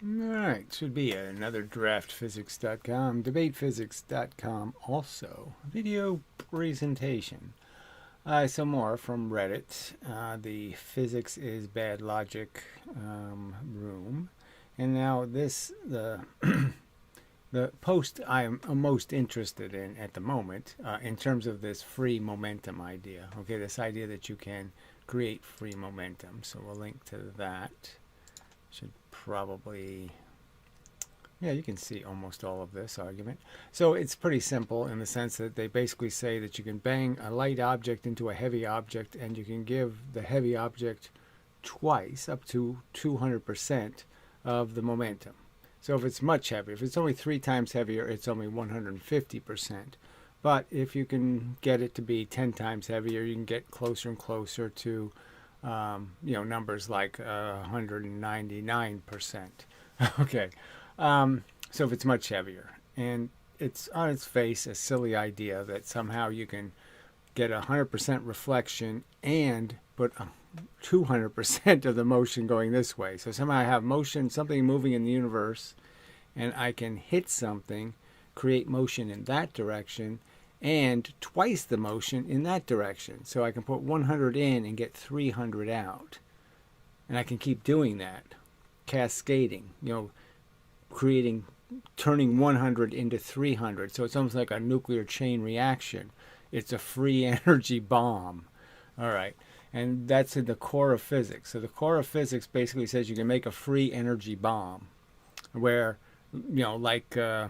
Alright, should be another draftphysics.com, debatephysics.com also. Video presentation. Some more from Reddit, the Physics is Bad Logic room. And now the post I'm most interested in at the moment, in terms of this free momentum idea. Okay, this idea that you can create free momentum. So we'll link to that. Should probably, yeah, you can see almost all of this argument. So it's pretty simple in the sense that they basically say that you can bang a light object into a heavy object and you can give the heavy object twice, up to 200% of the momentum. So if it's much heavier, if it's only 3 times heavier, it's only 150%. But if you can get it to be 10 times heavier, you can get closer and closer to numbers like 199%. Okay. So if it's much heavier, and it's on its face a silly idea that somehow you can get 100% reflection and put 200% of the motion going this way. So somehow I have motion, something moving in the universe, and I can hit something, create motion in that direction, and twice the motion in that direction. So I can put 100 in and get 300 out. And I can keep doing that, cascading, turning 100 into 300. So it's almost like a nuclear chain reaction. It's a free energy bomb. All right. And that's in the core of physics. So the core of physics basically says you can make a free energy bomb where, like I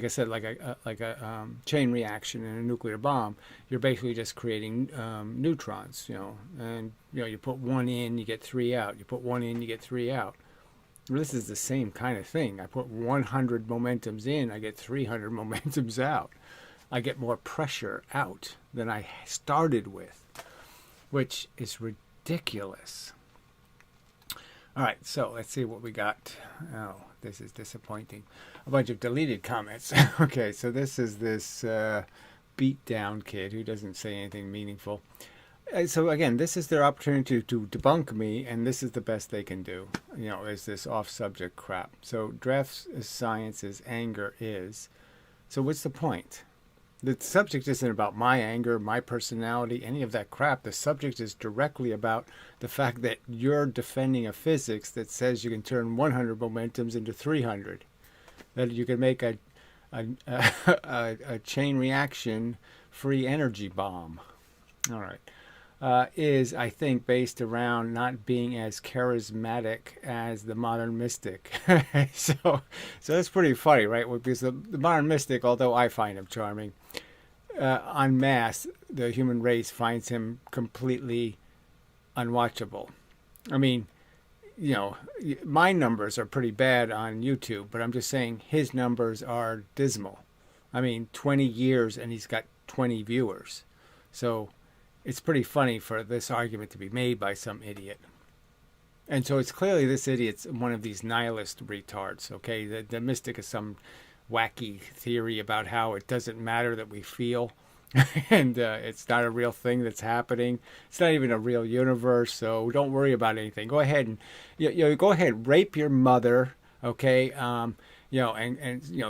said, like a chain reaction in a nuclear bomb, you're basically just creating neutrons, and, you put 1 in, you get 3 out. You put 1 in, you get 3 out. Well, this is the same kind of thing. I put 100 momentums in, I get 300 momentums out. I get more pressure out than I started with, which is ridiculous. All right, so let's see what we got. Oh, this is disappointing. A bunch of deleted comments. Okay, so this is this beat down kid who doesn't say anything meaningful. So again, this is their opportunity to debunk me, and this is the best they can do, is this off-subject crap. So draft science is anger is. So what's the point? The subject isn't about my anger, my personality, any of that crap. The subject is directly about the fact that you're defending a physics that says you can turn 100 momentums into 300. That you can make a chain reaction free energy bomb. All right. Is, I think, based around not being as charismatic as the modern mystic. So that's pretty funny, right? Because the modern mystic, although I find him charming, en masse, the human race finds him completely unwatchable. I mean, my numbers are pretty bad on YouTube, but I'm just saying his numbers are dismal. I mean, 20 years and he's got 20 viewers. So it's pretty funny for this argument to be made by some idiot. And so it's clearly this idiot's one of these nihilist retards, okay? The mystic is some wacky theory about how it doesn't matter that we feel. And it's not a real thing that's happening. It's not even a real universe, so don't worry about anything. Go ahead and, go ahead, rape your mother, okay? And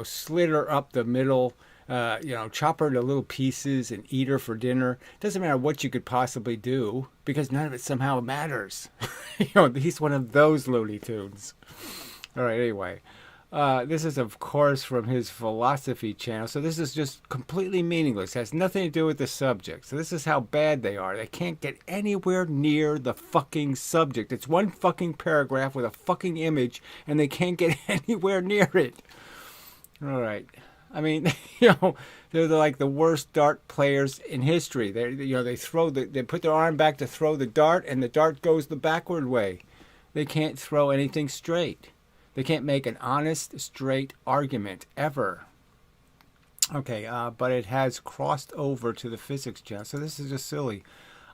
slit her up the middle, chop her into little pieces and eat her for dinner. Doesn't matter what you could possibly do because none of it somehow matters. He's one of those Looney Tunes. All right, anyway. This is, of course, from his philosophy channel. So this is just completely meaningless. It has nothing to do with the subject. So this is how bad they are. They can't get anywhere near the fucking subject. It's one fucking paragraph with a fucking image, and they can't get anywhere near it. All right. I mean, they're like the worst dart players in history. They put their arm back to throw the dart, and the dart goes the backward way. They can't throw anything straight. They can't make an honest, straight argument ever. Okay, but it has crossed over to the physics channel, so this is just silly.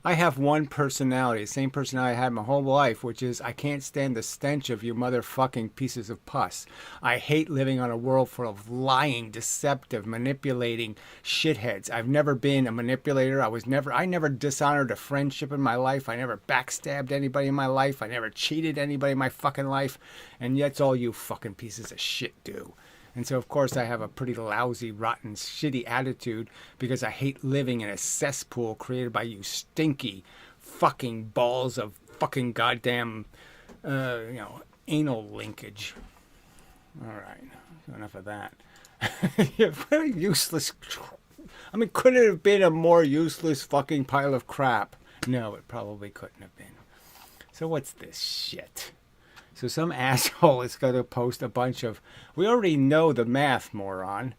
I have one personality, the same personality I had my whole life, which is I can't stand the stench of you motherfucking pieces of pus. I hate living on a world full of lying, deceptive, manipulating shitheads. I've never been a manipulator. I never dishonored a friendship in my life. I never backstabbed anybody in my life. I never cheated anybody in my fucking life. And yet it's all you fucking pieces of shit do. And so, of course, I have a pretty lousy, rotten, shitty attitude because I hate living in a cesspool created by you stinky fucking balls of fucking goddamn, anal linkage. All right. So enough of that. Very useless. I mean, could it have been a more useless fucking pile of crap? No, it probably couldn't have been. So what's this shit? So some asshole is going to post a bunch of, we already know the math, moron.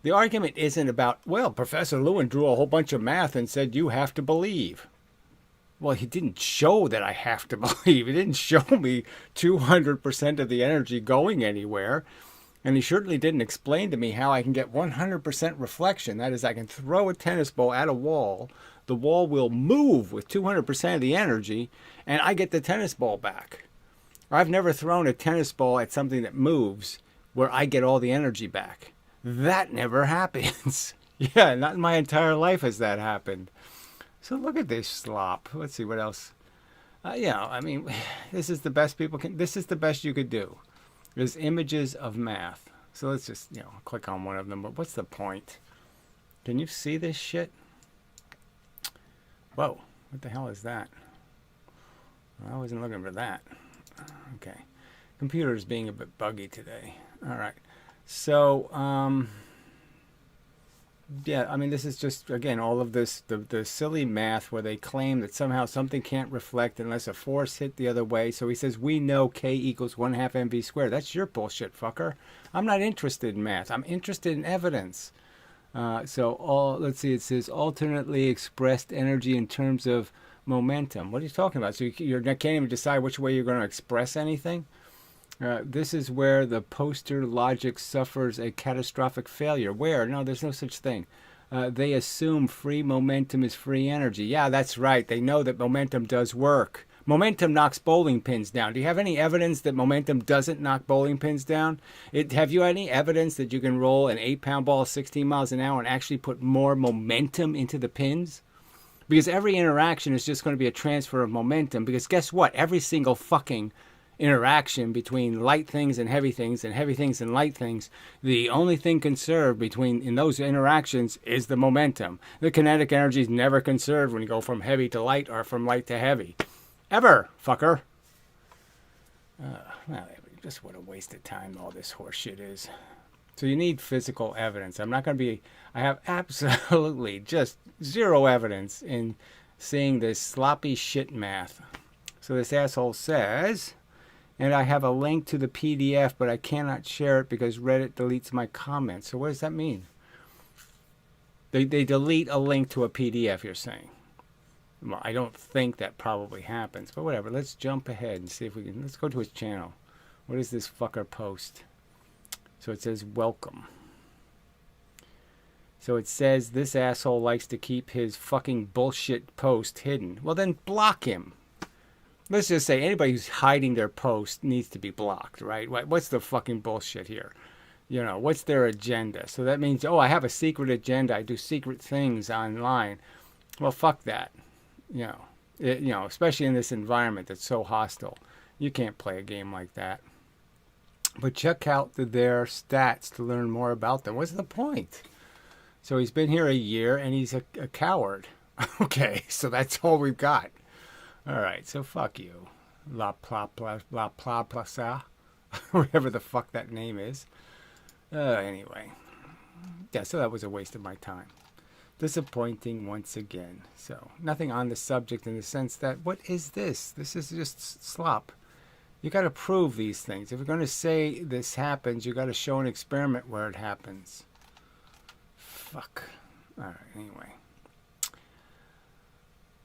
The argument isn't about, well, Professor Lewin drew a whole bunch of math and said you have to believe. Well, he didn't show that I have to believe. He didn't show me 200% of the energy going anywhere. And he certainly didn't explain to me how I can get 100% reflection. That is, I can throw a tennis ball at a wall. The wall will move with 200% of the energy, and I get the tennis ball back. I've never thrown a tennis ball at something that moves where I get all the energy back. That never happens. Yeah, not in my entire life has that happened. So look at this slop. Let's see what else. I mean, this is the best this is the best you could do. There's images of math. So let's just, click on one of them. But what's the point? Can you see this shit? Whoa, what the hell is that? I wasn't looking for that. Okay. Computer's being a bit buggy today. All right. So, yeah, I mean, this is just, again, all of this, the silly math where they claim that somehow something can't reflect unless a force hit the other way. So he says, we know K equals 1/2 mv squared. That's your bullshit, fucker. I'm not interested in math. I'm interested in evidence. Let's see, it says alternately expressed energy in terms of momentum. What are you talking about? So you can't even decide which way you're going to express anything? This is where the poster logic suffers a catastrophic failure. Where? No, there's no such thing. They assume free momentum is free energy. Yeah, that's right. They know that momentum does work. Momentum knocks bowling pins down. Do you have any evidence that momentum doesn't knock bowling pins down? Have you any evidence that you can roll an 8-pound ball 16 miles an hour and actually put more momentum into the pins? Because every interaction is just going to be a transfer of momentum. Because guess what? Every single fucking interaction between light things and heavy things and light things, the only thing conserved in those interactions is the momentum. The kinetic energy is never conserved when you go from heavy to light or from light to heavy. Ever, fucker. Well, just what a waste of time all this horse shit is. So you need physical evidence. I have absolutely just zero evidence in seeing this sloppy shit math. So this asshole says, and I have a link to the PDF, but I cannot share it because Reddit deletes my comments. So what does that mean? They delete a link to a PDF, you're saying? Well, I don't think that probably happens, but whatever. Let's jump ahead and see if we can. Let's go to his channel. What does this fucker post? So it says, welcome. So it says this asshole likes to keep his fucking bullshit post hidden. Well, then block him. Let's just say anybody who's hiding their post needs to be blocked, right? What's the fucking bullshit here? What's their agenda? So that means, I have a secret agenda. I do secret things online. Well, fuck that. Especially in this environment that's so hostile. You can't play a game like that. But check out their stats to learn more about them. What's the point? So he's been here a year and he's a coward. Okay, so that's all we've got. All right, so fuck you. La Plaza. Whatever the fuck that name is. Anyway. Yeah, so that was a waste of my time. Disappointing once again. So, nothing on the subject in the sense that, what is this? This is just slop. You got to prove these things. If you're going to say this happens, you got to show an experiment where it happens. Fuck. All right, anyway.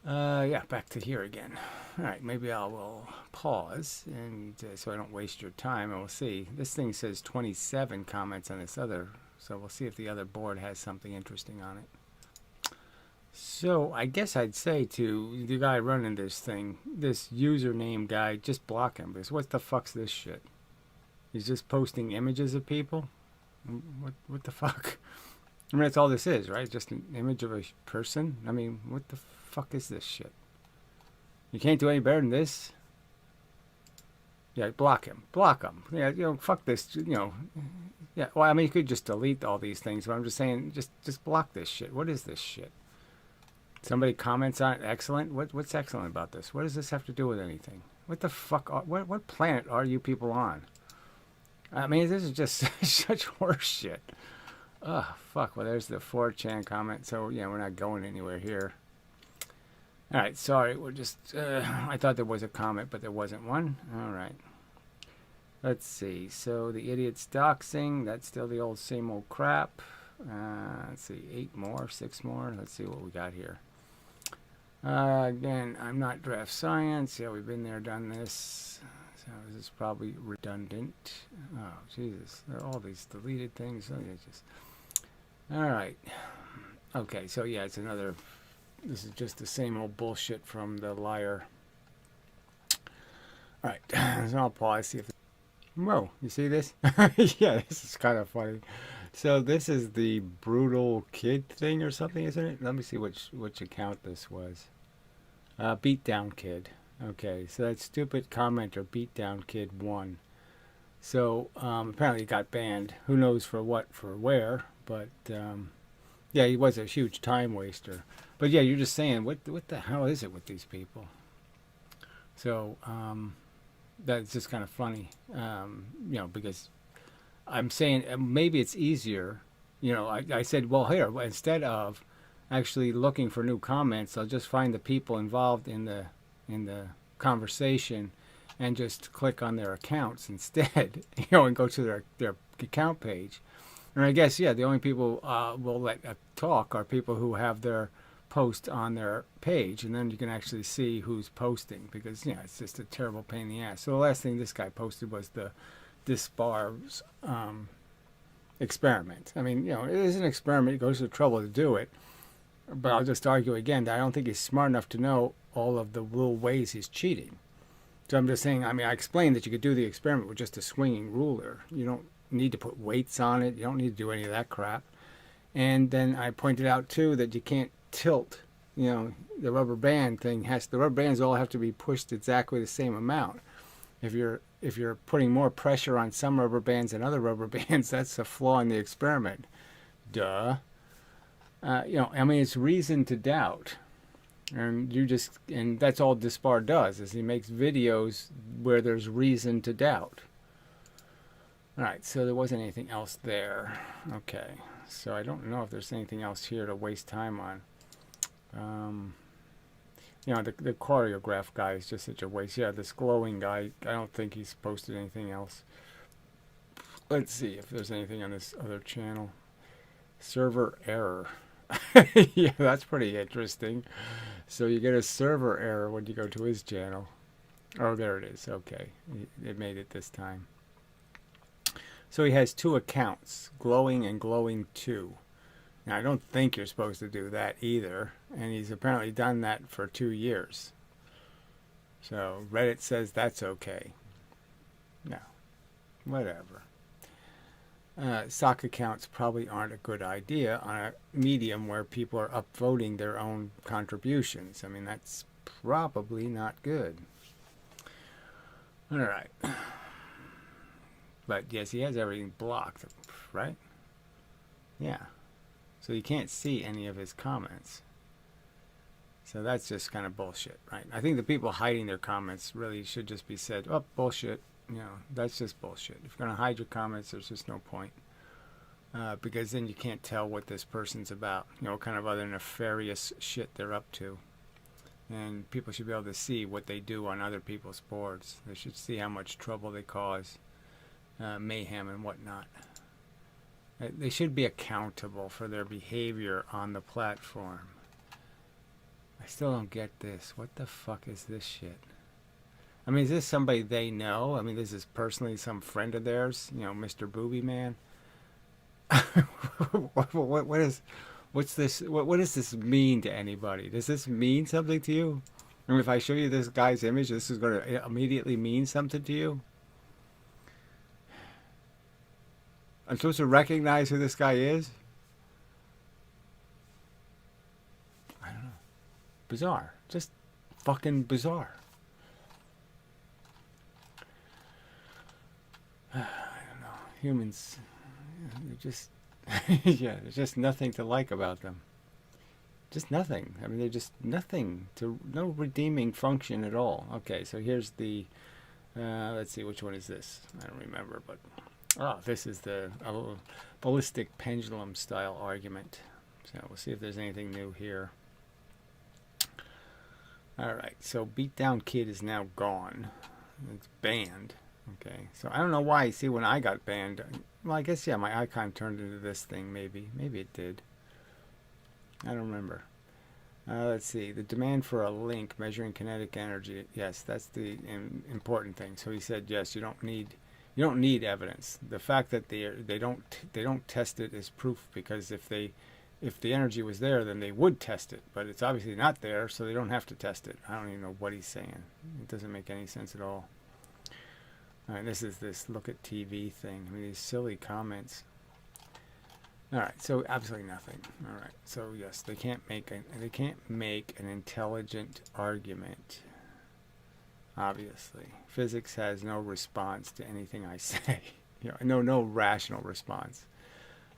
Yeah, back to here again. All right, maybe I will pause and so I don't waste your time, and we'll see. This thing says 27 comments on this other, so we'll see if the other board has something interesting on it. So I guess I'd say to the guy running this thing, this username guy, just block him. Because what the fuck's this shit? He's just posting images of people? What the fuck? I mean, that's all this is, right? Just an image of a person? I mean, what the fuck is this shit? You can't do any better than this? Yeah, block him. Block him. Yeah, fuck this, Yeah, well, I mean, you could just delete all these things, but I'm just saying, just block this shit. What is this shit? Somebody comments on it, excellent. What's excellent about this? What does this have to do with anything? What the fuck? What planet are you people on? I mean, this is just such horse shit. Oh, fuck. Well, there's the 4chan comment. So, yeah, we're not going anywhere here. All right, sorry. We're just... I thought there was a comment, but there wasn't one. All right. Let's see. So, the idiot's doxing. That's still the old same old crap. Let's see. 8 more, 6 more. Let's see what we got here. Again, I'm not draft science. Yeah, we've been there, done this. So this is probably redundant. Oh, Jesus. There are all these deleted things. Oh, just... All right. Okay, so yeah, it's another... This is just the same old bullshit from the liar. All right, so I'll pause, see if... Whoa, you see this? Yeah, this is kind of funny. So this is the brutal kid thing or something, isn't it? Let me see which account this was. Beatdown Kid. Okay, so that stupid commenter, Beatdown Kid 1. So apparently he got banned. Who knows for what, for where? But yeah, he was a huge time waster. But yeah, you're just saying, what the hell is it with these people? So that's just kind of funny, because I'm saying maybe it's easier. I said, well, here, instead of actually looking for new comments, I'll just find the people involved in the conversation and just click on their accounts instead, and go to their account page. And I guess, yeah, the only people will let talk are people who have their post on their page, and then you can actually see who's posting, because, it's just a terrible pain in the ass. So the last thing this guy posted was the Dispar's experiment. I mean, it is an experiment. He goes to the trouble to do it. But I'll just argue again that I don't think he's smart enough to know all of the little ways he's cheating. So I'm just saying, I explained that you could do the experiment with just a swinging ruler. You don't need to put weights on it. You don't need to do any of that crap. And then I pointed out, too, that you can't tilt. The rubber band thing the rubber bands all have to be pushed exactly the same amount. If you're putting more pressure on some rubber bands than other rubber bands, that's a flaw in the experiment. Duh. It's reason to doubt. And that's all Dispar does, is he makes videos where there's reason to doubt. All right, so there wasn't anything else there. Okay, so I don't know if there's anything else here to waste time on. The choreograph guy is just such a waste. Yeah, this glowing guy, I don't think he's posted anything else. Let's see if there's anything on this other channel. Server error. Yeah, that's pretty interesting. So you get a server error when you go to his channel. Oh, there it is. Okay, it made it this time. So he has 2 accounts, Glowing and Glowing 2. Now, I don't think you're supposed to do that either, and he's apparently done that for 2 years. So Reddit says that's okay. No, whatever. Sock accounts probably aren't a good idea on a medium where people are upvoting their own contributions. That's probably not good. All right. But yes, he has everything blocked, right? Yeah. So you can't see any of his comments. So that's just kind of bullshit, right? I think the people hiding their comments really should just be said, oh, bullshit. That's just bullshit. If you're going to hide your comments, there's just no point. Because then you can't tell what this person's about, what kind of other nefarious shit they're up to. And people should be able to see what they do on other people's boards. They should see how much trouble they cause, mayhem and whatnot. They should be accountable for their behavior on the platform. I still don't get this. What the fuck is this shit? Is this somebody they know? This is personally some friend of theirs, Mr. Booby Man? What's this? What does this mean to anybody? Does this mean something to you? I mean, if I show you this guy's image, this is going to immediately mean something to you? I'm supposed to recognize who this guy is? I don't know. Bizarre. Just fucking bizarre. I don't know. Humans, they're just, yeah, there's just nothing to like about them. Just nothing. I mean, they're just nothing. No redeeming function at all. Okay, so here's the, let's see, which one is this? I don't remember, but, oh, this is the ballistic pendulum style argument. So we'll see if there's anything new here. All right, so Beatdown Kid is now gone. It's banned. Okay, so I don't know why. See, when I got banned, well, I guess, yeah, my icon turned into this thing, maybe. Maybe it did. I don't remember. Let's see. The demand for a link measuring kinetic energy. Yes, that's the important thing. So he said, yes, you don't need evidence. The fact that they don't test it is proof, because if the energy was there, then they would test it. But it's obviously not there, so they don't have to test it. I don't even know what he's saying. It doesn't make any sense at all. All right, this is this look at TV thing. I mean, these silly comments. All right, so absolutely nothing. All right, so yes, they can't make an intelligent argument. Obviously, physics has no response to anything I say. No rational response.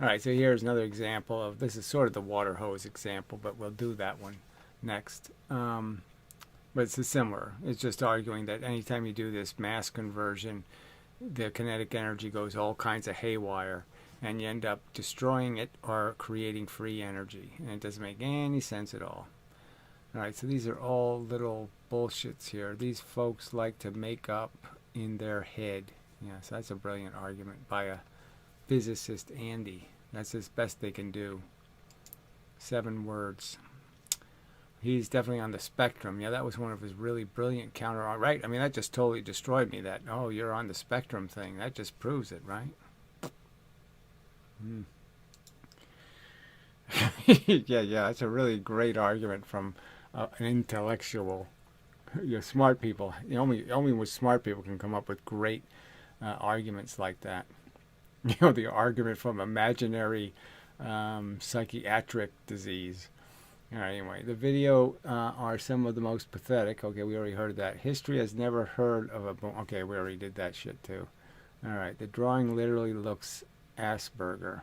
All right, so here's another example of, this is sort of the water hose example, but we'll do that one next. But it's similar. It's just arguing that anytime you do this mass conversion, the kinetic energy goes all kinds of haywire, and you end up destroying it or creating free energy. And it doesn't make any sense at all. All right, so these are all little bullshits here. These folks like to make up in their head. Yeah, so that's a brilliant argument by a physicist, Andy. That's as best they can do. 7 words. He's definitely on the spectrum. Yeah, that was one of his really brilliant counter. Right? I mean, that just totally destroyed me. That, oh, you're on the spectrum thing. That just proves it, right? Yeah, that's a really great argument from an intellectual. Smart people. Only with smart people can come up with great arguments like that. The argument from imaginary psychiatric disease. All right, anyway, the video are some of the most pathetic. Okay, we already heard that. History has never heard of a... Okay, we already did that shit too. All right, the drawing literally looks Asperger.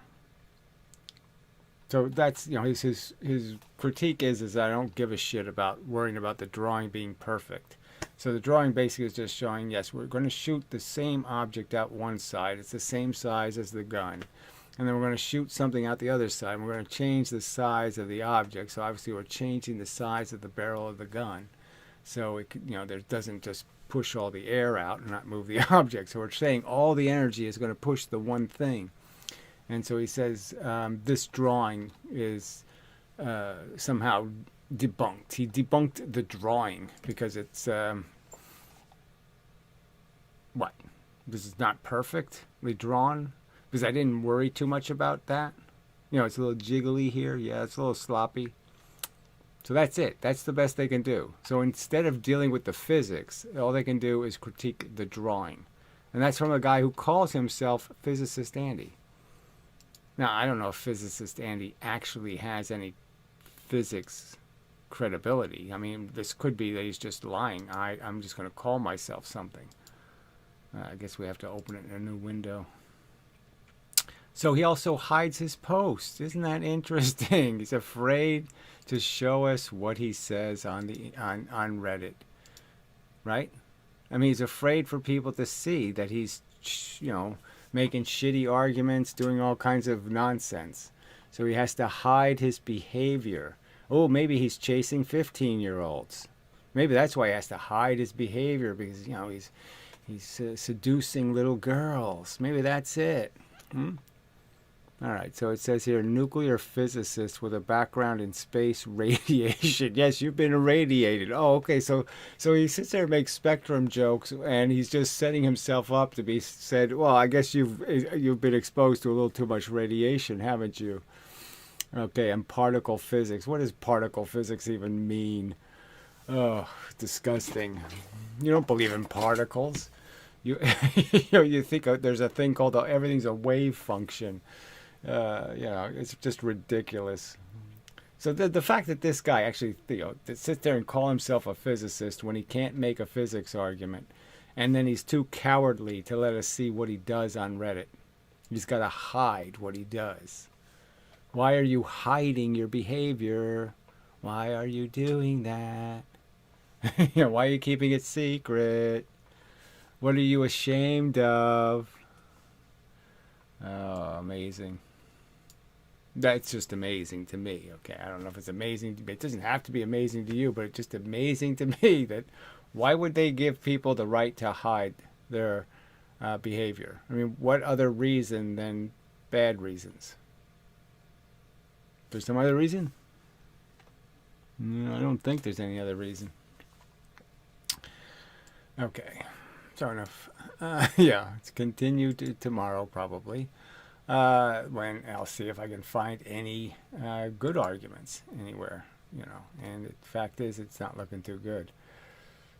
So that's, his critique is I don't give a shit about worrying about the drawing being perfect. So the drawing basically is just showing, yes, we're going to shoot the same object out one side. It's the same size as the gun. And then we're going to shoot something out the other side. And we're going to change the size of the object. So obviously we're changing the size of the barrel of the gun. So it, there doesn't just push all the air out and not move the object. So we're saying all the energy is going to push the one thing. And so he says this drawing is somehow debunked. He debunked the drawing because it's what? This is not perfectly drawn. Because I didn't worry too much about that. It's a little jiggly here. Yeah, it's a little sloppy. So that's it. That's the best they can do. So instead of dealing with the physics, all they can do is critique the drawing. And that's from a guy who calls himself Physicist Andy. Now, I don't know if Physicist Andy actually has any physics credibility. I mean, this could be that he's just lying. I'm just going to call myself something. I guess we have to open it in a new window. So he also hides his posts. Isn't that interesting? He's afraid to show us what he says on Reddit, right? I mean, he's afraid for people to see that he's, making shitty arguments, doing all kinds of nonsense. So he has to hide his behavior. Oh, maybe he's chasing 15-year-olds. Maybe that's why he has to hide his behavior, because he's seducing little girls. Maybe that's it. All right, so it says here, nuclear physicist with a background in space radiation. Yes, you've been irradiated. Oh, okay, so he sits there and makes spectrum jokes, and he's just setting himself up to be said, well, I guess you've been exposed to a little too much radiation, haven't you? Okay, and particle physics. What does particle physics even mean? Oh, disgusting. You don't believe in particles. You, you think there's a thing called everything's a wave function. It's just ridiculous. So the fact that this guy actually, that sits there and call himself a physicist when he can't make a physics argument, and then he's too cowardly to let us see what he does on Reddit. He's got to hide what he does. Why are you hiding your behavior? Why are you doing that? Why are you keeping it secret? What are you ashamed of? Oh, amazing. That's just amazing to me. Okay, I don't know if it's amazing. It doesn't have to be amazing to you, but it's just amazing to me that why would they give people the right to hide their behavior? I mean, what other reason than bad reasons? There's some other reason? No, I don't think there's any other reason. Okay, fair enough. Yeah, it's continue to tomorrow probably. When I'll see if I can find any good arguments anywhere, And the fact is, it's not looking too good.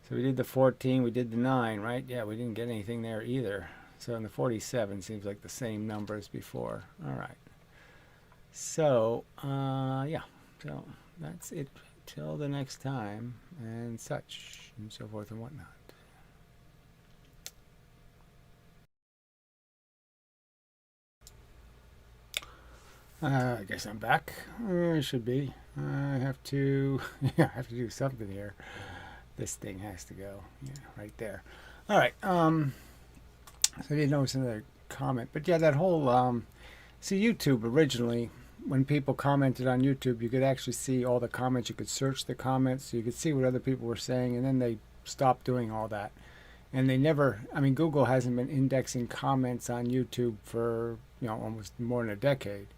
So we did the 14, we did the 9, right? Yeah, we didn't get anything there either. So in the 47 seems like the same number as before. All right. So, yeah. So that's it till the next time and such and so forth and whatnot. I guess I'm back. I should be. I have to. Yeah, I have to do something here. This thing has to go. Yeah, right there. All right. So I did notice another comment, but yeah, that whole. See, YouTube originally, when people commented on YouTube, you could actually see all the comments. You could search the comments, so you could see what other people were saying, and then they stopped doing all that. And they never. I mean, Google hasn't been indexing comments on YouTube for almost more than a decade.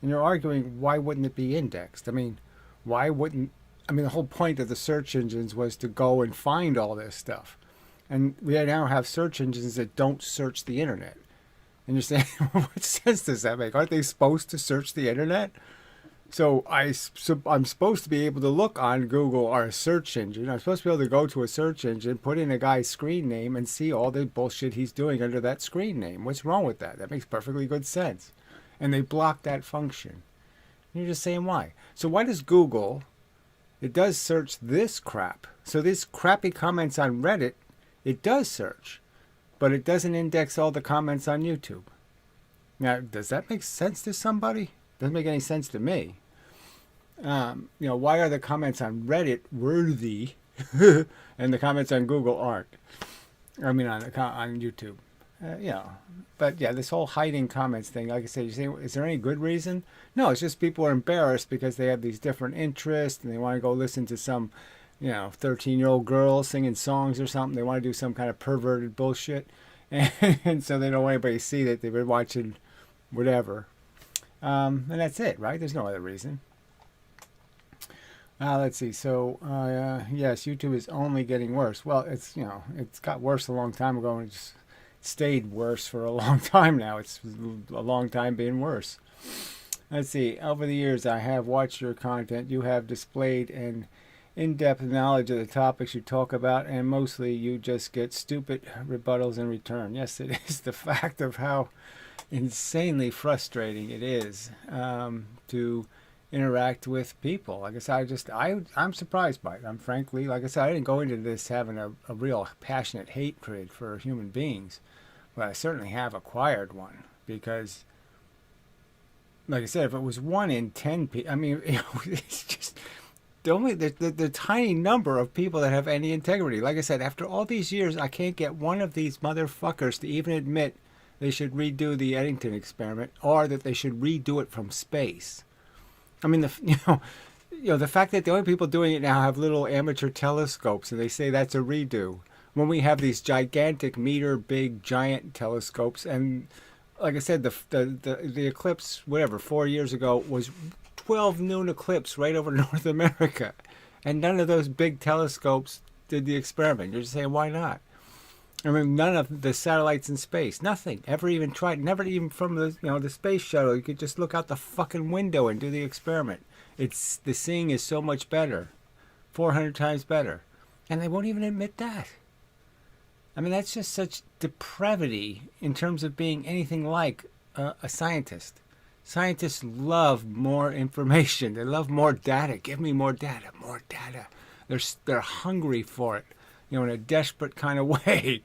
And you're arguing, why wouldn't it be indexed? I mean, why wouldn't... I mean, the whole point of the search engines was to go and find all this stuff. And we now have search engines that don't search the internet. And you're saying, what sense does that make? Aren't they supposed to search the internet? So I'm supposed to be able to look on Google or a search engine. I'm supposed to be able to go to a search engine, put in a guy's screen name, and see all the bullshit he's doing under that screen name. What's wrong with that? That makes perfectly good sense. And they block that function. And you're just saying why. So why does Google, it does search this crap. So these crappy comments on Reddit, it does search. But it doesn't index all the comments on YouTube. Now, does that make sense to somebody? Doesn't make any sense to me. Why are the comments on Reddit worthy and the comments on Google aren't? I mean, on YouTube. But yeah, this whole hiding comments thing, like I said, you say, is there any good reason? No, it's just people are embarrassed because they have these different interests and they want to go listen to some, 13-year-old girl singing songs or something. They want to do some kind of perverted bullshit. And so they don't want anybody to see that they've been watching whatever. And that's it, right? There's no other reason. Let's see. So, yes, YouTube is only getting worse. Well, it's got worse a long time ago and it's stayed worse for a long time now. It's a long time being worse. Let's see. Over the years, I have watched your content. You have displayed an in-depth knowledge of the topics you talk about, and mostly you just get stupid rebuttals in return. Yes, it is the fact of how insanely frustrating it is to interact with people. Like I said, I'm surprised by it. I'm frankly, like I said, I didn't go into this having a real passionate hatred for human beings. But I certainly have acquired one because, like I said, if it was 1 in 10 people, I mean, it's just the tiny number of people that have any integrity. Like I said, after all these years, I can't get one of these motherfuckers to even admit they should redo the Eddington experiment or that they should redo it from space. I mean, the fact that the only people doing it now have little amateur telescopes and they say that's a redo. When we have these gigantic meter-big giant telescopes, and like I said, the eclipse, 4 years ago, was 12 noon eclipse right over North America, and none of those big telescopes did the experiment. You're just saying, why not? I mean, none of the satellites in space, nothing, ever even tried, never even from the, the space shuttle. You could just look out the fucking window and do the experiment. The seeing is so much better, 400 times better. And they won't even admit that. I mean, that's just such depravity in terms of being anything like a scientist. Scientists love more information. They love more data. Give me more data, more data. They're hungry for it, in a desperate kind of way.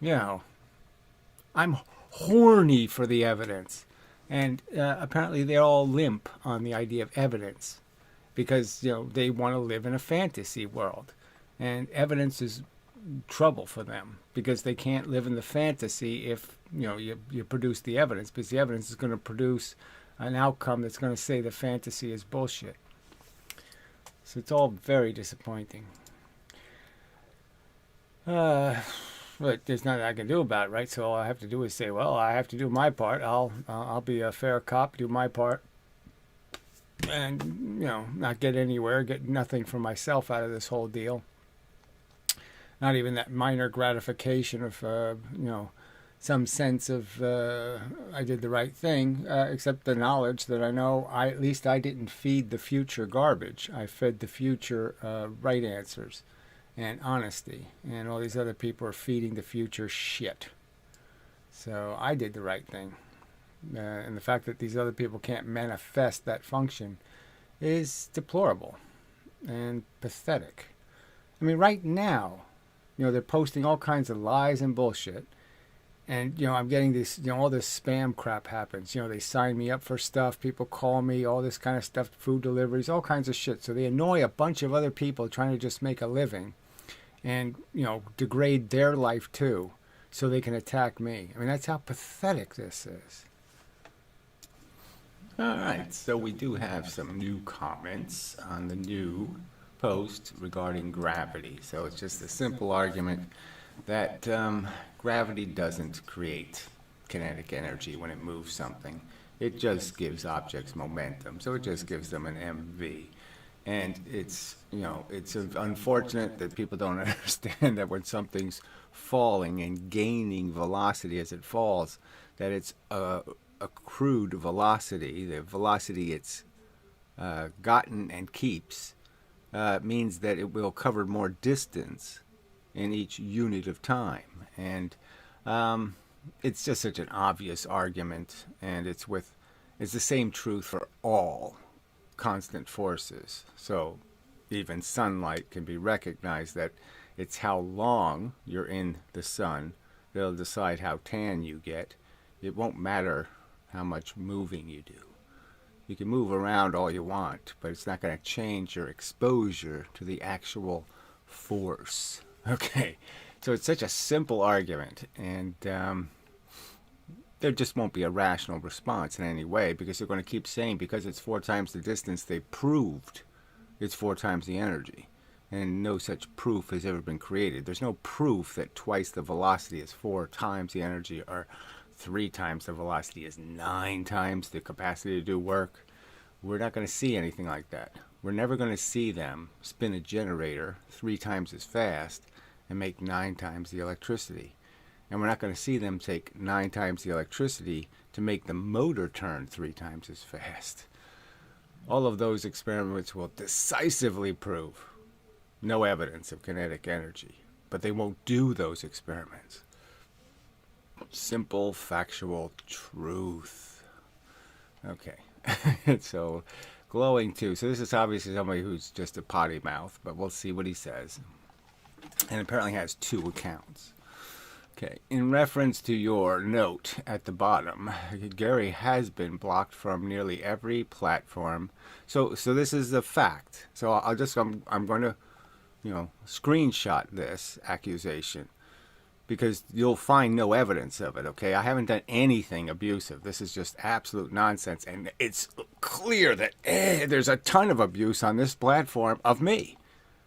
I'm horny for the evidence. And apparently they're all limp on the idea of evidence because, they want to live in a fantasy world. And evidence is trouble for them because they can't live in the fantasy if, you produce the evidence, because the evidence is going to produce an outcome that's going to say the fantasy is bullshit. So it's all very disappointing. But there's nothing I can do about it, right? So all I have to do is say, well, I have to do my part. I'll be a fair cop, do my part, and not get anywhere, get nothing for myself out of this whole deal. Not even that minor gratification of some sense of I did the right thing, except the knowledge that I know at least I didn't feed the future garbage. I fed the future right answers and honesty, and all these other people are feeding the future shit. So I did the right thing. And the fact that these other people can't manifest that function is deplorable and pathetic. I mean, right now, they're posting all kinds of lies and bullshit. And, I'm getting this, all this spam crap happens. They sign me up for stuff. People call me, all this kind of stuff, food deliveries, all kinds of shit. So they annoy a bunch of other people trying to just make a living and, degrade their life too so they can attack me. I mean, that's how pathetic this is. All right, so we do have some new comments on the new post regarding gravity. So it's just a simple argument that gravity doesn't create kinetic energy when it moves something. It just gives objects momentum, so it just gives them an MV. And it's unfortunate that people don't understand that when something's falling and gaining velocity as it falls, that it's accrued velocity, the velocity it's gotten and keeps, means that it will cover more distance in each unit of time. And it's just such an obvious argument, and it's the same truth for all constant forces. So even sunlight can be recognized that it's how long you're in the sun that'll decide how tan you get. It won't matter how much moving you do. You can move around all you want, but it's not going to change your exposure to the actual force. Okay, so it's such a simple argument, and there just won't be a rational response in any way, because they're going to keep saying because it's 4 times the distance, they proved it's 4 times the energy. And no such proof has ever been created. There's no proof that twice the velocity is 4 times the energy, or 3 times the velocity is 9 times the capacity to do work. We're not going to see anything like that. We're never going to see them spin a generator 3 times as fast and make 9 times the electricity. And we're not going to see them take 9 times the electricity to make the motor turn 3 times as fast. All of those experiments will decisively prove no evidence of kinetic energy, but they won't do those experiments. Simple, factual truth. Okay. So, glowing too. So this is obviously somebody who's just a potty mouth, but we'll see what he says. And apparently has 2 accounts. Okay, in reference to your note at the bottom, Gary has been blocked from nearly every platform. So this is a fact. So I'm going to, screenshot this accusation, because you'll find no evidence of it, okay? I haven't done anything abusive. This is just absolute nonsense, and it's clear that there's a ton of abuse on this platform of me.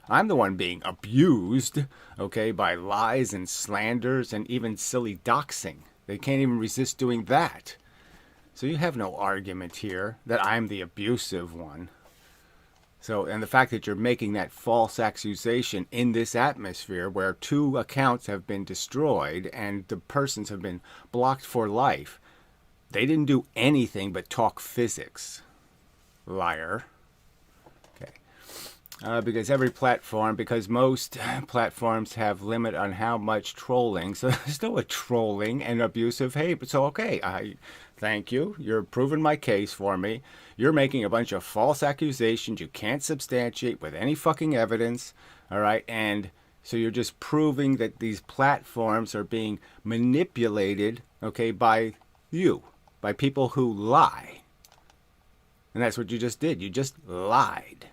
I'm the one being abused, okay, by lies and slanders and even silly doxing. They can't even resist doing that. So you have no argument here that I'm the abusive one. So, and the fact that you're making that false accusation in this atmosphere where 2 accounts have been destroyed and the persons have been blocked for life, they didn't do anything but talk physics. Liar. Okay. Because most platforms have limit on how much trolling, so there's still a trolling and abusive hate. So, okay, thank you. You're proving my case for me. You're making a bunch of false accusations you can't substantiate with any fucking evidence, all right? And so you're just proving that these platforms are being manipulated, okay, by you, by people who lie. And that's what you just did. You just lied.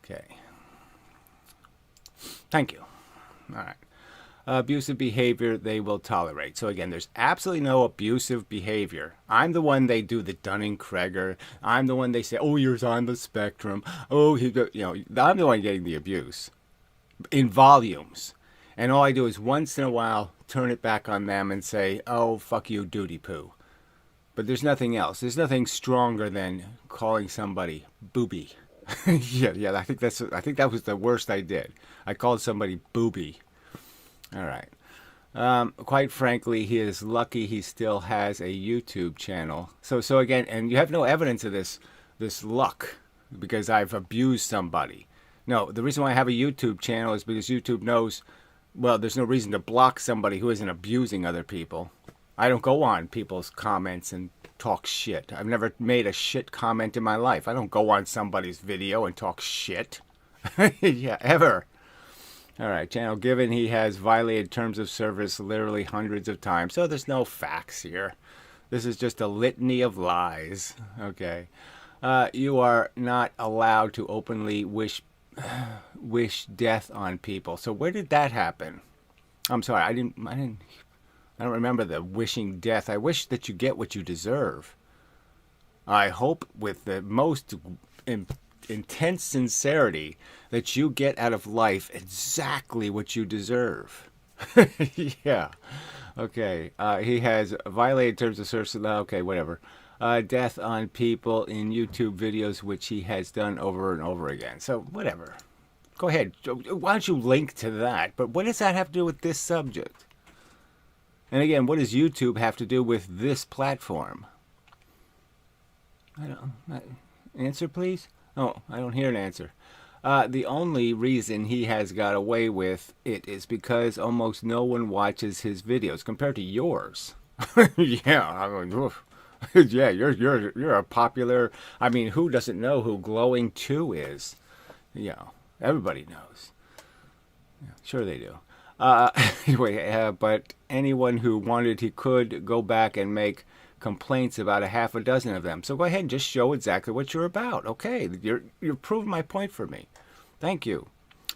Okay. Thank you. All right. Abusive behavior they will tolerate. So again, there's absolutely no abusive behavior. I'm the one they do the Dunning-Kruger. I'm the one they say, oh, you're on the spectrum. Oh, I'm the one getting the abuse in volumes. And all I do is once in a while turn it back on them and say, oh, fuck you, duty poo. But there's nothing else. There's nothing stronger than calling somebody booby. yeah. I think that was the worst I did. I called somebody booby. All right. Quite frankly, he is lucky he still has a YouTube channel. So again, and you have no evidence of this luck because I've abused somebody. No, the reason why I have a YouTube channel is because YouTube knows, well, there's no reason to block somebody who isn't abusing other people. I don't go on people's comments and talk shit. I've never made a shit comment in my life. I don't go on somebody's video and talk shit. Yeah, ever. All right, channel given he has violated terms of service literally hundreds of times. So there's no facts here. This is just a litany of lies. Okay. You are not allowed to openly wish death on people. So where did that happen? I'm sorry, I don't remember the wishing death. I wish that you get what you deserve. I hope with the most intense sincerity that you get out of life exactly what you deserve. Yeah. Okay. He has violated terms of service. Okay, whatever. Death on people in YouTube videos, which he has done over and over again. So, whatever. Go ahead. Why don't you link to that? But what does that have to do with this subject? And again, what does YouTube have to do with this platform? Answer, please? Oh, I don't hear an answer. The only reason he has got away with it is because almost no one watches his videos compared to yours. Yeah, I mean, oof. Yeah, you're a popular. I mean, who doesn't know who Glowing 2 is? You know, everybody knows. Yeah, sure they do. Anyway, but anyone who wanted, he could go back and make complaints about a half a dozen of them. So go ahead and just show exactly what you're about. Okay, you're proving my point for me. Thank you.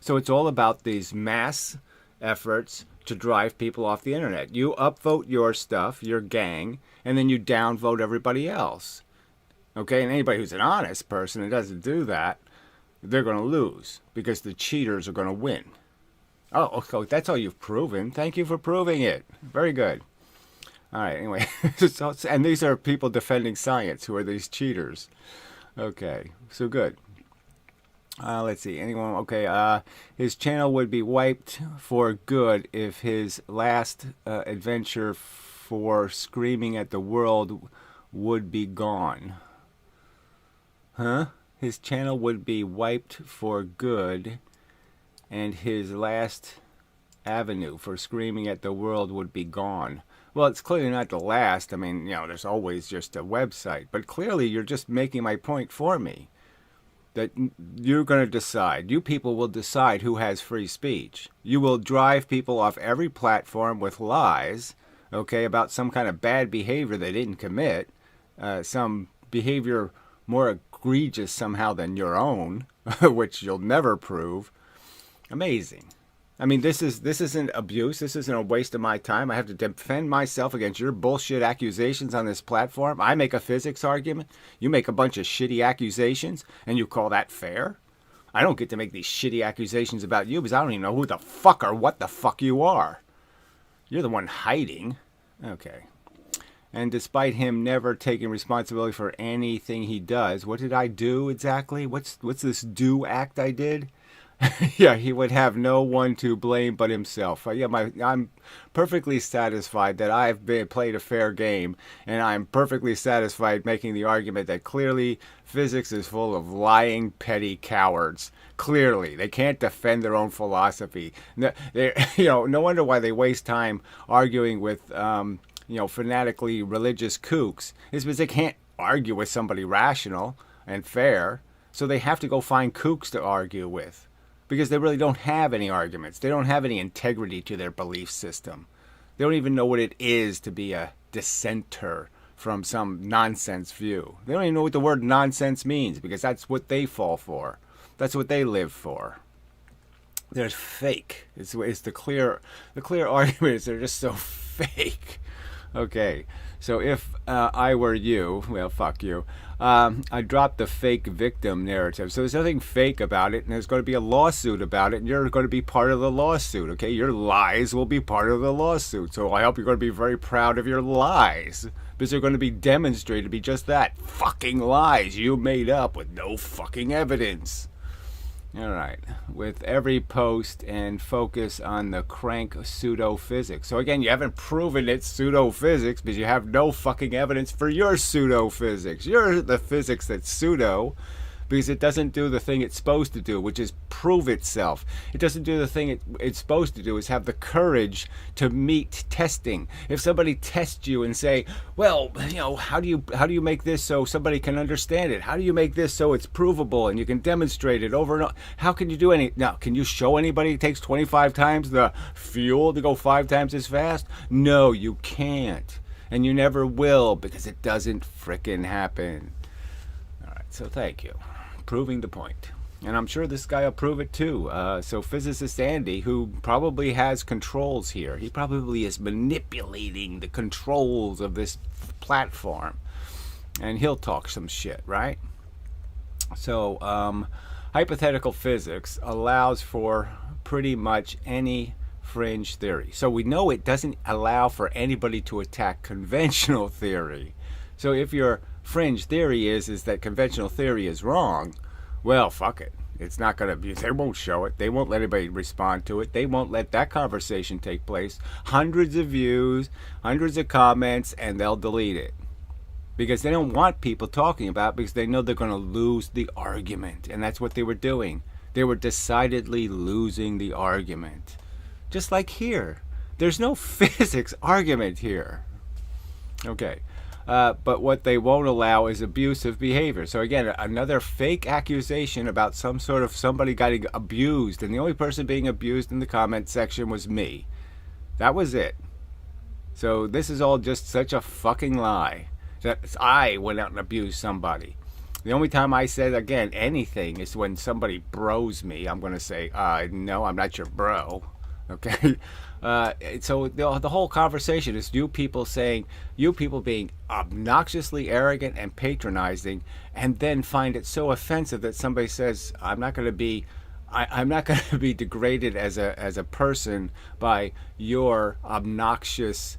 So it's all about these mass efforts to drive people off the internet. You upvote your stuff, your gang, and then you downvote everybody else. Okay, and anybody who's an honest person and doesn't do that, they're going to lose because the cheaters are going to win. Oh, okay, that's all you've proven. Thank you for proving it. Very good. All right, anyway. And these are people defending science who are these cheaters. Okay, so good. Let's see. Anyone? Okay, his channel would be wiped for good if his last adventure for screaming at the world would be gone. Huh? His channel would be wiped for good and his last avenue for screaming at the world would be gone. Well, it's clearly not the last. I mean, there's always just a website. But clearly, you're just making my point for me. That you're going to decide. You people will decide who has free speech. You will drive people off every platform with lies, okay, about some kind of bad behavior they didn't commit. Some behavior more egregious somehow than your own, which you'll never prove. Amazing. I mean, this isn't abuse. This isn't a waste of my time. I have to defend myself against your bullshit accusations on this platform. I make a physics argument. You make a bunch of shitty accusations, and you call that fair? I don't get to make these shitty accusations about you because I don't even know who the fuck or what the fuck you are. You're the one hiding. Okay. And despite him never taking responsibility for anything he does, what did I do exactly? What's this do act I did? Yeah, he would have no one to blame but himself. I'm perfectly satisfied that I've played a fair game, and I'm perfectly satisfied making the argument that clearly physics is full of lying, petty cowards. Clearly, they can't defend their own philosophy. No wonder why they waste time arguing with fanatically religious kooks. It's because they can't argue with somebody rational and fair, so they have to go find kooks to argue with. Because they really don't have any arguments. They don't have any integrity to their belief system. They don't even know what it is to be a dissenter from some nonsense view. They don't even know what the word nonsense means, because that's what they fall for. That's what they live for. They're fake. It's the clear argument is they're just so fake. Okay, so if I were you, well, fuck you, I'd drop the fake victim narrative. So there's nothing fake about it, and there's going to be a lawsuit about it, and you're going to be part of the lawsuit, okay? Your lies will be part of the lawsuit. So I hope you're going to be very proud of your lies, because they're going to be demonstrated to be just that, fucking lies you made up with no fucking evidence. All right, with every post and focus on the crank pseudo-physics. So again, you haven't proven it's pseudo-physics because you have no fucking evidence for your pseudo-physics. You're the physics that's pseudo because it doesn't do the thing it's supposed to do, which is prove itself. It doesn't do the thing it's supposed to do, is have the courage to meet testing. If somebody tests you and say, well, how do you make this so somebody can understand it? How do you make this so it's provable and you can demonstrate it over and over? How can you do any? Now, can you show anybody it takes 25 times the fuel to go 5 times as fast? No, you can't. And you never will, because it doesn't frickin' happen. All right, so thank you. Proving the point. And I'm sure this guy will prove it too. So physicist Andy, who probably has controls here, he probably is manipulating the controls of this platform. And he'll talk some shit, right? So hypothetical physics allows for pretty much any fringe theory. So we know it doesn't allow for anybody to attack conventional theory. So if your fringe theory is that conventional theory is wrong, well, fuck it. It's not going to be, they won't show it. They won't let anybody respond to it. They won't let that conversation take place. Hundreds of views, hundreds of comments, and they'll delete it. Because they don't want people talking about it, because they know they're going to lose the argument. And that's what they were doing. They were decidedly losing the argument. Just like here. There's no physics argument here. Okay. But what they won't allow is abusive behavior. So again, another fake accusation about somebody getting abused, and the only person being abused in the comment section was me. That was it. So this is all just such a fucking lie. That I went out and abused somebody. The only time I said, again, anything is when somebody bros me. I'm going to say, no, I'm not your bro. Okay? So the whole conversation is you people being obnoxiously arrogant and patronizing, and then find it so offensive that somebody says, I'm not going to be degraded as a person by your obnoxious,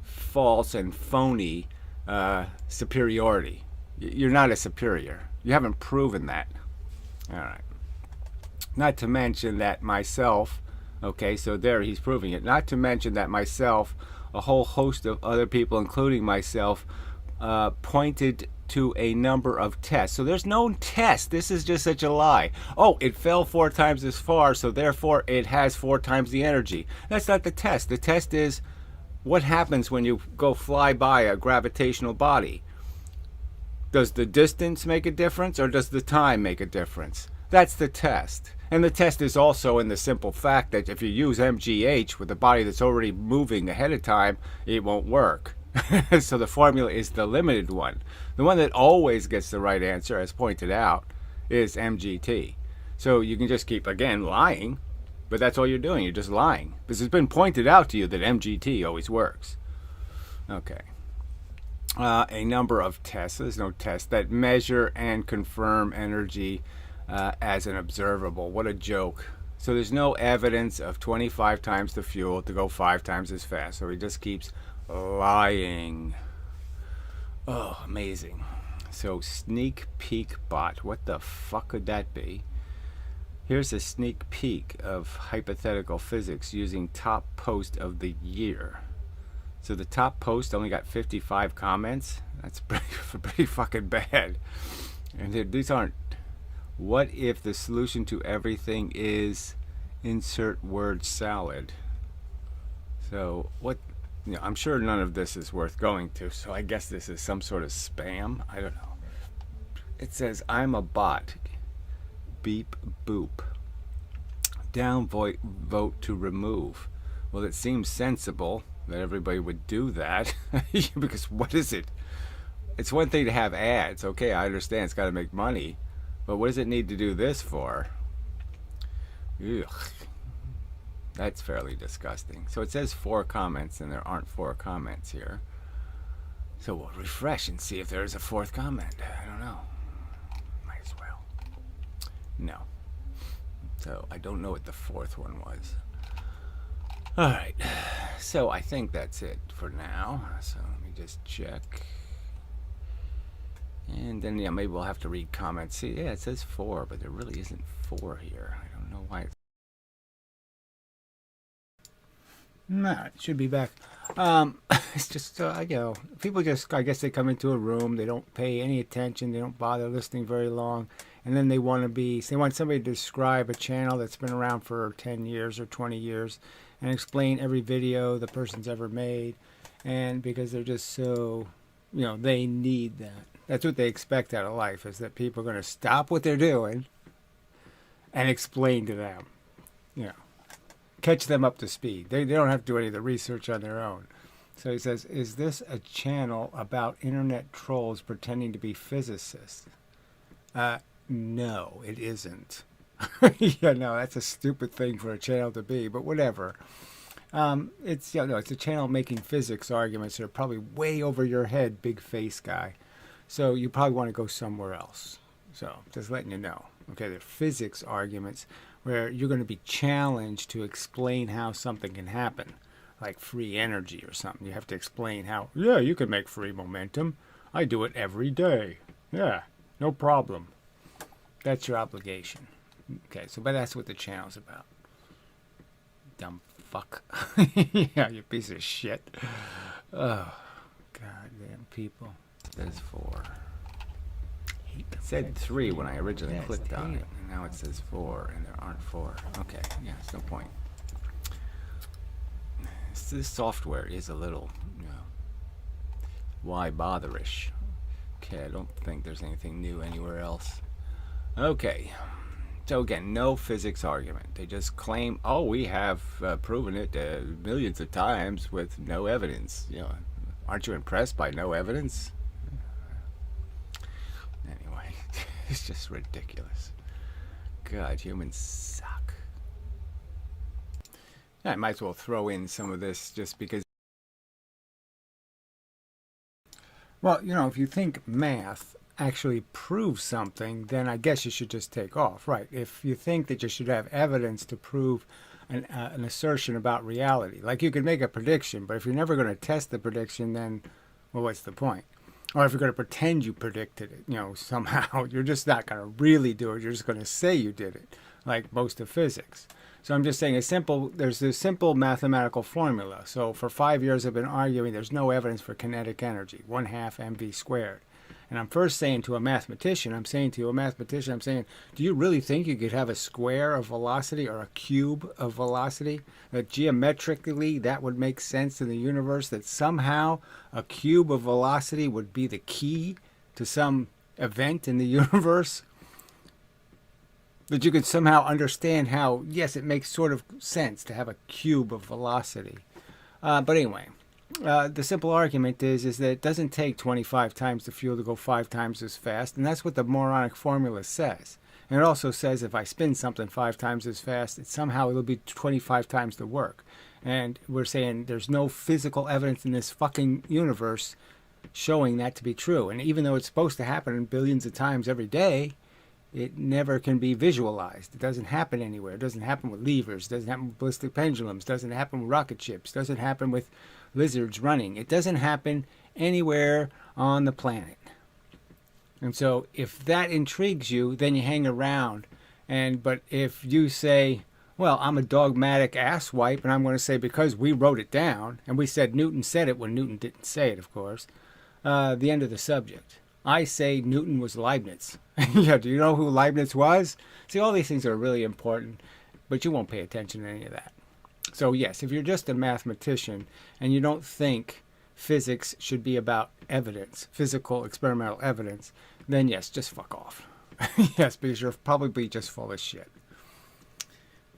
false and phony superiority. You're not a superior. You haven't proven that. All right. Not to mention that myself. Okay, so there he's proving it. Not to mention that myself, a whole host of other people, including myself, pointed to a number of tests. So there's no test. This is just such a lie. Oh, it fell 4 times as far, so therefore it has 4 times the energy. That's not the test. The test is what happens when you go fly by a gravitational body. Does the distance make a difference, or does the time make a difference? That's the test. And the test is also in the simple fact that if you use MGH with a body that's already moving ahead of time, it won't work. So the formula is the limited one. The one that always gets the right answer, as pointed out, is MGT. So you can just keep, again, lying, but that's all you're doing. You're just lying. Because it's been pointed out to you that MGT always works. Okay. A number of tests, there's no test, that measure and confirm energy as an observable. What a joke. So there's no evidence of 25 times the fuel to go 5 times as fast. So he just keeps lying. Oh, amazing. So sneak peek bot, what the fuck could that be? Here's a sneak peek of hypothetical physics using top post of the year. So the top post only got 55 comments. That's pretty fucking bad. And these aren't. What if the solution to everything is insert word salad? So what? You know, I'm sure none of this is worth going to. So I guess this is some sort of spam. I don't know. It says I'm a bot. Beep boop. Downvote to remove. Well, it seems sensible that everybody would do that because what is it? It's one thing to have ads. Okay, I understand it's got to make money, but what does it need to do this for? Ugh. That's fairly disgusting. So it says 4 comments, and there aren't 4 comments here. So we'll refresh and see if there's a 4th comment. I don't know. Might as well. No. So I don't know what the 4th one was. All right. So I think that's it for now. So let me just check. And then, yeah, maybe we'll have to read comments. See, yeah, it says 4, but there really isn't 4 here. I don't know why. No, it should be back. It's just, you know, people just, I guess they come into a room, they don't pay any attention, they don't bother listening very long, and then they want somebody to describe a channel that's been around for 10 years or 20 years and explain every video the person's ever made, and because they're just so, you know, they need that. That's what they expect out of life, is that people are going to stop what they're doing and explain to them, you know. Catch them up to speed. They don't have to do any of the research on their own. So he says, is this a channel about internet trolls pretending to be physicists? No, it isn't. Yeah, no, that's a stupid thing for a channel to be, but whatever. It's a channel making physics arguments that are probably way over your head, big face guy. So you probably want to go somewhere else. So just letting you know. Okay, they're physics arguments where you're going to be challenged to explain how something can happen, like free energy or something. You have to explain how, yeah, you can make free momentum. I do it every day. Yeah, no problem. That's your obligation. Okay, so but that's what the channel's about. Dumb fuck. Yeah, you piece of shit. Oh, goddamn people. There's 4. It said 3 when I originally clicked on it, and now it says 4, and there aren't 4. Okay, yeah, it's no point. This software is a little, you know, why botherish. Okay, I don't think there's anything new anywhere else. Okay, so again, no physics argument. They just claim, oh, we have proven it millions of times with no evidence. You know, aren't you impressed by no evidence? Anyway, it's just ridiculous. God, humans suck. I might as well throw in some of this just because. Well, you know, if you think math actually proves something, then I guess you should just take off, right? If you think that you should have evidence to prove an assertion about reality, like you could make a prediction, but if you're never going to test the prediction, then, well, what's the point? Or if you're going to pretend you predicted it, you know, somehow, you're just not going to really do it. You're just going to say you did it, like most of physics. So I'm just saying there's this simple mathematical formula. So for 5 years I've been arguing there's no evidence for kinetic energy, 1/2 mv squared. And I'm first saying to a mathematician, do you really think you could have a square of velocity or a cube of velocity? That geometrically that would make sense in the universe, that somehow a cube of velocity would be the key to some event in the universe? That you could somehow understand how, yes, it makes sort of sense to have a cube of velocity. But anyway, the simple argument is that it doesn't take 25 times the fuel to go 5 times as fast, and that's what the moronic formula says. And it also says if I spin something 5 times as fast, it'll be 25 times the work. And we're saying there's no physical evidence in this fucking universe showing that to be true. And even though it's supposed to happen billions of times every day, it never can be visualized. It doesn't happen anywhere. It doesn't happen with levers. It doesn't happen with ballistic pendulums. It doesn't happen with rocket ships. It doesn't happen with lizards running. It doesn't happen anywhere on the planet. And so if that intrigues you, then you hang around. But if you say, well, I'm a dogmatic asswipe, and I'm going to say because we wrote it down, and we said Newton said it when Newton didn't say it, of course, the end of the subject. I say Newton was Leibniz. Yeah, do you know who Leibniz was? See, all these things are really important, but you won't pay attention to any of that. So yes, if you're just a mathematician and you don't think physics should be about evidence, physical experimental evidence, then yes, just fuck off. Yes, because you're probably just full of shit.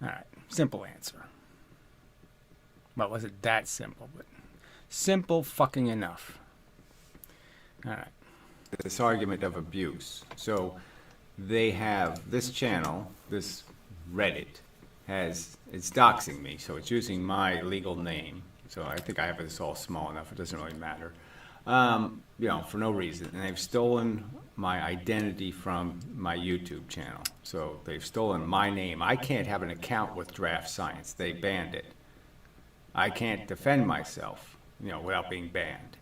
All right, simple answer. Well, it wasn't that simple, but simple fucking enough. All right. This argument of abuse. So they have this channel, this Reddit, it's doxing me, so it's using my legal name. So I think I have this all small enough, it doesn't really matter. For no reason. And they've stolen my identity from my YouTube channel. So they've stolen my name. I can't have an account with Draft Science. They banned it. I can't defend myself, without being banned.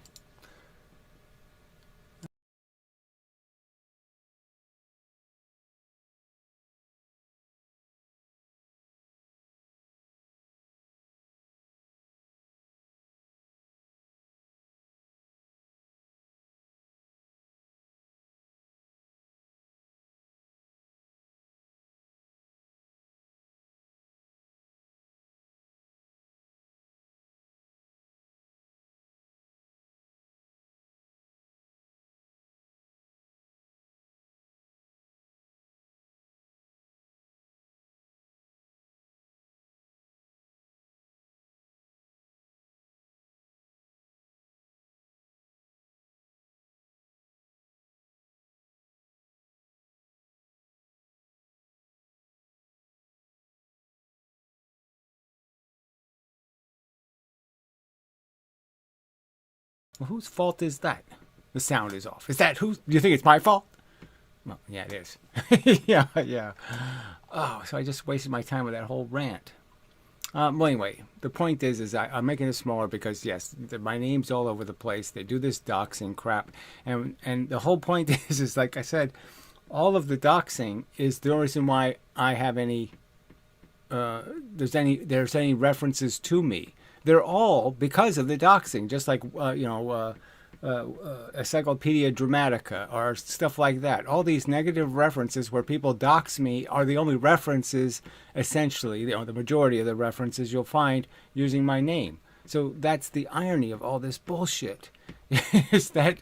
Well, whose fault is that? The sound is off. Is that who? Do you think it's my fault? Well, yeah, it is. Yeah. Oh, so I just wasted my time with that whole rant. Well, anyway, the point is I'm making it smaller because, yes, my name's all over the place. They do this doxing crap. And the whole point is like I said, all of the doxing is the only reason why I have there's any references to me. They're all because of the doxing, just like, Encyclopedia Dramatica or stuff like that. All these negative references where people dox me are the only references, essentially, the majority of the references you'll find using my name. So that's the irony of all this bullshit, is that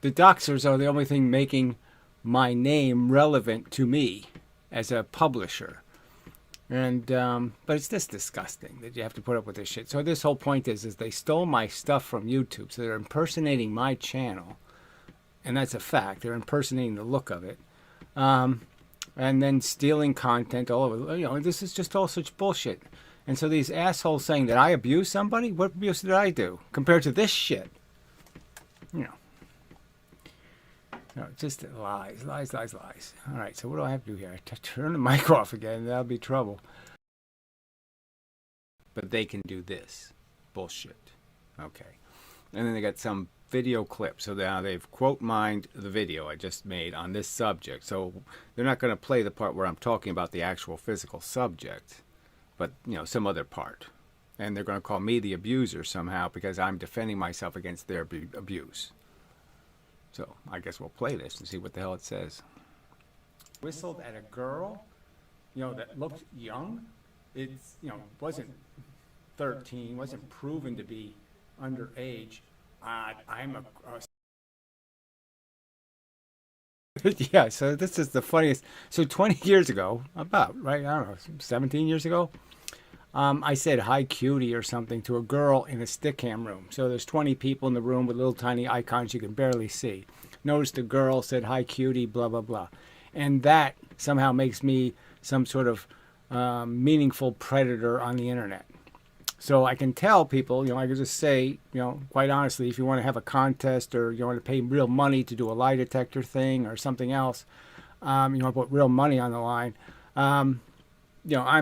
the doxers are the only thing making my name relevant to me as a publisher. And but it's just disgusting that you have to put up with this shit. So this whole point is they stole my stuff from YouTube. So they're impersonating my channel. And that's a fact. They're impersonating the look of it. And then stealing content all over. This is just all such bullshit. And so these assholes saying that I abuse somebody? What abuse did I do compared to this shit? Just lies. All right, so what do I have to do here? I turn the mic off again. That'll be trouble. But they can do this. Bullshit. Okay. And then they got some video clip. So now they've quote mined the video I just made on this subject. So they're not going to play the part where I'm talking about the actual physical subject, but, some other part. And they're going to call me the abuser somehow because I'm defending myself against their abuse. So I guess we'll play this and see what the hell it says. Whistled at a girl, that looked young. It's, wasn't 13, wasn't proven to be underage. I'm yeah, so this is the funniest. So 20 years ago, about, right, I don't know, 17 years ago, I said hi cutie or something to a girl in a stickam room. So there's 20 people in the room with little tiny icons you can barely see. Notice the girl said hi cutie, blah, blah, blah. And that somehow makes me some sort of meaningful predator on the internet. So I can tell people, I can just say, quite honestly, if you want to have a contest or you want to pay real money to do a lie detector thing or something else, put real money on the line, I'm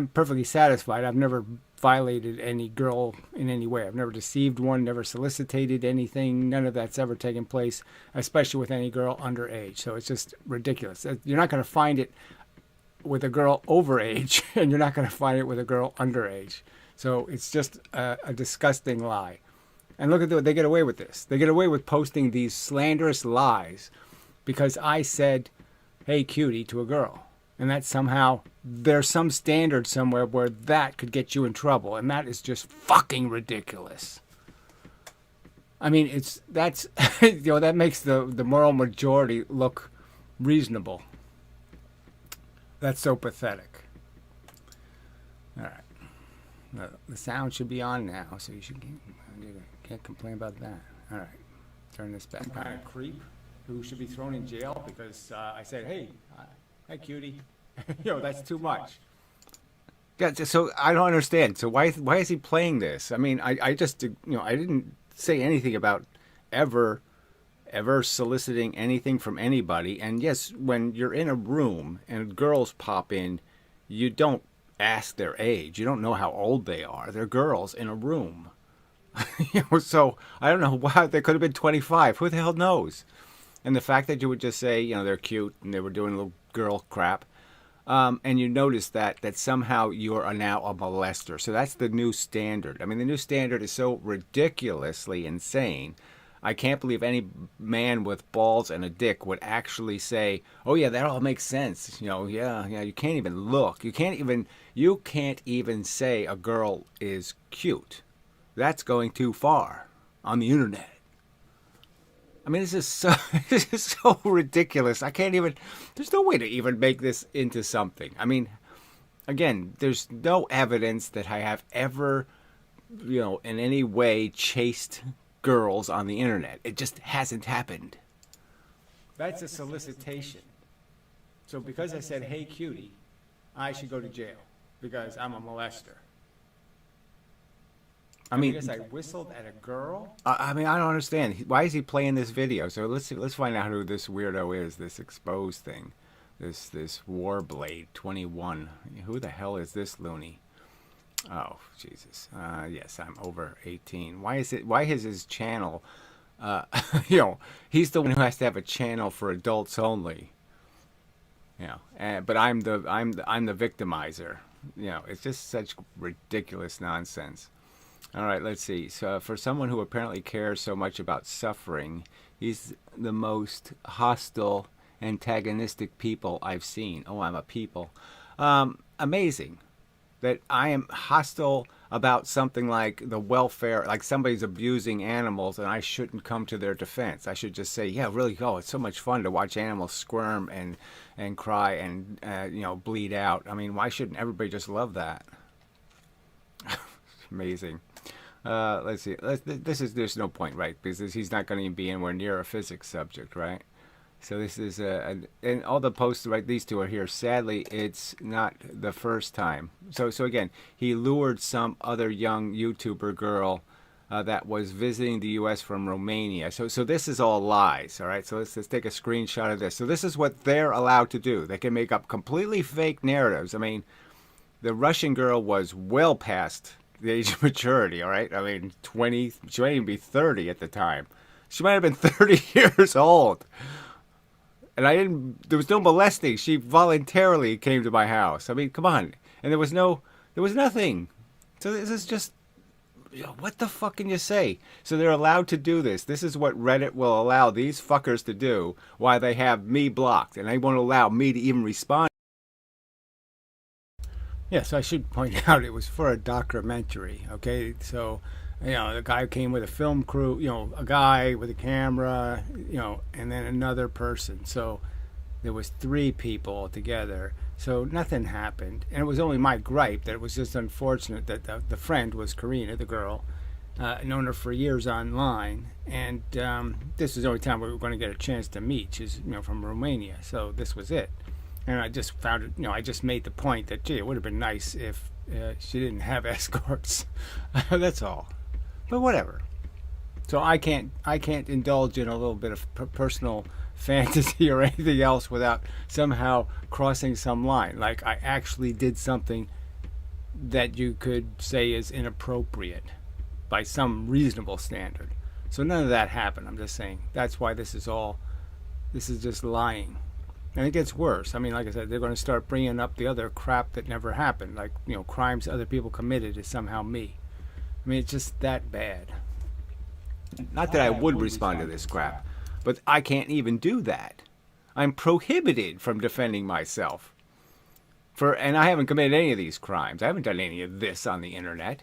perfectly satisfied. I've never violated any girl in any way. I've never deceived one, never solicited anything. None of that's ever taken place, especially with any girl underage. So it's just ridiculous. You're not going to find it with a girl overage, and you're not going to find it with a girl underage. So it's just a disgusting lie. And look at they get away with this. They get away with posting these slanderous lies because I said, "Hey, cutie," to a girl. And that somehow, there's some standard somewhere where that could get you in trouble. And that is just fucking ridiculous. I mean, that's that makes the moral majority look reasonable. That's so pathetic. All right. The sound should be on now, so you can't complain about that. All right. Turn this back. Some kind of creep who should be thrown in jail because I said, "Hey, cutie." That's too much. Yeah, so I don't understand. So why is he playing this? I mean, I just, I didn't say anything about ever soliciting anything from anybody. And yes, when you're in a room and girls pop in, you don't ask their age. You don't know how old they are. They're girls in a room. So I don't know why they could have been 25. Who the hell knows? And the fact that you would just say, they're cute and they were doing little girl crap. And you notice that somehow you are now a molester. So that's the new standard. I mean, the new standard is so ridiculously insane. I can't believe any man with balls and a dick would actually say, "Oh yeah, that all makes sense." Yeah. You can't even look. You can't even say a girl is cute. That's going too far on the internet. I mean, this is so ridiculous. I can't even, there's no way to even make this into something. I mean, again, there's no evidence that I have ever, in any way chased girls on the internet. It just hasn't happened. That's a solicitation. So because I said, "Hey, cutie," I should go to jail because I'm a molester. I mean, because I whistled at a girl? I mean, I don't understand. Why is he playing this video? So let's find out who this weirdo is, this exposed thing. This Warblade 21. Who the hell is this loony? Oh, Jesus. Yes, I'm over 18. Why is his channel, he's the one who has to have a channel for adults only. But I'm the victimizer. It's just such ridiculous nonsense. All right, let's see. So for someone who apparently cares so much about suffering, he's the most hostile, antagonistic people I've seen. Oh, I'm a people. Amazing that I am hostile about something like the welfare, like somebody's abusing animals and I shouldn't come to their defense. I should just say, yeah, really, it's so much fun to watch animals squirm and cry and, bleed out. I mean, why shouldn't everybody just love that? Amazing. Let's see. There's no point, right? Because he's not going to be anywhere near a physics subject, right? So this is and all the posts, right? These two are here. Sadly, it's not the first time. So again, he lured some other young YouTuber girl that was visiting the U.S. from Romania. So this is all lies, all right? So let's take a screenshot of this. So this is what they're allowed to do. They can make up completely fake narratives. I mean, the Russian girl was well past the age of maturity, all right? I mean, 20, she might even be 30 at the time. She might have been 30 years old. And there was no molesting. She voluntarily came to my house. I mean, come on. And there was nothing. So this is just, what the fuck can you say? So they're allowed to do this. This is what Reddit will allow these fuckers to do while they have me blocked. And they won't allow me to even respond. Yes, I should point out it was for a documentary, okay? So, the guy came with a film crew, a guy with a camera, and then another person. So there was 3 people together. So nothing happened. And it was only my gripe that it was just unfortunate that the friend was Karina, the girl, known her for years online. And this was the only time we were going to get a chance to meet. She's, from Romania. So this was it. And I just found it, I just made the point that, gee, it would have been nice if she didn't have escorts. That's all. But whatever. So I can't indulge in a little bit of personal fantasy or anything else without somehow crossing some line. Like I actually did something that you could say is inappropriate by some reasonable standard. So none of that happened. I'm just saying that's why this is just lying. And it gets worse. I mean, like I said, they're going to start bringing up the other crap that never happened, like, crimes other people committed is somehow me. I mean, it's just that bad. Not that I would respond to this crap, but I can't even do that. I'm prohibited from defending myself. And I haven't committed any of these crimes. I haven't done any of this on the internet.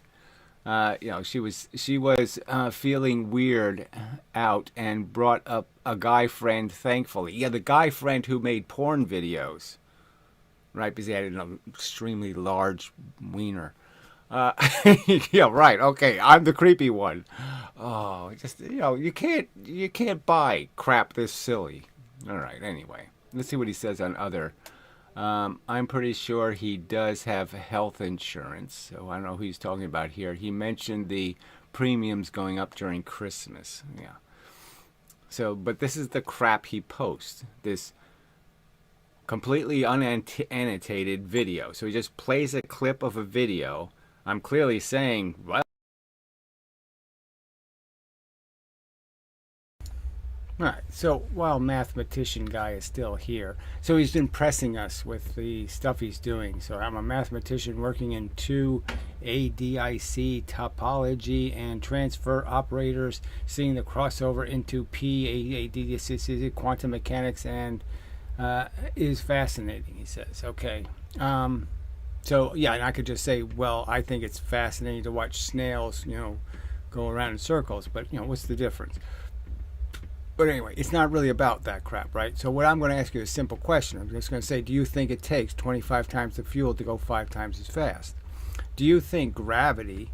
She was feeling weird out and brought up a guy friend, thankfully. Yeah, the guy friend who made porn videos, right? Because he had an extremely large wiener. Yeah, right. Okay, I'm the creepy one. Oh, just you can't buy crap this silly. All right. Anyway, let's see what he says on other. I'm pretty sure he does have health insurance, so I don't know who he's talking about here. He mentioned the premiums going up during Christmas. Yeah. So, but this is the crap he posts. This completely unannotated video. So he just plays a clip of a video. I'm clearly saying, well, all right, so while mathematician guy is still here, so he's been pressing us with the stuff he's doing. So I'm a mathematician working in 2 ADIC topology and transfer operators, seeing the crossover into PADIC quantum mechanics, and is fascinating, he says. Okay. So yeah, and I could just say, well, I think it's fascinating to watch snails, go around in circles, but what's the difference? But anyway, it's not really about that crap, right? So what I'm going to ask you is a simple question. I'm just going to say, do you think it takes 25 times the fuel to go 5 times as fast? Do you think gravity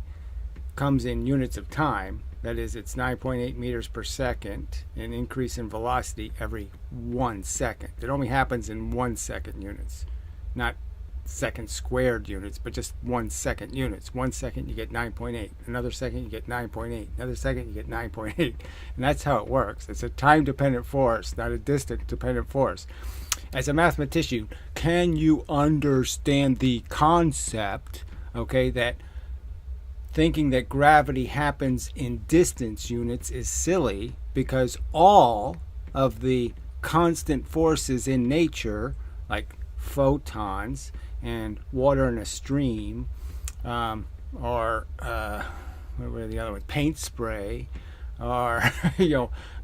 comes in units of time? That is, it's 9.8 meters per second, an increase in velocity every 1 second. It only happens in 1 second units, not second squared units, but just 1 second units. 1 second you get 9.8, another second you get 9.8, another second you get 9.8, and that's how it works. It's a time dependent force, not a distance dependent force. As a mathematician, can you understand the concept, okay, that thinking that gravity happens in distance units is silly, because all of the constant forces in nature, like photons and water in a stream, or what were the other ones? Paint spray, or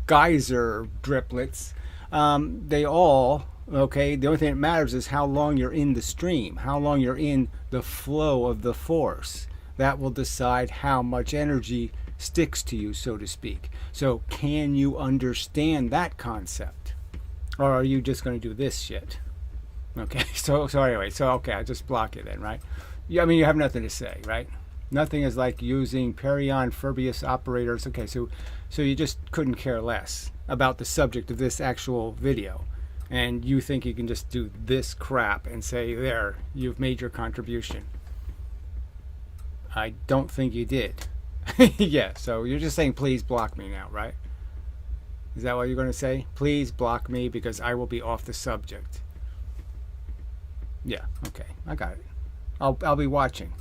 geyser driplets. They all, okay. The only thing that matters is how long you're in the stream, how long you're in the flow of the force. That will decide how much energy sticks to you, so to speak. So, can you understand that concept, or are you just going to do this shit? Okay, so anyway, okay, I'll just block it then, right? Yeah, I mean, you have nothing to say, right? Nothing is like using Perion-Furbius operators. Okay, so you just couldn't care less about the subject of this actual video, and you think you can just do this crap and say, there, you've made your contribution. I don't think you did. Yeah, so you're just saying, please block me now, right? Is that what you're going to say? Please block me because I will be off the subject. Yeah, okay, I got it. I'll be watching.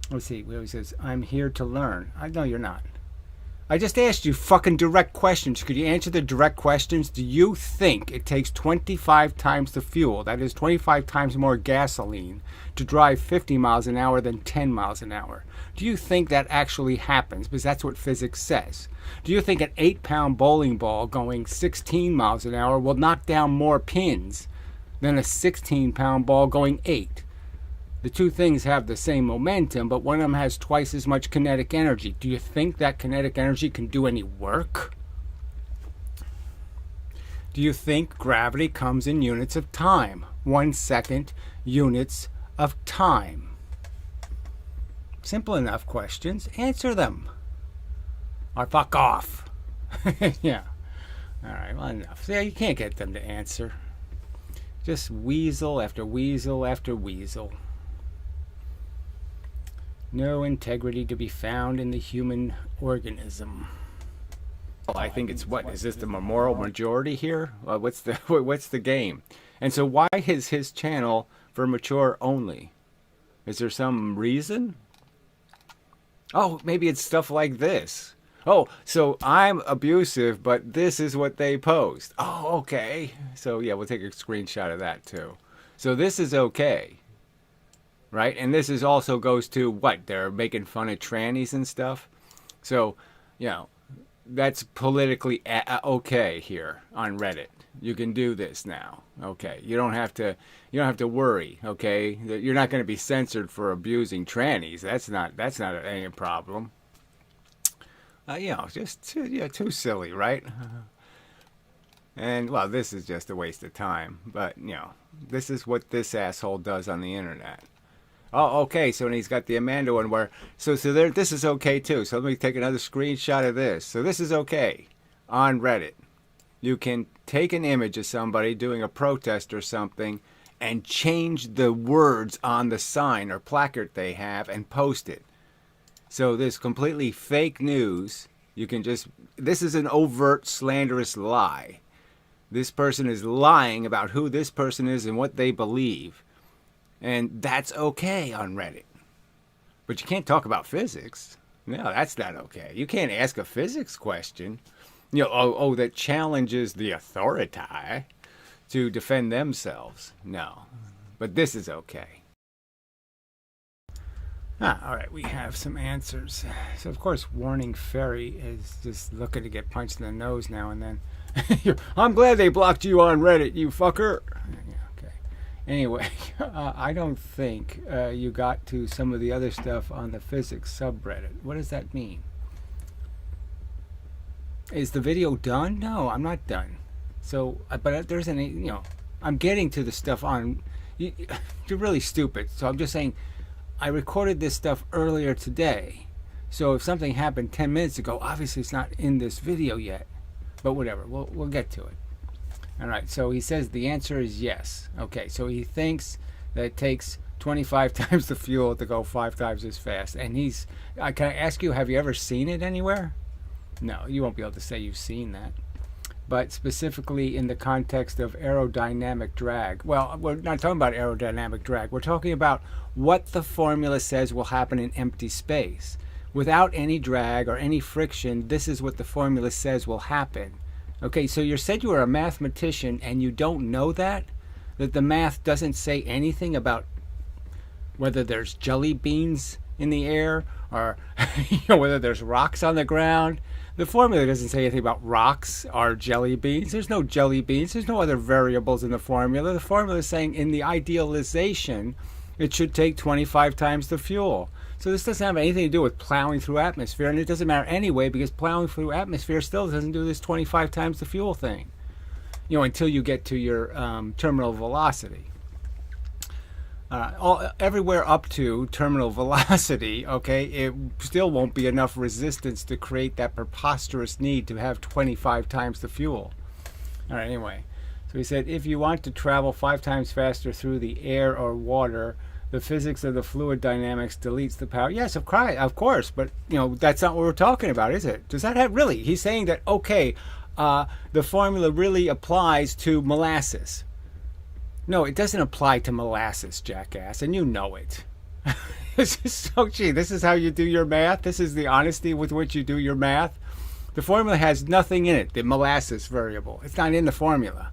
Let's see, where he says, I'm here to learn. I know you're not. I just asked you fucking direct questions. Could you answer the direct questions? Do you think it takes 25 times the fuel, that is 25 times more gasoline, to drive 50 miles an hour than 10 miles an hour? Do you think that actually happens? Because that's what physics says. Do you think an 8-pound bowling ball going 16 miles an hour will knock down more pins than a 16-pound ball going 8? The two things have the same momentum, but one of them has twice as much kinetic energy. Do you think that kinetic energy can do any work? Do you think gravity comes in units of time? 1 second units of time. Simple enough questions. Answer them. Or fuck off. Yeah. All right, well, enough. See, you can't get them to answer. Just weasel after weasel after weasel. No integrity to be found in the human organism. Well, I think it's what? Is this the moral majority here? What's the game? And so why is his channel for mature only? Is there some reason? Oh, maybe it's stuff like this. Oh, so I'm abusive, but this is what they post. Oh, okay. So yeah, we'll take a screenshot of that too. So this is okay, right? And this is also goes to what? They're making fun of trannies and stuff. So, you know, that's politically okay here on Reddit. You can do this now. Okay. You don't have to worry, okay? That you're not going to be censored for abusing trannies. That's not any problem. You know, just too silly, right? And well, this is just a waste of time, but you know, this is what this asshole does on the internet. Oh, okay. So he's got the Amanda one where there. This is okay too. So let me take another screenshot of this. So this is okay on Reddit. You can take an image of somebody doing a protest or something and change the words on the sign or placard they have and post it. So this completely fake news. You can just. This is an overt slanderous lie. This person is lying about who this person is and what they believe. And that's okay on Reddit. But you can't talk about physics. No, that's not okay. You can't ask a physics question. You know, that challenges the authority to defend themselves. No. But this is okay. All right, we have some answers. So, of course, Warning Fairy is just looking to get punched in the nose now and then. I'm glad they blocked you on Reddit, you fucker. Okay. Anyway, I don't think you got to some of the other stuff on the physics subreddit. What does that mean? Is the video done? No, I'm not done. So, but there's any, you know, I'm getting to the stuff on. You're really stupid. So I'm just saying, I recorded this stuff earlier today. So if something happened 10 minutes ago, obviously it's not in this video yet. But whatever, we'll get to it. All right, so he says the answer is yes. Okay, so he thinks that it takes 25 times the fuel to go 5 times as fast. And can I ask you, have you ever seen it anywhere? No, you won't be able to say you've seen that. But specifically in the context of aerodynamic drag. Well, we're not talking about aerodynamic drag. We're talking about what the formula says will happen in empty space. Without any drag or any friction, this is what the formula says will happen. Okay, so you said you were a mathematician and you don't know that the math doesn't say anything about whether there's jelly beans in the air or whether there's rocks on the ground. The formula doesn't say anything about rocks or jelly beans. There's no jelly beans. There's no other variables in the formula. The formula is saying in the idealization, it should take 25 times the fuel. So this doesn't have anything to do with plowing through atmosphere, and it doesn't matter anyway because plowing through atmosphere still doesn't do this 25 times the fuel thing, until you get to your terminal velocity. Everywhere up to terminal velocity, okay, it still won't be enough resistance to create that preposterous need to have 25 times the fuel. All right, anyway, so he said if you want to travel 5 times faster through the air or water, the physics of the fluid dynamics deletes the power. Yes, of course, but that's not what we're talking about, is it? Does that have really? He's saying that okay, the formula really applies to molasses. No, it doesn't apply to molasses, jackass, and you know it. This is how you do your math. This is the honesty with which you do your math. The formula has nothing in it, the molasses variable. It's not in the formula.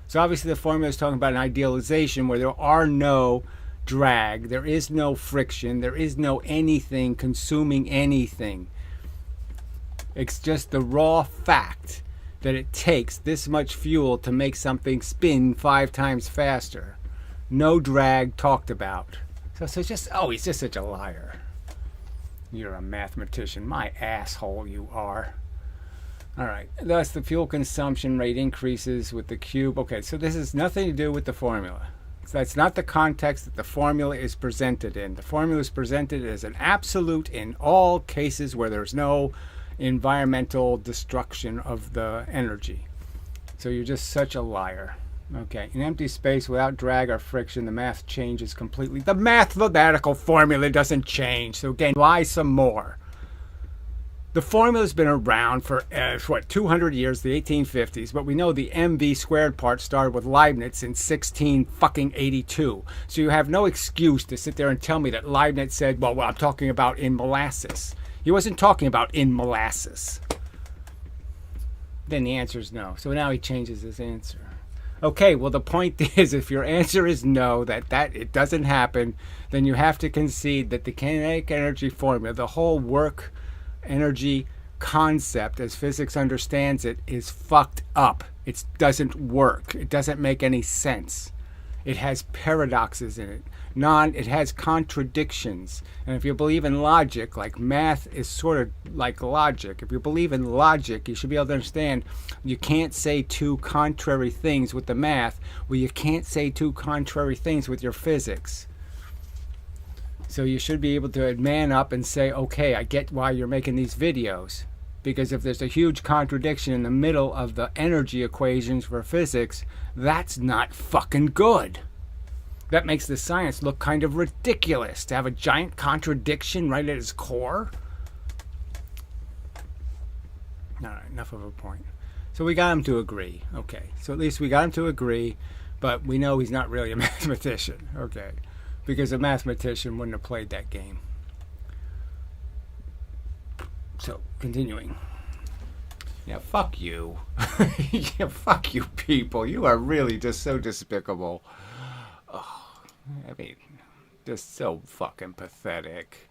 So obviously the formula is talking about an idealization where there are no drag, there is no friction, there is no anything consuming anything. It's just the raw fact that it takes this much fuel to make something spin 5 times faster. No drag talked about. So he's just such a liar. You're a mathematician. My asshole you are. All right. Thus, the fuel consumption rate increases with the cube. Okay, so this has nothing to do with the formula. So that's not the context that the formula is presented in. The formula is presented as an absolute in all cases where there's no environmental destruction of the energy. So you're just such a liar. Okay, in empty space without drag or friction, the math changes completely. The mathematical formula doesn't change. So again, lie some more. The formula's been around for, 200 years, the 1850s, but we know the mv squared part started with Leibniz in 1682. So you have no excuse to sit there and tell me that Leibniz said, well, I'm talking about in molasses. He wasn't talking about in molasses. Then the answer is no. So now he changes his answer. Okay, well, the point is, if your answer is no, that it doesn't happen, then you have to concede that the kinetic energy formula, the whole work energy concept as physics understands it, is fucked up. It doesn't work. It doesn't make any sense. It has paradoxes in it. It has contradictions. And if you believe in logic, like math is sort of like logic. If you believe in logic, you should be able to understand you can't say two contrary things with the math. Well, you can't say two contrary things with your physics. So you should be able to man up and say, okay, I get why you're making these videos. Because if there's a huge contradiction in the middle of the energy equations for physics, that's not fucking good. That makes the science look kind of ridiculous, to have a giant contradiction right at its core. All right, enough of a point. So we got him to agree. Okay, so at least we got him to agree, but we know he's not really a mathematician. Okay. Because a mathematician wouldn't have played that game. So, continuing. Yeah, fuck you. Yeah, fuck you people. You are really just so despicable. Oh, I mean, just so fucking pathetic.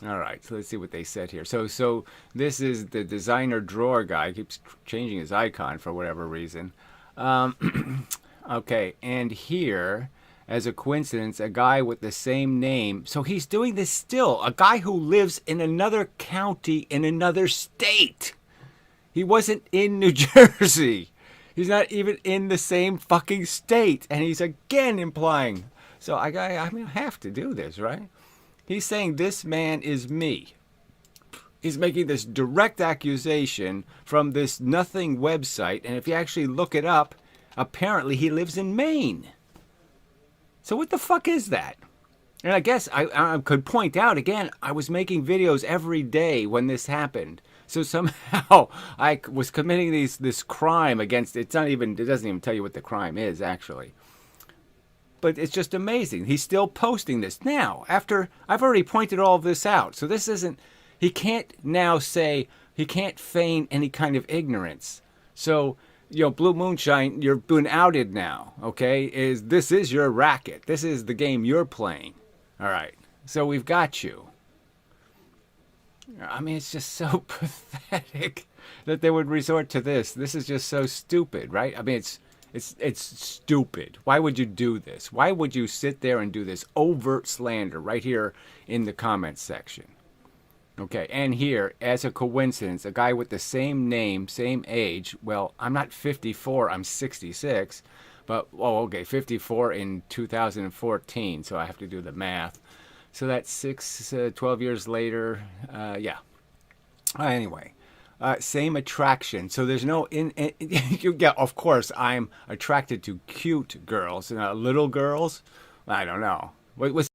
All right, so let's see what they said here. So this is the designer drawer guy. Keeps changing his icon for whatever reason. Okay, and here, as a coincidence, a guy with the same name. So he's doing this still. A guy who lives in another county in another state. He wasn't in New Jersey. He's not even in the same fucking state. And he's again implying. So I mean, I have to do this, right? He's saying this man is me. He's making this direct accusation from this nothing website. And if you actually look it up, apparently he lives in Maine. So what the fuck is that? And I guess I could point out, again, I was making videos every day when this happened. So somehow I was committing this crime against, it doesn't even tell you what the crime is, actually. But it's just amazing. He's still posting this now, after I've already pointed all of this out. So this isn't, he can't now say, he can't feign any kind of ignorance. So, Blue Moonshine, you're being outed now, okay? This is your racket. This is the game you're playing. All right. So we've got you. I mean, it's just so pathetic that they would resort to this. This is just so stupid, right? I mean, it's stupid. Why would you do this? Why would you sit there and do this overt slander right here in the comments section? Okay, and here, as a coincidence, a guy with the same name, same age. Well, I'm not 54, I'm 66. But, 54 in 2014, so I have to do the math. So that's 12 years later. Yeah. Anyway, same attraction. So there's no, yeah, of course, I'm attracted to cute girls. Little girls, I don't know. What's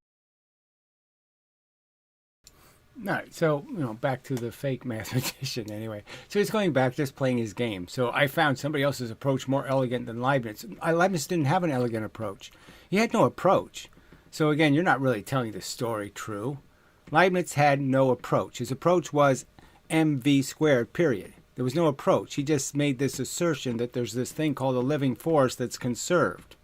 All right, so, back to the fake mathematician anyway. So he's going back, just playing his game. So I found somebody else's approach more elegant than Leibniz. Leibniz didn't have an elegant approach. He had no approach. So again, you're not really telling the story true. Leibniz had no approach. His approach was mv squared, period. There was no approach. He just made this assertion that there's this thing called a living force that's conserved.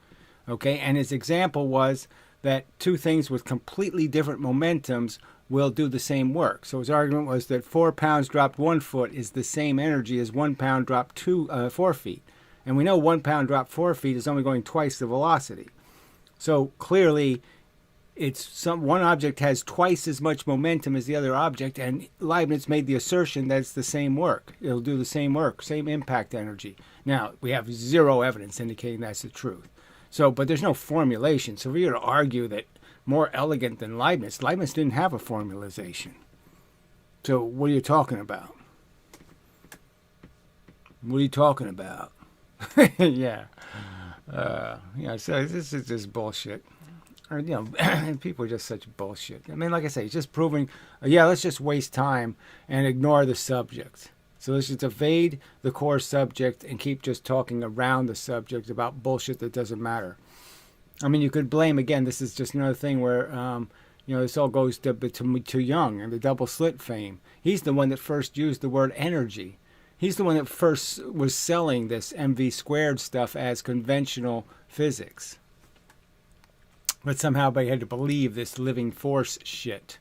Okay, and his example was that two things with completely different momentums will do the same work. So his argument was that 4 pounds dropped 1 foot is the same energy as 1 pound dropped 4 feet. And we know 1 pound dropped 4 feet is only going twice the velocity. So clearly, one object has twice as much momentum as the other object, and Leibniz made the assertion that it's the same work. It'll do the same work, same impact energy. Now, we have zero evidence indicating that's the truth. So, but there's no formulation. So for you to argue that more elegant than Leibniz didn't have a formalization. So what are you talking about? What are you talking about? Yeah. So this is just bullshit. Or, and people are just such bullshit. I mean, like I say, it's just proving, yeah, let's just waste time and ignore the subject. So let's just evade the core subject and keep just talking around the subject about bullshit that doesn't matter. I mean, you could blame, again, this is just another thing where, this all goes to Young and the double slit fame. He's the one that first used the word energy. He's the one that first was selling this MV squared stuff as conventional physics. But somehow they had to believe this living force shit.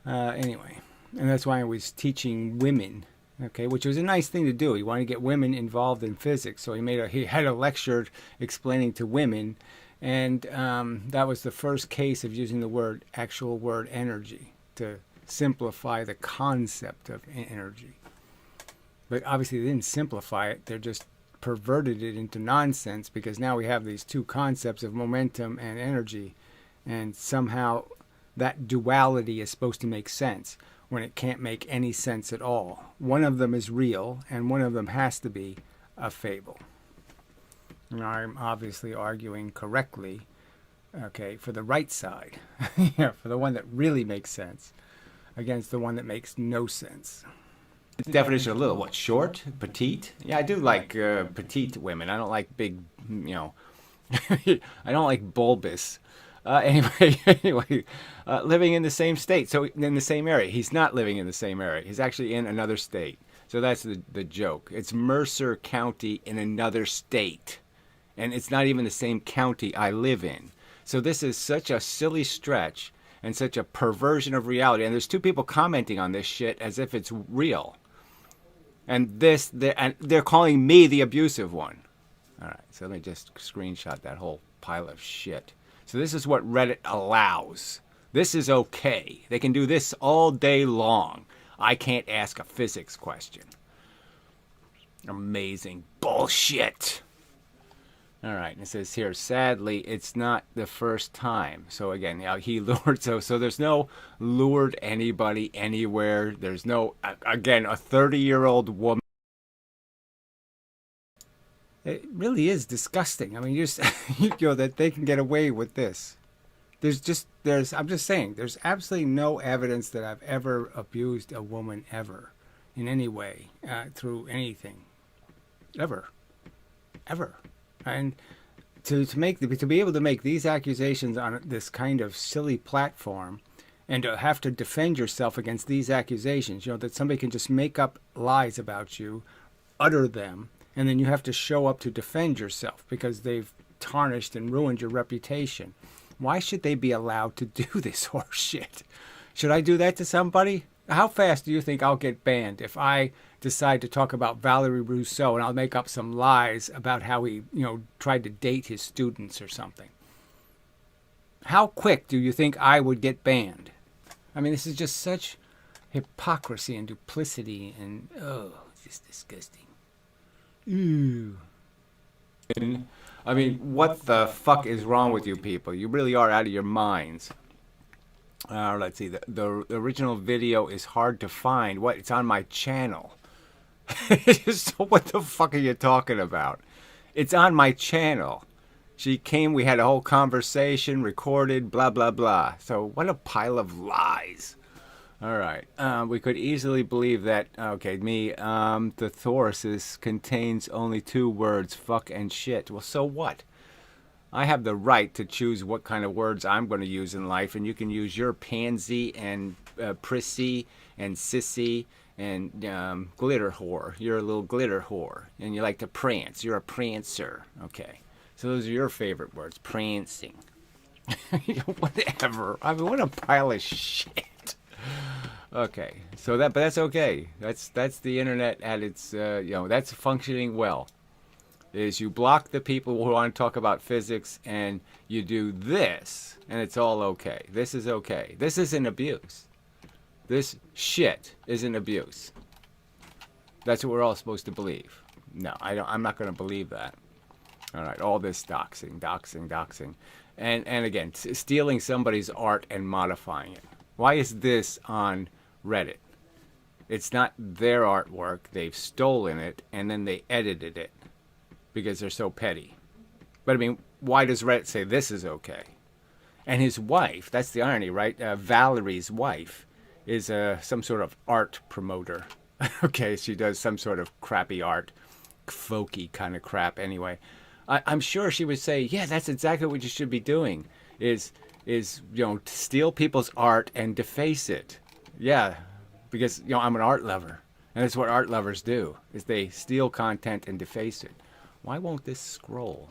Anyway, and that's why I was teaching women, okay, which was a nice thing to do. He wanted to get women involved in physics, so he had a lecture explaining to women, and that was the first case of using the actual word energy to simplify the concept of energy. But obviously they didn't simplify it, they're just perverted it into nonsense, because now we have these two concepts of momentum and energy, and somehow that duality is supposed to make sense when it can't make any sense at all. One of them is real and one of them has to be a fable. And I'm obviously arguing correctly, okay, for the right side, for the one that really makes sense against the one that makes no sense. Definition of little, what, short, petite? Yeah, I do like petite women. I don't like big, I don't like bulbous. Anyway, living in the same state, so in the same area. He's not living in the same area. He's actually in another state. So that's the joke. It's Mercer County in another state. And it's not even the same county I live in. So this is such a silly stretch and such a perversion of reality. And there's two people commenting on this shit as if it's real. And they're calling me the abusive one. All right, so let me just screenshot that whole pile of shit. So this is what Reddit allows. This is okay. They can do this all day long. I can't ask a physics question. Amazing bullshit. All right, and it says here, sadly, it's not the first time. So again, he lured, so there's no lured anybody anywhere. There's no, again, a 30-year-old woman. It really is disgusting. I mean, that they can get away with this. I'm just saying, there's absolutely no evidence that I've ever abused a woman ever, in any way, through anything, ever. And to be able to make these accusations on this kind of silly platform, and to have to defend yourself against these accusations, that somebody can just make up lies about you, utter them, and then you have to show up to defend yourself because they've tarnished and ruined your reputation. Why should they be allowed to do this horse shit? Should I do that to somebody? How fast do you think I'll get banned if I decide to talk about Valerie Rousseau and I'll make up some lies about how he, tried to date his students or something? How quick do you think I would get banned? I mean, this is just such hypocrisy and duplicity, and it's just disgusting. Ew. I mean, what the fuck is wrong with you people? You really are out of your minds. Let's see. The original video is hard to find. What? It's on my channel. So what the fuck are you talking about? It's on my channel. She came, we had a whole conversation, recorded, blah, blah, blah. So what a pile of lies. All right. We could easily believe that, the thesaurus contains only two words, fuck and shit. Well, so what? I have the right to choose what kind of words I'm going to use in life, and you can use your pansy and prissy and sissy and glitter whore. You're a little glitter whore, and you like to prance. You're a prancer. Okay. So those are your favorite words, prancing. Whatever. I mean, what a pile of shit. Okay, so but that's okay. That's the internet at its that's functioning well. Is you block the people who want to talk about physics, and you do this, and it's all okay. This is okay. This isn't abuse. This shit isn't abuse. That's what we're all supposed to believe. No, I'm not going to believe that. All right, all this doxing, and again, stealing somebody's art and modifying it. Why is this on Reddit? It's not their artwork. They've stolen it, and then they edited it because they're so petty. But I mean, why does Reddit say this is okay? And his wife, that's the irony, right? Valerie's wife is some sort of art promoter. Okay, she does some sort of crappy art, folky kind of crap anyway. I'm sure she would say, yeah, that's exactly what you should be doing, is steal people's art and deface it. Yeah, because I'm an art lover, and that's what art lovers do, is they steal content and deface it. Why won't this scroll?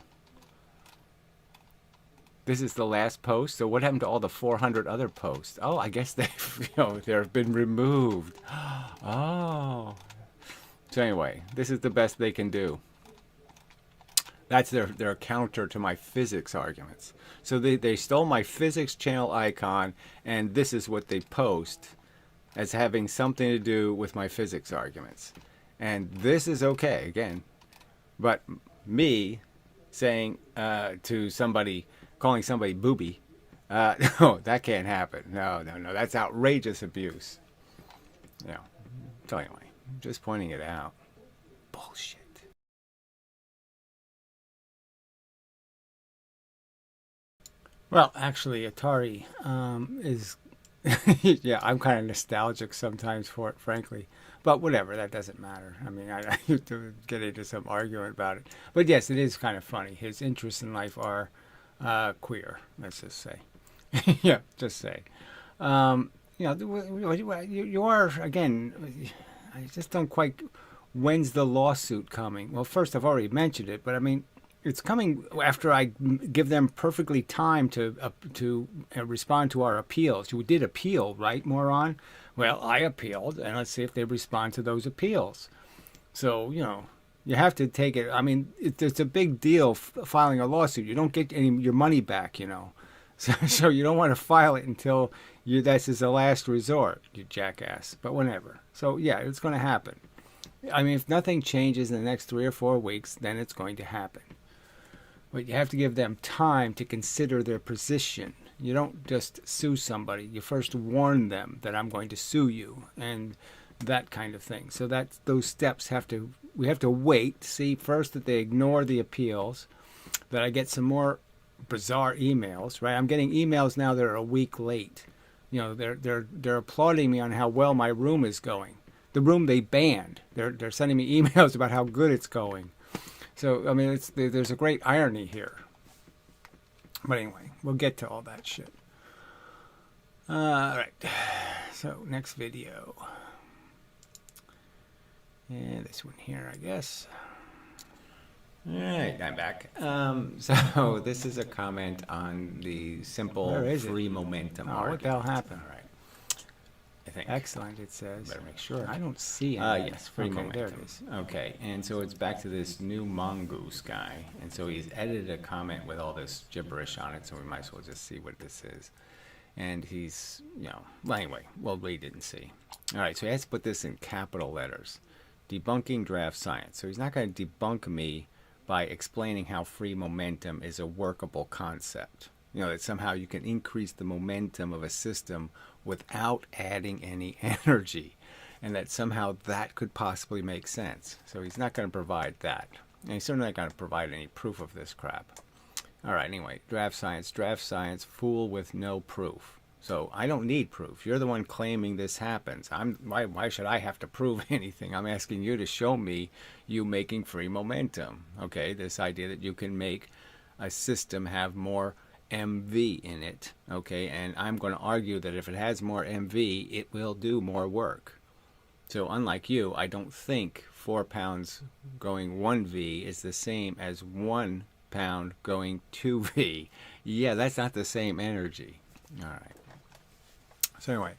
This is the last post. So what happened to all the 400 other posts? Oh, I guess they've been removed. Oh. So anyway, this is the best they can do. That's their counter to my physics arguments. So they stole my physics channel icon, and this is what they post as having something to do with my physics arguments. And this is okay, again. But me saying to somebody, calling somebody booby, no, that can't happen. No, that's outrageous abuse. So anyway, just pointing it out. Bullshit. Well, actually, Atari is, yeah, I'm kind of nostalgic sometimes for it, frankly. But whatever, that doesn't matter. I mean, I used to get into some argument about it. But yes, it is kind of funny. His interests in life are queer, let's just say. Yeah, just say. You are, again, I just don't quite, when's the lawsuit coming? Well, first, I've already mentioned it, but I mean, it's coming after I give them perfectly time to respond to our appeals. You did appeal, right, moron? Well, I appealed, and let's see if they respond to those appeals. So, you have to take it. I mean, it's a big deal filing a lawsuit. You don't get your money back, So you don't want to file it until this is the last resort, you jackass. But whatever. So, yeah, it's going to happen. I mean, if nothing changes in the next 3 or 4 weeks, then it's going to happen. But you have to give them time to consider their position. You don't just sue somebody. You first warn them that I'm going to sue you and that kind of thing. So those steps we have to wait, see first that they ignore the appeals, that I get some more bizarre emails, right? I'm getting emails now that are a week late. They're applauding me on how well my room is going. The room they banned. They're sending me emails about how good it's going. So, I mean, there's a great irony here. But anyway, we'll get to all that shit. All right. So, next video. And this one here, I guess. All right, I'm back. So this is a comment on the simple free momentum argument. What the hell happened? All right. I think. Excellent, it says. Better make sure. I don't see it. Yes, free momentum. There it is. Okay, and so it's back to this new mongoose guy. And so he's edited a comment with all this gibberish on it, so we might as well just see what this is. And he's, well, anyway, we'll read it and see. All right, so he has to put this in capital letters. Debunking draft science. So he's not going to debunk me by explaining how free momentum is a workable concept. That somehow you can increase the momentum of a system without adding any energy, and that somehow that could possibly make sense. So he's not going to provide that. And he's certainly not going to provide any proof of this crap. All right, anyway, draft science, fool with no proof. So I don't need proof. You're the one claiming this happens. Why should I have to prove anything? I'm asking you to show me you making free momentum. Okay, this idea that you can make a system have more MV in it, okay, and I'm going to argue that if it has more MV, it will do more work. So unlike you, I don't think 4 pounds going 1V is the same as 1 pound going 2V. Yeah, that's not the same energy. All right. So anyway,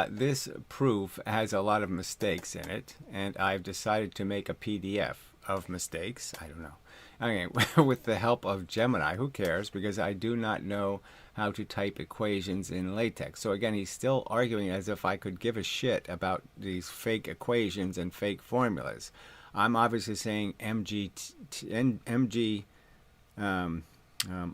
this proof has a lot of mistakes in it, and I've decided to make a PDF of mistakes. I don't know. Okay, with the help of Gemini, who cares, because I do not know how to type equations in LaTeX. So again, he's still arguing as if I could give a shit about these fake equations and fake formulas. I'm obviously saying mg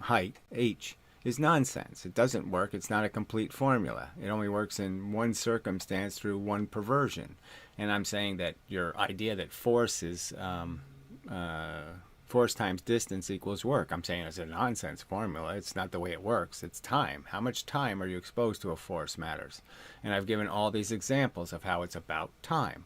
height, h, is nonsense. It doesn't work. It's not a complete formula. It only works in one circumstance through one perversion. And I'm saying that your idea that force is Force times distance equals work. I'm saying it's a nonsense formula. It's not the way it works. It's time. How much time are you exposed to a force matters. And I've given all these examples of how it's about time.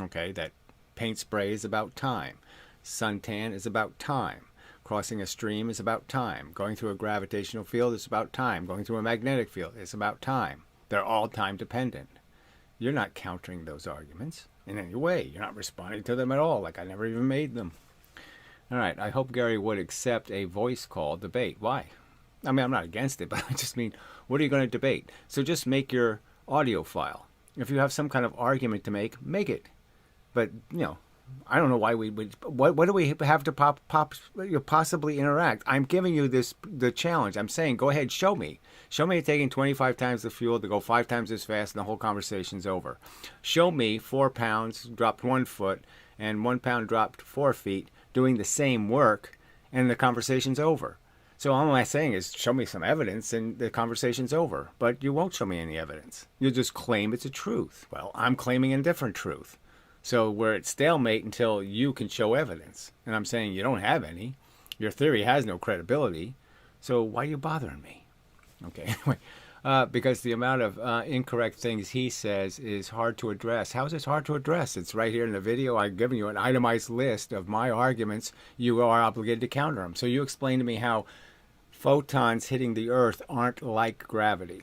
Okay, that paint spray is about time. Suntan is about time. Crossing a stream is about time. Going through a gravitational field is about time. Going through a magnetic field is about time. They're all time dependent. You're not countering those arguments in any way. You're not responding to them at all, like I never even made them. All right, I hope Gary would accept a voice call debate. Why? I mean, I'm not against it, but I just mean, what are you going to debate? So just make your audio file. If you have some kind of argument to make it. But, you know, I don't know why we would. What do we have to possibly interact? I'm giving you the challenge. I'm saying, go ahead, show me. Show me taking 25 times the fuel to go 5 times as fast, and the whole conversation's over. Show me 4 pounds dropped 1 foot and 1 pound dropped 4 feet doing the same work, and the conversation's over. So all I'm saying is, show me some evidence, and the conversation's over. But you won't show me any evidence. You'll just claim it's a truth. Well, I'm claiming a different truth. So we're at stalemate until you can show evidence. And I'm saying you don't have any. Your theory has no credibility. So why are you bothering me? Okay, anyway. Because the amount of incorrect things he says is hard to address. How is this hard to address? It's right here in the video. I've given you an itemized list of my arguments. You are obligated to counter them. So you explain to me how photons hitting the Earth aren't like gravity,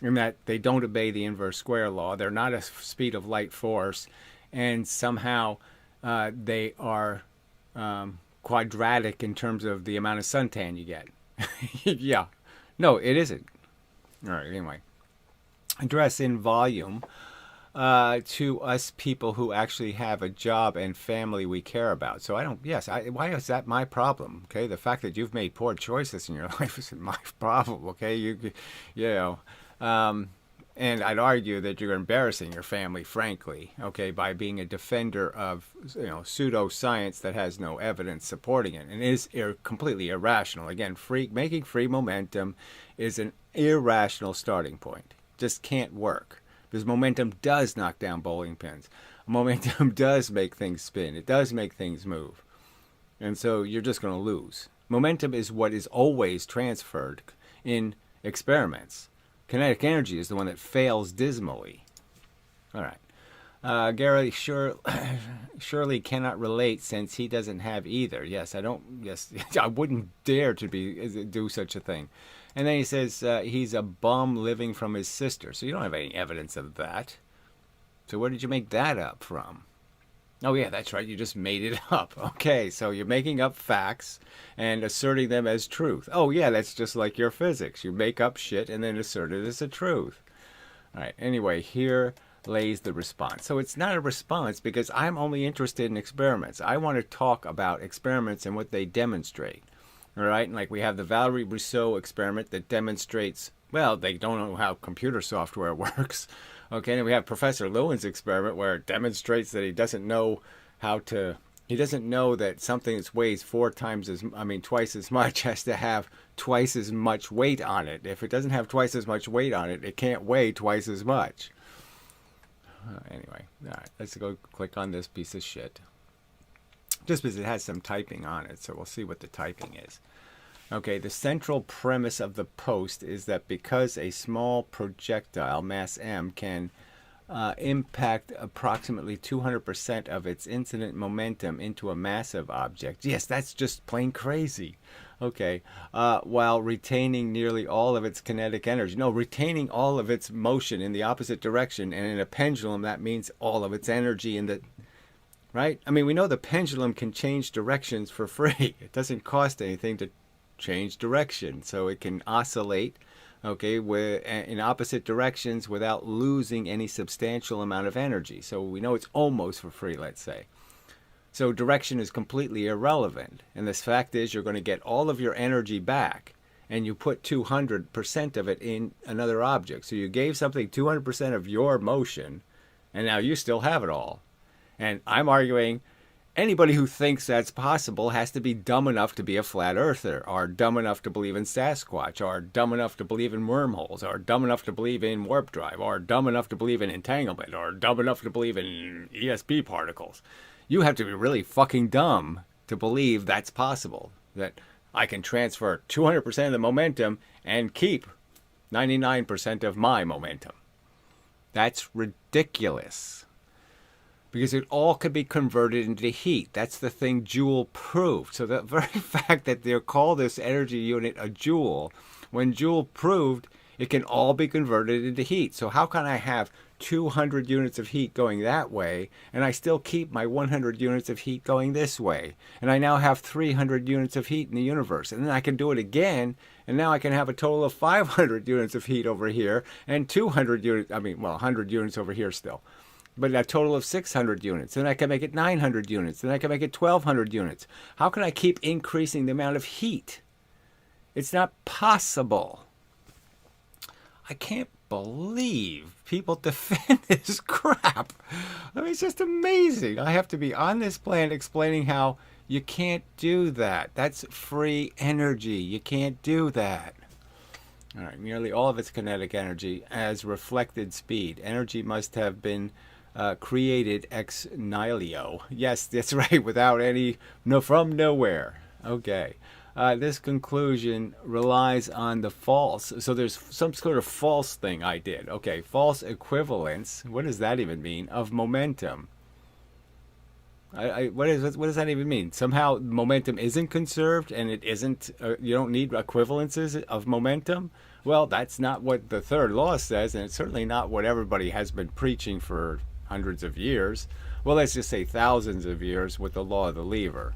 in that they don't obey the inverse square law. They're not a speed of light force, and somehow they are quadratic in terms of the amount of suntan you get. Yeah. No, it isn't. All right, anyway. Address in volume to us people who actually have a job and family we care about. So why is that my problem? Okay, the fact that you've made poor choices in your life isn't my problem. Okay, you know, and I'd argue that you're embarrassing your family, frankly. Okay, by being a defender of pseudoscience that has no evidence supporting it and is completely irrational. Again, making free momentum is an irrational starting point. Just can't work. Because momentum does knock down bowling pins. Momentum does make things spin. It does make things move. And so you're just going to lose. Momentum is what is always transferred in experiments. Kinetic energy is the one that fails dismally. All right. Gary surely cannot relate since he doesn't have either. Yes, I wouldn't dare to do such a thing. And then he says he's a bum living from his sister. So you don't have any evidence of that. So where did you make that up from? Oh, yeah, that's right. You just made it up. Okay, so you're making up facts and asserting them as truth. Oh, yeah, that's just like your physics. You make up shit and then assert it as a truth. All right, anyway, here lays the response. So it's not a response because I'm only interested in experiments. I want to talk about experiments and what they demonstrate. All right, and like we have the Valerie Rousseau experiment that demonstrates, well, they don't know how computer software works. Okay, and we have Professor Lewin's experiment where it demonstrates that he doesn't know that something that weighs twice as much has to have twice as much weight on it. If it doesn't have twice as much weight on it, it can't weigh twice as much. Anyway, all right, let's go click on this piece of shit. Just because it has some typing on it, so we'll see what the typing is. Okay, the central premise of the post is that because a small projectile, mass m, can impact approximately 200% of its incident momentum into a massive object. Yes, that's just plain crazy. Okay, while retaining nearly all of its kinetic energy. No, retaining all of its motion in the opposite direction, and in a pendulum, that means all of its energy in the... Right? I mean, we know the pendulum can change directions for free. It doesn't cost anything to change direction. So it can oscillate, okay, in opposite directions without losing any substantial amount of energy. So we know it's almost for free, let's say. So direction is completely irrelevant. And the fact is you're going to get all of your energy back. And you put 200% of it in another object. So you gave something 200% of your motion, and now you still have it all. And I'm arguing anybody who thinks that's possible has to be dumb enough to be a flat earther, or dumb enough to believe in Sasquatch, or dumb enough to believe in wormholes, or dumb enough to believe in warp drive, or dumb enough to believe in entanglement, or dumb enough to believe in ESP particles. You have to be really fucking dumb to believe that's possible, that I can transfer 200% of the momentum and keep 99% of my momentum. That's ridiculous. Because it all could be converted into heat. That's the thing Joule proved. So the very fact that they call this energy unit a joule, when Joule proved it can all be converted into heat. So how can I have 200 units of heat going that way, and I still keep my 100 units of heat going this way? And I now have 300 units of heat in the universe. And then I can do it again, and now I can have a total of 500 units of heat over here, and 200 units, 100 units over here still. But a total of 600 units. Then I can make it 900 units. Then I can make it 1,200 units. How can I keep increasing the amount of heat? It's not possible. I can't believe people defend this crap. I mean, it's just amazing. I have to be on this planet explaining how you can't do that. That's free energy. You can't do that. All right, nearly all of its kinetic energy as reflected speed. Energy must have been created ex nihilo. Yes, that's right, without any, from nowhere. Okay. This conclusion relies on the false. So there's some sort of false thing I did. Okay, false equivalence. What does that even mean? Of momentum. What does that even mean? Somehow momentum isn't conserved and it isn't, you don't need equivalences of momentum? Well, that's not what the third law says, and it's certainly not what everybody has been preaching for hundreds of years. Well, let's just say thousands of years with the law of the lever.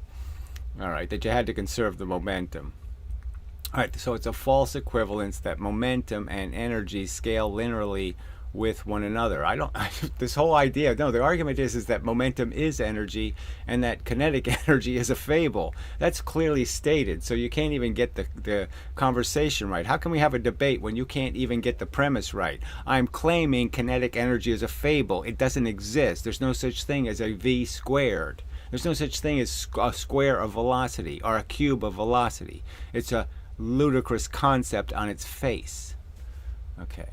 All right, that you had to conserve the momentum. All right, so it's a false equivalence that momentum and energy scale linearly with one another. This whole idea, no, the argument is that momentum is energy and that kinetic energy is a fable. That's clearly stated, so you can't even get the conversation right. How can we have a debate when you can't even get the premise right? I'm claiming kinetic energy is a fable. It doesn't exist. There's no such thing as a v squared. There's no such thing as a square of velocity or a cube of velocity. It's a ludicrous concept on its face. Okay.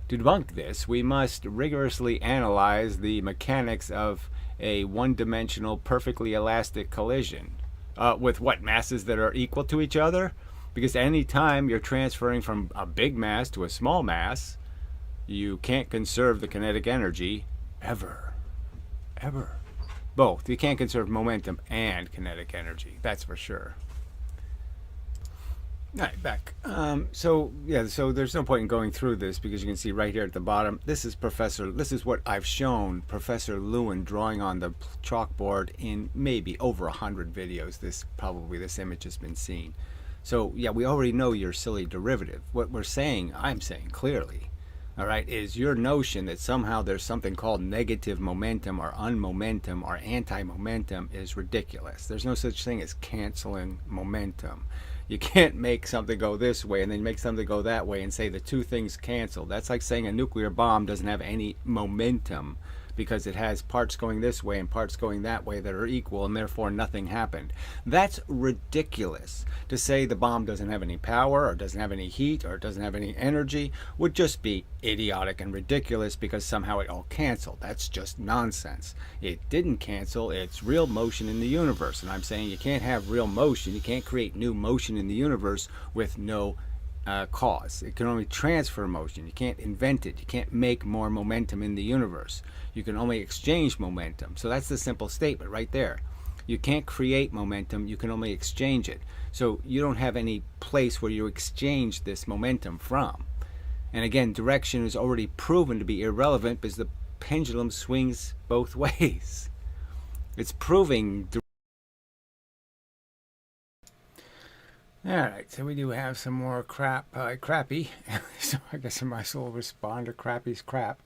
To debunk this, we must rigorously analyze the mechanics of a one-dimensional, perfectly elastic collision. With what? Masses that are equal to each other? Because any time you're transferring from a big mass to a small mass, you can't conserve the kinetic energy ever. Ever. Both. You can't conserve momentum and kinetic energy. That's for sure. All right, back. So there's no point in going through this because you can see right here at the bottom, this is what I've shown Professor Lewin drawing on the chalkboard in maybe over 100 videos. This image has been seen. So yeah, we already know your silly derivative. What I'm saying clearly, all right, is your notion that somehow there's something called negative momentum or unmomentum or anti-momentum is ridiculous. There's no such thing as canceling momentum. You can't make something go this way and then make something go that way and say the two things cancel. That's like saying a nuclear bomb doesn't have any momentum because it has parts going this way and parts going that way that are equal and therefore nothing happened. That's ridiculous. To say the bomb doesn't have any power or doesn't have any heat or doesn't have any energy would just be idiotic and ridiculous because somehow it all canceled. That's just nonsense. It didn't cancel. It's real motion in the universe. And I'm saying you can't have real motion. You can't create new motion in the universe with no cause. It can only transfer motion. You can't invent it. You can't make more momentum in the universe. You can only exchange momentum. So that's the simple statement right there. You can't create momentum. You can only exchange it. So you don't have any place where you exchange this momentum from. And again, direction is already proven to be irrelevant because the pendulum swings both ways. It's proving. All right, so we do have some more crappy. So I guess I might as well respond to crappy's crap.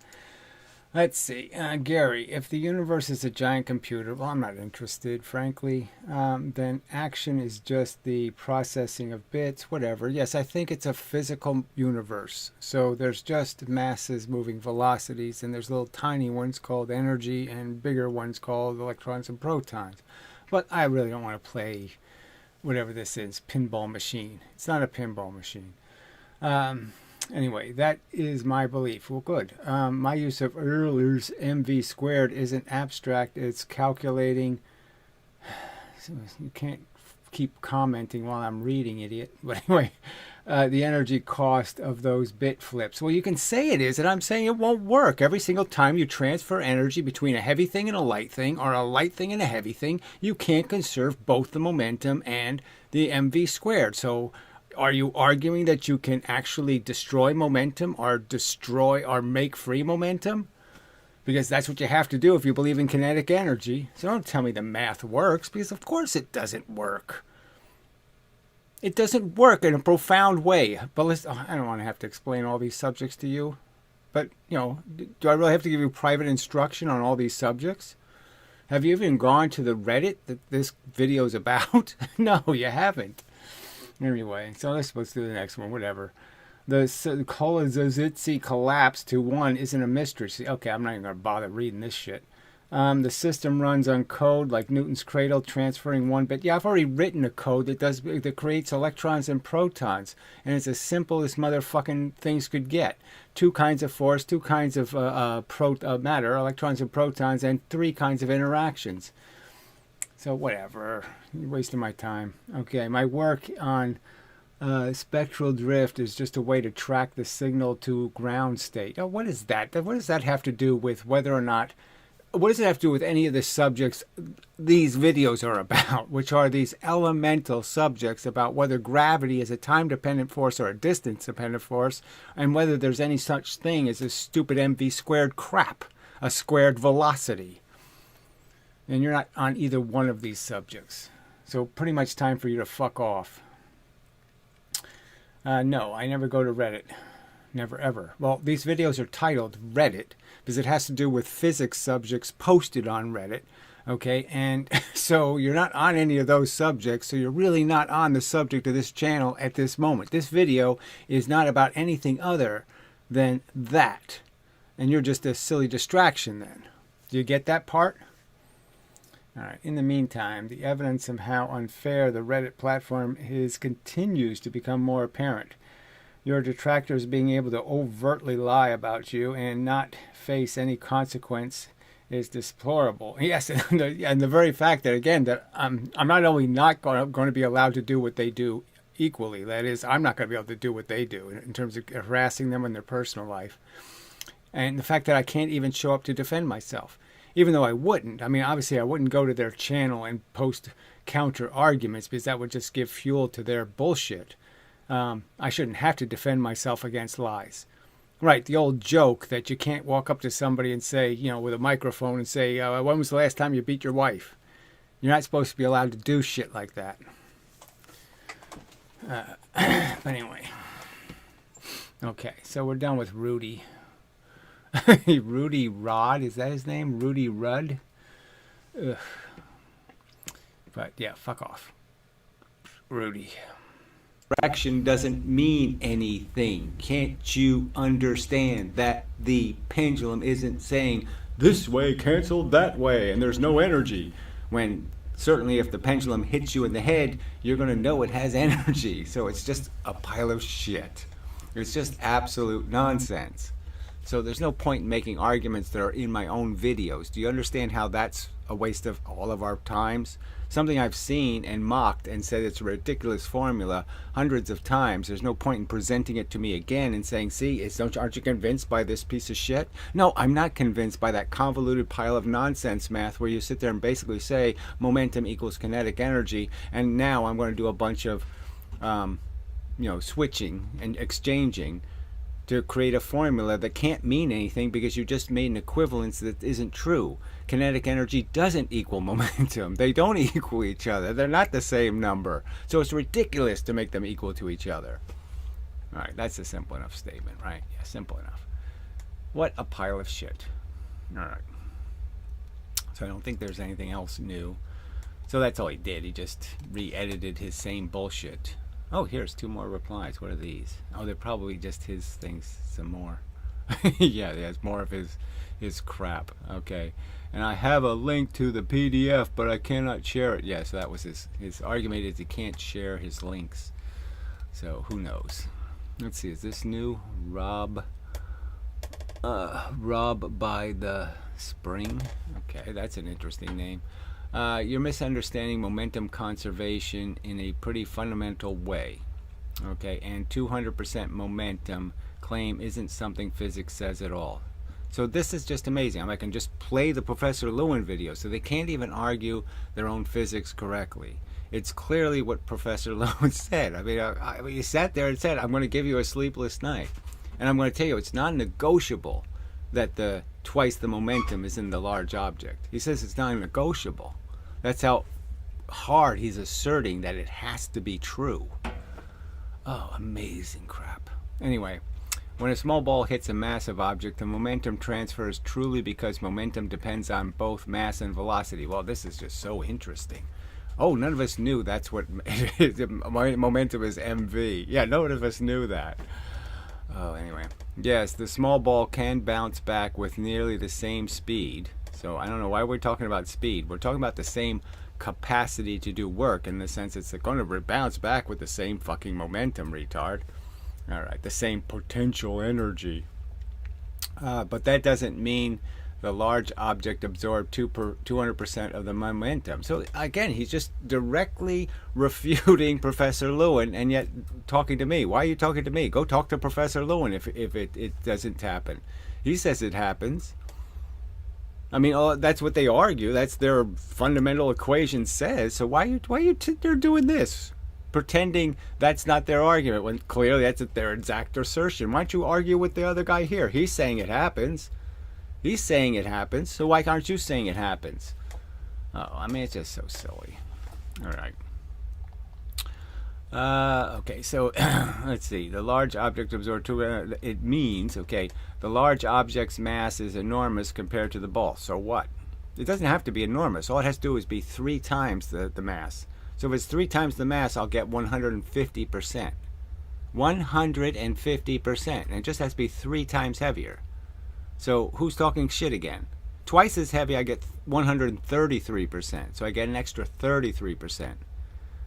Let's see. Gary, if the universe is a giant computer, well, I'm not interested, frankly. Then action is just the processing of bits, whatever. Yes, I think it's a physical universe. So there's just masses moving velocities, and there's little tiny ones called energy and bigger ones called electrons and protons. But I really don't want to play whatever this is, pinball machine. It's not a pinball machine. Anyway, that is my belief. Well, good. My use of Euler's mv squared isn't abstract. It's calculating So you can't keep commenting while I'm reading, idiot. But anyway, the energy cost of those bit flips. Well, you can say it is, and I'm saying it won't work. Every single time you transfer energy between a heavy thing and a light thing, or a light thing and a heavy thing, you can't conserve both the momentum and the mv squared. So are you arguing that you can actually destroy momentum or destroy or make free momentum? Because that's what you have to do if you believe in kinetic energy. So don't tell me the math works, because of course it doesn't work. It doesn't work in a profound way. But listen, I don't want to have to explain all these subjects to you. But, you know, do I really have to give you private instruction on all these subjects? Have you even gone to the Reddit that this video is about? No, you haven't. Anyway, so let's do the next one, whatever. The Kolozozitsi collapse to 1 isn't a mystery. See, okay, I'm not even going to bother reading this shit. The system runs on code like Newton's cradle, transferring 1 bit. Yeah, I've already written a code that creates electrons and protons, and it's as simple as motherfucking things could get. 2 kinds of force, 2 kinds of matter, electrons and protons, and 3 kinds of interactions. So whatever, you're wasting my time. Okay, my work on spectral drift is just a way to track the signal to ground state. Oh, what is that? What does that have to do with whether or not... What does it have to do with any of the subjects these videos are about, which are these elemental subjects about whether gravity is a time-dependent force or a distance-dependent force, and whether there's any such thing as a stupid mv squared crap, a squared velocity. And you're not on either one of these subjects. So pretty much time for you to fuck off. No, I never go to Reddit. Never ever. Well, these videos are titled Reddit because it has to do with physics subjects posted on Reddit. Okay, and so you're not on any of those subjects, so you're really not on the subject of this channel at this moment. This video is not about anything other than that. And you're just a silly distraction then. Do you get that part? All right. In the meantime, the evidence of how unfair the Reddit platform is continues to become more apparent. Your detractors being able to overtly lie about you and not face any consequence is deplorable. Yes, and the very fact that, again, that I'm not only not going to be allowed to do what they do equally, that is, I'm not going to be able to do what they do in terms of harassing them in their personal life. And the fact that I can't even show up to defend myself. Even though I wouldn't. I mean, obviously I wouldn't go to their channel and post counter arguments because that would just give fuel to their bullshit. I shouldn't have to defend myself against lies. Right, the old joke that you can't walk up to somebody and say, you know, with a microphone and say, when was the last time you beat your wife? You're not supposed to be allowed to do shit like that. But anyway. Okay, so we're done with Rudy. Rudy Rod, is that his name? Rudy Rudd? Ugh. But yeah, fuck off. Rudy. Fraction doesn't mean anything. Can't you understand that the pendulum isn't saying this way canceled that way and there's no energy? When certainly if the pendulum hits you in the head, you're going to know it has energy. So it's just a pile of shit. It's just absolute nonsense. So there's no point in making arguments that are in my own videos. Do you understand how that's a waste of all of our times? Something I've seen and mocked and said it's a ridiculous formula hundreds of times. There's no point in presenting it to me again and saying, see, aren't you convinced by this piece of shit? No, I'm not convinced by that convoluted pile of nonsense math where you sit there and basically say momentum equals kinetic energy, and now I'm going to do a bunch of switching and exchanging to create a formula that can't mean anything because you just made an equivalence that isn't true. Kinetic energy doesn't equal momentum. They don't equal each other. They're not the same number. So it's ridiculous to make them equal to each other. All right, that's a simple enough statement, right? Yeah, simple enough. What a pile of shit. All right. So I don't think there's anything else new. So that's all he did. He just re-edited his same bullshit. Oh, here's 2 more replies. What are these? Oh, they're probably just his things some more. Yeah, there's more of his crap. Okay. And I have a link to the PDF, but I cannot share it. Yeah, so that was his argument is he can't share his links. So who knows? Let's see, is this new? Rob by the Spring. Okay, that's an interesting name. You're misunderstanding momentum conservation in a pretty fundamental way. Okay, and 200% momentum claim isn't something physics says at all. So this is just amazing. I can just play the Professor Lewin video, so they can't even argue their own physics correctly. It's clearly what Professor Lewin said. I mean, he sat there and said, I'm going to give you a sleepless night. And I'm going to tell you, it's non-negotiable that the twice the momentum is in the large object. He says it's non-negotiable. That's how hard he's asserting that it has to be true. Oh, amazing crap. Anyway, when a small ball hits a massive object, the momentum transfers truly because momentum depends on both mass and velocity. Well, this is just so interesting. Oh, none of us knew that's what momentum is mv. Yeah, none of us knew that. Oh, anyway. Yes, the small ball can bounce back with nearly the same speed. So I don't know why we're talking about speed. We're talking about the same capacity to do work, in the sense it's going to bounce back with the same fucking momentum, retard. All right, the same potential energy. But that doesn't mean the large object absorbed 200% of the momentum. So again, he's just directly refuting Professor Lewin, and yet talking to me. Why are you talking to me? Go talk to Professor Lewin if it doesn't happen. He says it happens. I mean, that's what they argue. That's their fundamental equation says. So why are you they're doing this? Pretending that's not their argument, when clearly that's their exact assertion. Why don't you argue with the other guy here? He's saying it happens. He's saying it happens, so why aren't you saying it happens? Oh, I mean, it's just so silly. All right. Okay, so let's see. The large object absorbed it means, okay, the large object's mass is enormous compared to the ball. So what? It doesn't have to be enormous. All it has to do is be 3 times the mass. So if it's 3 times the mass, I'll get 150%. 150%. And it just has to be 3 times heavier. So who's talking shit again? Twice as heavy, I get 133%. So I get an extra 33%.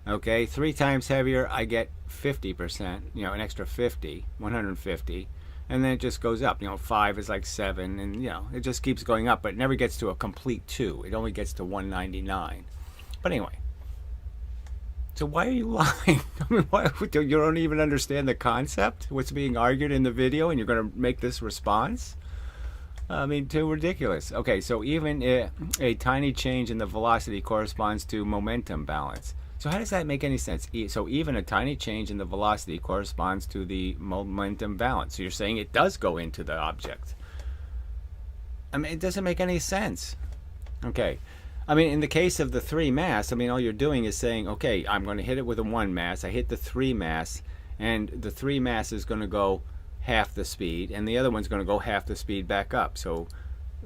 Okay, 3 times heavier, I get 50%. You know, an extra 50, 150. And then it just goes up. You know, 5 is like 7, and you know, it just keeps going up, but it never gets to a complete 2. It only gets to 199. But anyway. So why are you lying? I mean, you don't even understand the concept? What's being argued in the video, and you're going to make this response? I mean, too ridiculous. Okay, so even a tiny change in the velocity corresponds to momentum balance. So how does that make any sense? So even a tiny change in the velocity corresponds to the momentum balance. So you're saying it does go into the object. I mean, it doesn't make any sense. Okay. I mean, in the case of the 3 mass, I mean, all you're doing is saying, okay, I'm going to hit it with a 1 mass. I hit the 3 mass, and the 3 mass is going to go half the speed, and the other one's going to go half the speed back up. So,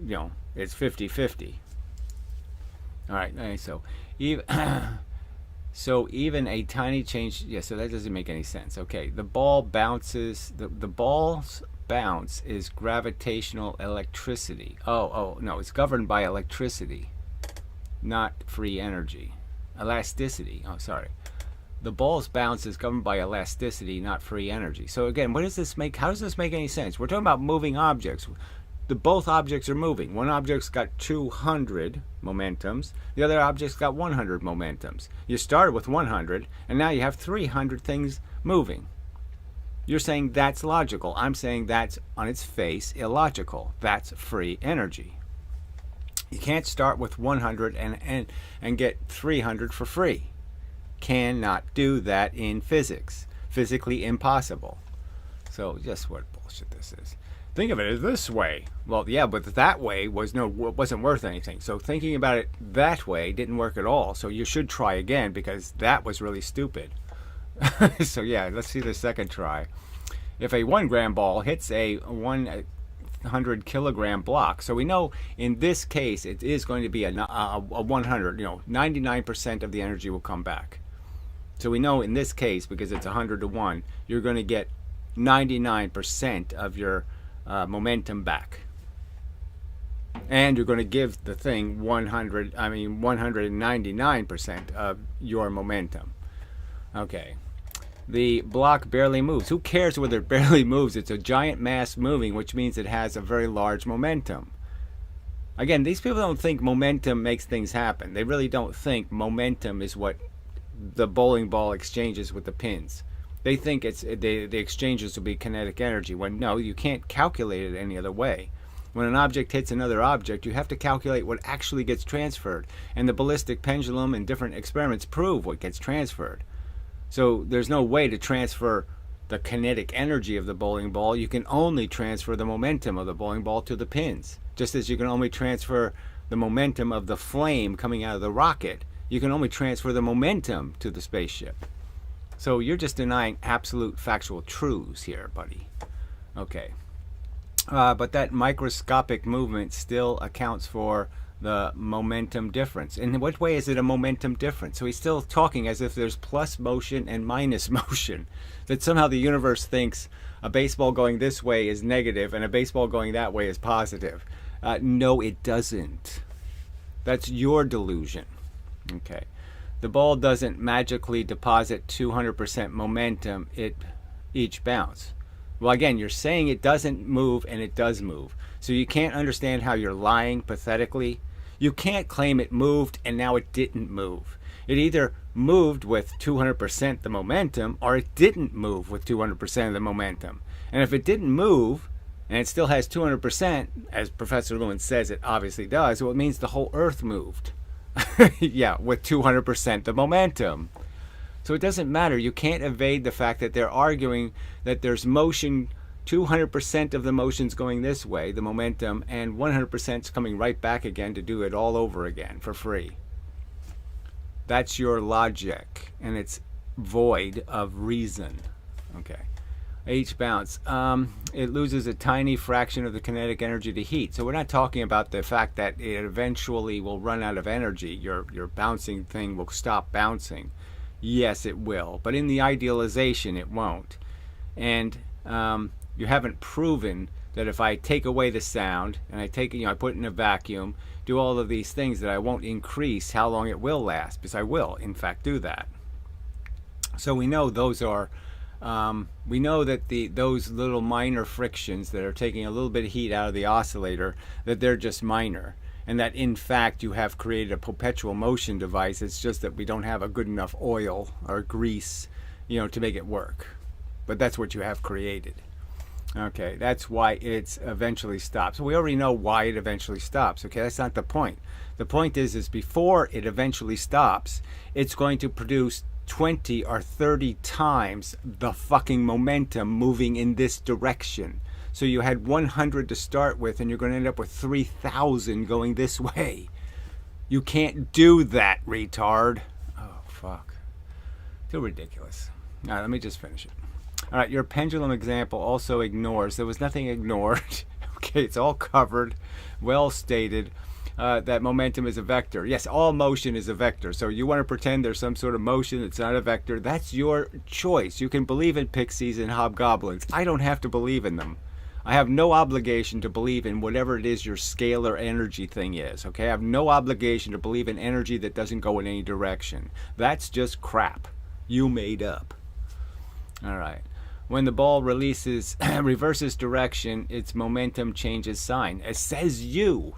you know, it's 50-50. All right, so even so even a tiny change, yeah, so that doesn't make any sense. Okay, the ball bounces, the ball's bounce is gravitational electricity. Oh, no, it's governed by electricity, not free energy. Elasticity, oh, sorry. The ball's bounce is governed by elasticity, not free energy. So again, what does this make? How does this make any sense? We're talking about moving objects. Both objects are moving. One object's got 200 momentums. The other object's got 100 momentums. You started with 100, and now you have 300 things moving. You're saying that's logical. I'm saying that's, on its face, illogical. That's free energy. You can't start with 100 and get 300 for free. Cannot do that in physics. Physically impossible. So just what bullshit this is. Think of it as this way. Well, yeah, but that way wasn't worth anything. So thinking about it that way didn't work at all. So you should try again, because that was really stupid. So yeah, let's see the second try. If a 1 gram ball hits a 100 kilogram block, so we know in this case it is going to be a 100. You know, 99% of the energy will come back. So we know in this case, because it's 100 to 1, you're going to get 99% of your momentum back, and you're going to give the thing 199% of your momentum. Okay, the block barely moves. Who cares whether it barely moves? It's a giant mass moving, which means it has a very large momentum. Again, these people don't think momentum makes things happen. They really don't think momentum is what the bowling ball exchanges with the pins. They think the exchanges will be kinetic energy, when no, you can't calculate it any other way. When an object hits another object, you have to calculate what actually gets transferred. And the ballistic pendulum and different experiments prove what gets transferred. So there's no way to transfer the kinetic energy of the bowling ball. You can only transfer the momentum of the bowling ball to the pins. Just as you can only transfer the momentum of the flame coming out of the rocket, you can only transfer the momentum to the spaceship. So you're just denying absolute factual truths here, buddy. Okay. But that microscopic movement still accounts for the momentum difference. In what way is it a momentum difference? So he's still talking as if there's plus motion and minus motion. That somehow the universe thinks a baseball going this way is negative and a baseball going that way is positive. No, it doesn't. That's your delusion. Okay. The ball doesn't magically deposit 200% momentum each bounce. Well, again, you're saying it doesn't move, and it does move. So you can't understand how you're lying pathetically. You can't claim it moved, and now it didn't move. It either moved with 200% the momentum, or it didn't move with 200% of the momentum. And if it didn't move, and it still has 200%, as Professor Lewin says it obviously does, well, it means the whole Earth moved. Yeah, with 200% the momentum. So it doesn't matter. You can't evade the fact that they're arguing that there's motion, 200% of the motion's going this way, the momentum, and 100% is coming right back again to do it all over again for free. That's your logic, and it's void of reason. Okay. Each bounce, it loses a tiny fraction of the kinetic energy to heat. So we're not talking about the fact that it eventually will run out of energy. Your bouncing thing will stop bouncing. Yes, it will, but in the idealization, it won't. And you haven't proven that if I take away the sound and I put it in a vacuum, do all of these things, that I won't increase how long it will last, because I will, in fact, do that. So we know those are. We know that those little minor frictions that are taking a little bit of heat out of the oscillator, that they're just minor. And that in fact you have created a perpetual motion device. It's just that we don't have a good enough oil or grease, to make it work. But that's what you have created. Okay, that's why it eventually stops. We already know why it eventually stops. Okay, that's not the point. The point is before it eventually stops, it's going to produce 20 or 30 times the fucking momentum moving in this direction. So you had 100 to start with, and you're going to end up with 3,000 going this way. You can't do that, retard. Oh, fuck. Too ridiculous. All right, let me just finish it. All right, your pendulum example also ignores. There was nothing ignored. Okay, it's all covered, well stated. That momentum is a vector. Yes, all motion is a vector. So you want to pretend there's some sort of motion that's not a vector. That's your choice. You can believe in pixies and hobgoblins. I don't have to believe in them. I have no obligation to believe in whatever it is your scalar energy thing is. Okay, I have no obligation to believe in energy that doesn't go in any direction. That's just crap you made up. All right. When the ball reverses direction, its momentum changes sign. It says you.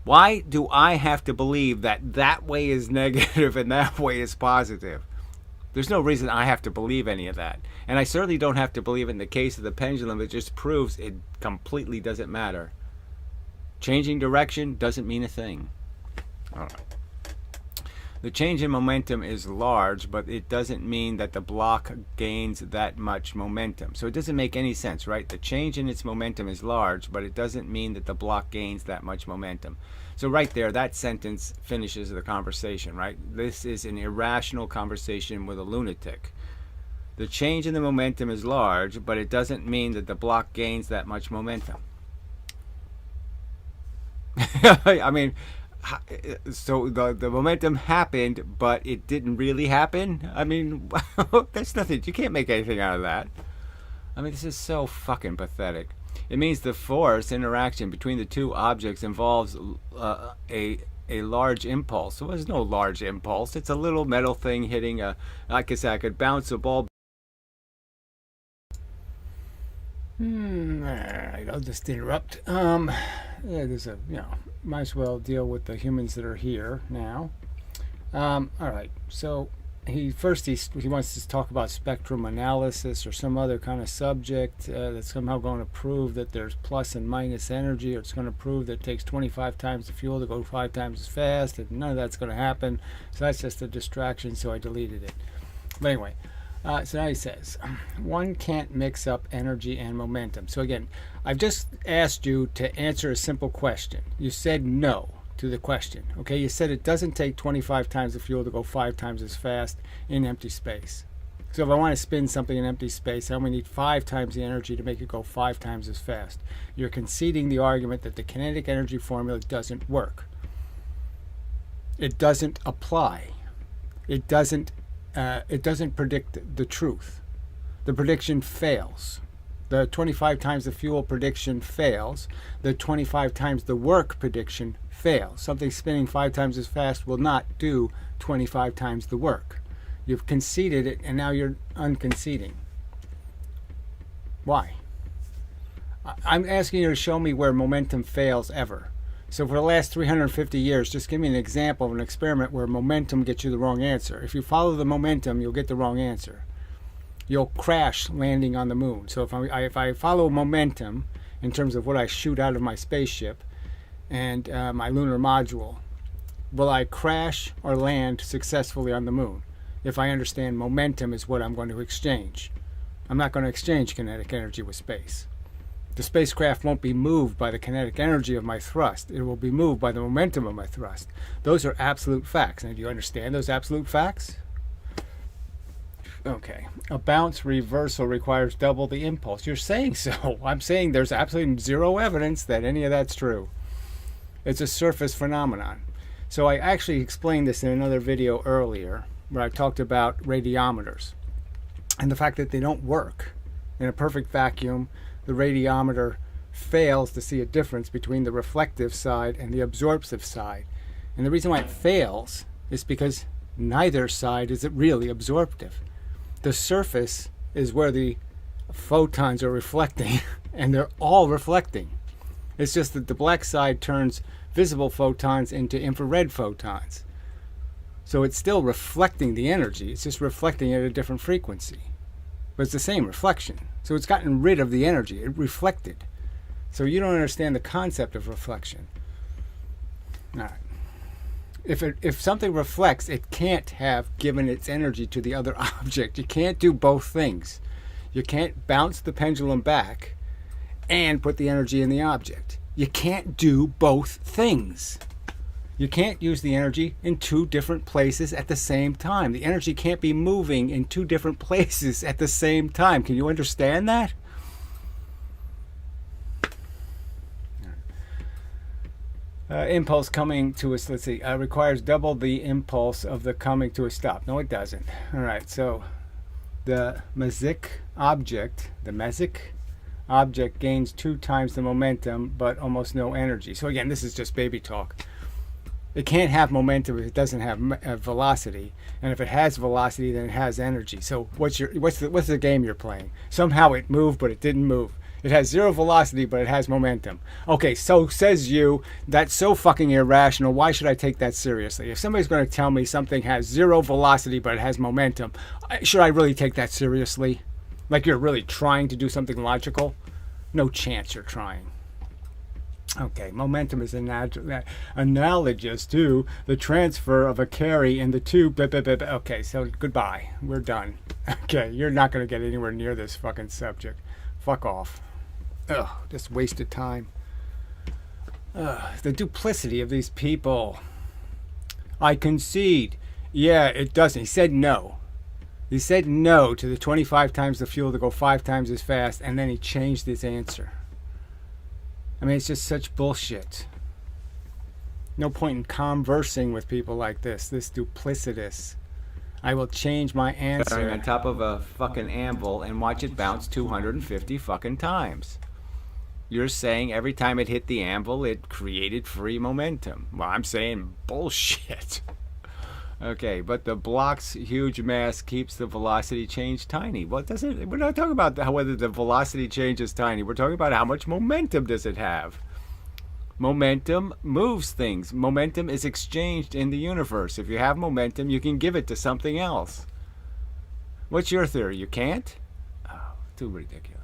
Why do I have to believe that that way is negative and that way is positive? There's no reason I have to believe any of that. And I certainly don't have to believe it in the case of the pendulum. It just proves it completely doesn't matter. Changing direction doesn't mean a thing. All right. The change in momentum is large, but it doesn't mean that the block gains that much momentum. So it doesn't make any sense, right? The change in its momentum is large, but it doesn't mean that the block gains that much momentum. So right there, that sentence finishes the conversation, right? This is an irrational conversation with a lunatic. The change in the momentum is large, but it doesn't mean that the block gains that much momentum. I mean, so the momentum happened, but it didn't really happen? I mean, that's nothing. You can't make anything out of that. I mean, this is so fucking pathetic. It means the force interaction between the two objects involves a large impulse. So there's no large impulse. It's a little metal thing hitting a, like I said, I could bounce a ball. All right, I'll just interrupt. Yeah, there's a, might as well deal with the humans that are here now. All right, so he wants to talk about spectrum analysis or some other kind of subject that's somehow going to prove that there's plus and minus energy, or it's going to prove that it takes 25 times the fuel to go 5 times as fast, and none of that's going to happen. So that's just a distraction, so I deleted it. But anyway, so now he says, one can't mix up energy and momentum. So again, I've just asked you to answer a simple question. You said no to the question. Okay, you said it doesn't take 25 times the fuel to go 5 times as fast in empty space. So if I want to spin something in empty space, I only need 5 times the energy to make it go 5 times as fast. You're conceding the argument that the kinetic energy formula doesn't work. It doesn't apply. It doesn't predict the truth. The prediction fails. The 25 times the fuel prediction fails. The 25 times the work prediction fails. Something spinning 5 times as fast will not do 25 times the work. You've conceded it, and now you're unconceding. Why? I'm asking you to show me where momentum fails ever. So for the last 350 years, just give me an example of an experiment where momentum gets you the wrong answer. If you follow the momentum, you'll get the wrong answer. You'll crash landing on the moon. So if I follow momentum in terms of what I shoot out of my spaceship and my lunar module, will I crash or land successfully on the moon? If I understand momentum is what I'm going to exchange. I'm not going to exchange kinetic energy with space. The spacecraft won't be moved by the kinetic energy of my thrust. It will be moved by the momentum of my thrust. Those are absolute facts. And do you understand those absolute facts? Okay. A bounce reversal requires double the impulse. You're saying so. I'm saying there's absolutely zero evidence that any of that's true. It's a surface phenomenon. So I actually explained this in another video earlier where I talked about radiometers and the fact that they don't work. In a perfect vacuum, the radiometer fails to see a difference between the reflective side and the absorptive side. And the reason why it fails is because neither side is really absorptive. The surface is where the photons are reflecting, and they're all reflecting. It's just that the black side turns visible photons into infrared photons. So it's still reflecting the energy, it's just reflecting at a different frequency. But it's the same reflection. So it's gotten rid of the energy. It reflected. So you don't understand the concept of reflection. All right. If something reflects, it can't have given its energy to the other object. You can't do both things. You can't bounce the pendulum back and put the energy in the object. You can't do both things. You can't use the energy in 2 different places at the same time. The energy can't be moving in 2 different places at the same time. Can you understand that? Impulse coming to us, let's see, requires double the impulse of the coming to a stop. No, it doesn't. All right, so the mesic object gains 2 times the momentum, but almost no energy. So again, this is just baby talk. It can't have momentum if it doesn't have velocity, and if it has velocity, then it has energy. So what's the game you're playing? Somehow it moved, but it didn't move. It has 0 velocity, but it has momentum. Okay, so says you, that's so fucking irrational. Why should I take that seriously? If somebody's going to tell me something has 0 velocity, but it has momentum, should I really take that seriously? Like you're really trying to do something logical? No chance you're trying. Okay, momentum is analogous to the transfer of a carry in the tube. Okay, so goodbye. We're done. Okay, you're not going to get anywhere near this fucking subject. Fuck off. Ugh, just wasted time. The duplicity of these people. I concede. Yeah, it doesn't. He said no. He said no to the 25 times the fuel to go 5 times as fast, and then he changed his answer. I mean, it's just such bullshit. No point in conversing with people like this duplicitous. I will change my answer. On top of a fucking anvil and watch it bounce 250 fucking times. You're saying every time it hit the anvil, it created free momentum. Well, I'm saying bullshit. Okay, but the block's huge mass keeps the velocity change tiny. Well, it doesn't. We're not talking about whether the velocity change is tiny. We're talking about how much momentum does it have. Momentum moves things. Momentum is exchanged in the universe. If you have momentum, you can give it to something else. What's your theory? You can't? Oh, too ridiculous.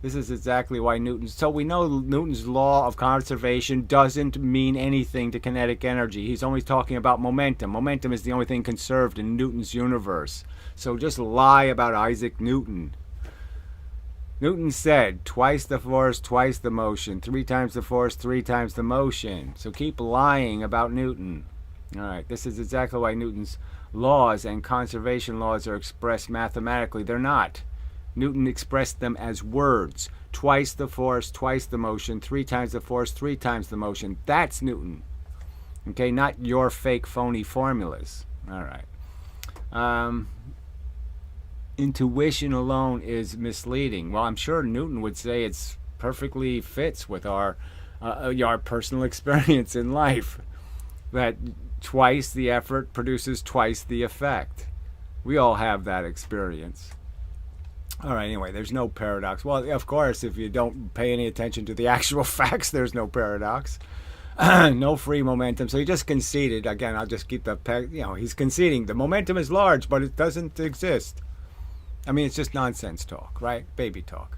This is exactly why Newton's... So we know Newton's law of conservation doesn't mean anything to kinetic energy. He's only talking about momentum. Momentum is the only thing conserved in Newton's universe. So just lie about Isaac Newton. Newton said, twice the force, twice the motion. 3 times the force, 3 times the motion. So keep lying about Newton. All right, this is exactly why Newton's laws and conservation laws are expressed mathematically. They're not. Newton expressed them as words. Twice the force, twice the motion. 3 times the force, 3 times the motion. That's Newton. Okay, not your fake phony formulas. All right. Intuition alone is misleading. Well, I'm sure Newton would say it's perfectly fits with our personal experience in life. That twice the effort produces twice the effect. We all have that experience. All right, anyway, there's no paradox. Well, of course, if you don't pay any attention to the actual facts, there's no paradox. No free momentum. So he just conceded. Again, I'll just keep the, he's conceding. The momentum is large, but it doesn't exist. I mean, it's just nonsense talk, right? Baby talk.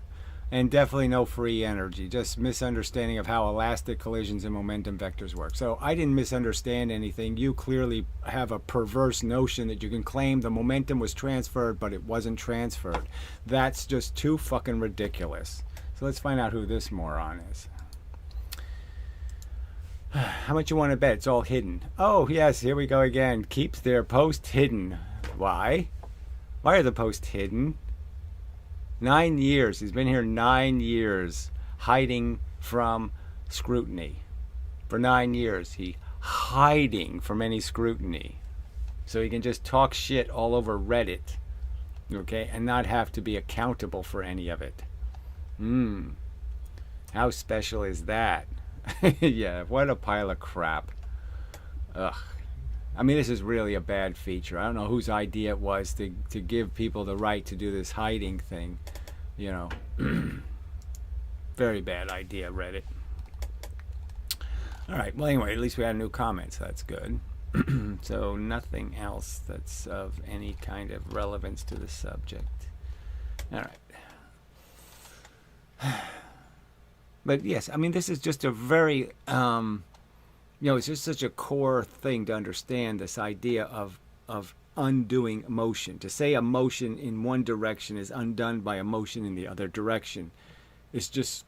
And definitely no free energy. Just misunderstanding of how elastic collisions and momentum vectors work. So I didn't misunderstand anything. You clearly have a perverse notion that you can claim the momentum was transferred, but it wasn't transferred. That's just too fucking ridiculous. So let's find out who this moron is. How much you want to bet? It's all hidden. Oh, yes, here we go again. Keeps their post hidden. Why? Why are the posts hidden? 9 years. He's been here 9 years hiding from scrutiny. For 9 years, he hiding from any scrutiny. So he can just talk shit all over Reddit, okay, and not have to be accountable for any of it. How special is that? Yeah, what a pile of crap. Ugh. I mean, this is really a bad feature. I don't know whose idea it was to give people the right to do this hiding thing. You know, very bad idea, Reddit. All right, well, anyway, at least we had a new comment, so that's good. So nothing else that's of any kind of relevance to the subject. All right. But yes, I mean, this is just a very... it's just such a core thing to understand, this idea of undoing motion. To say a motion in one direction is undone by a motion in the other direction is just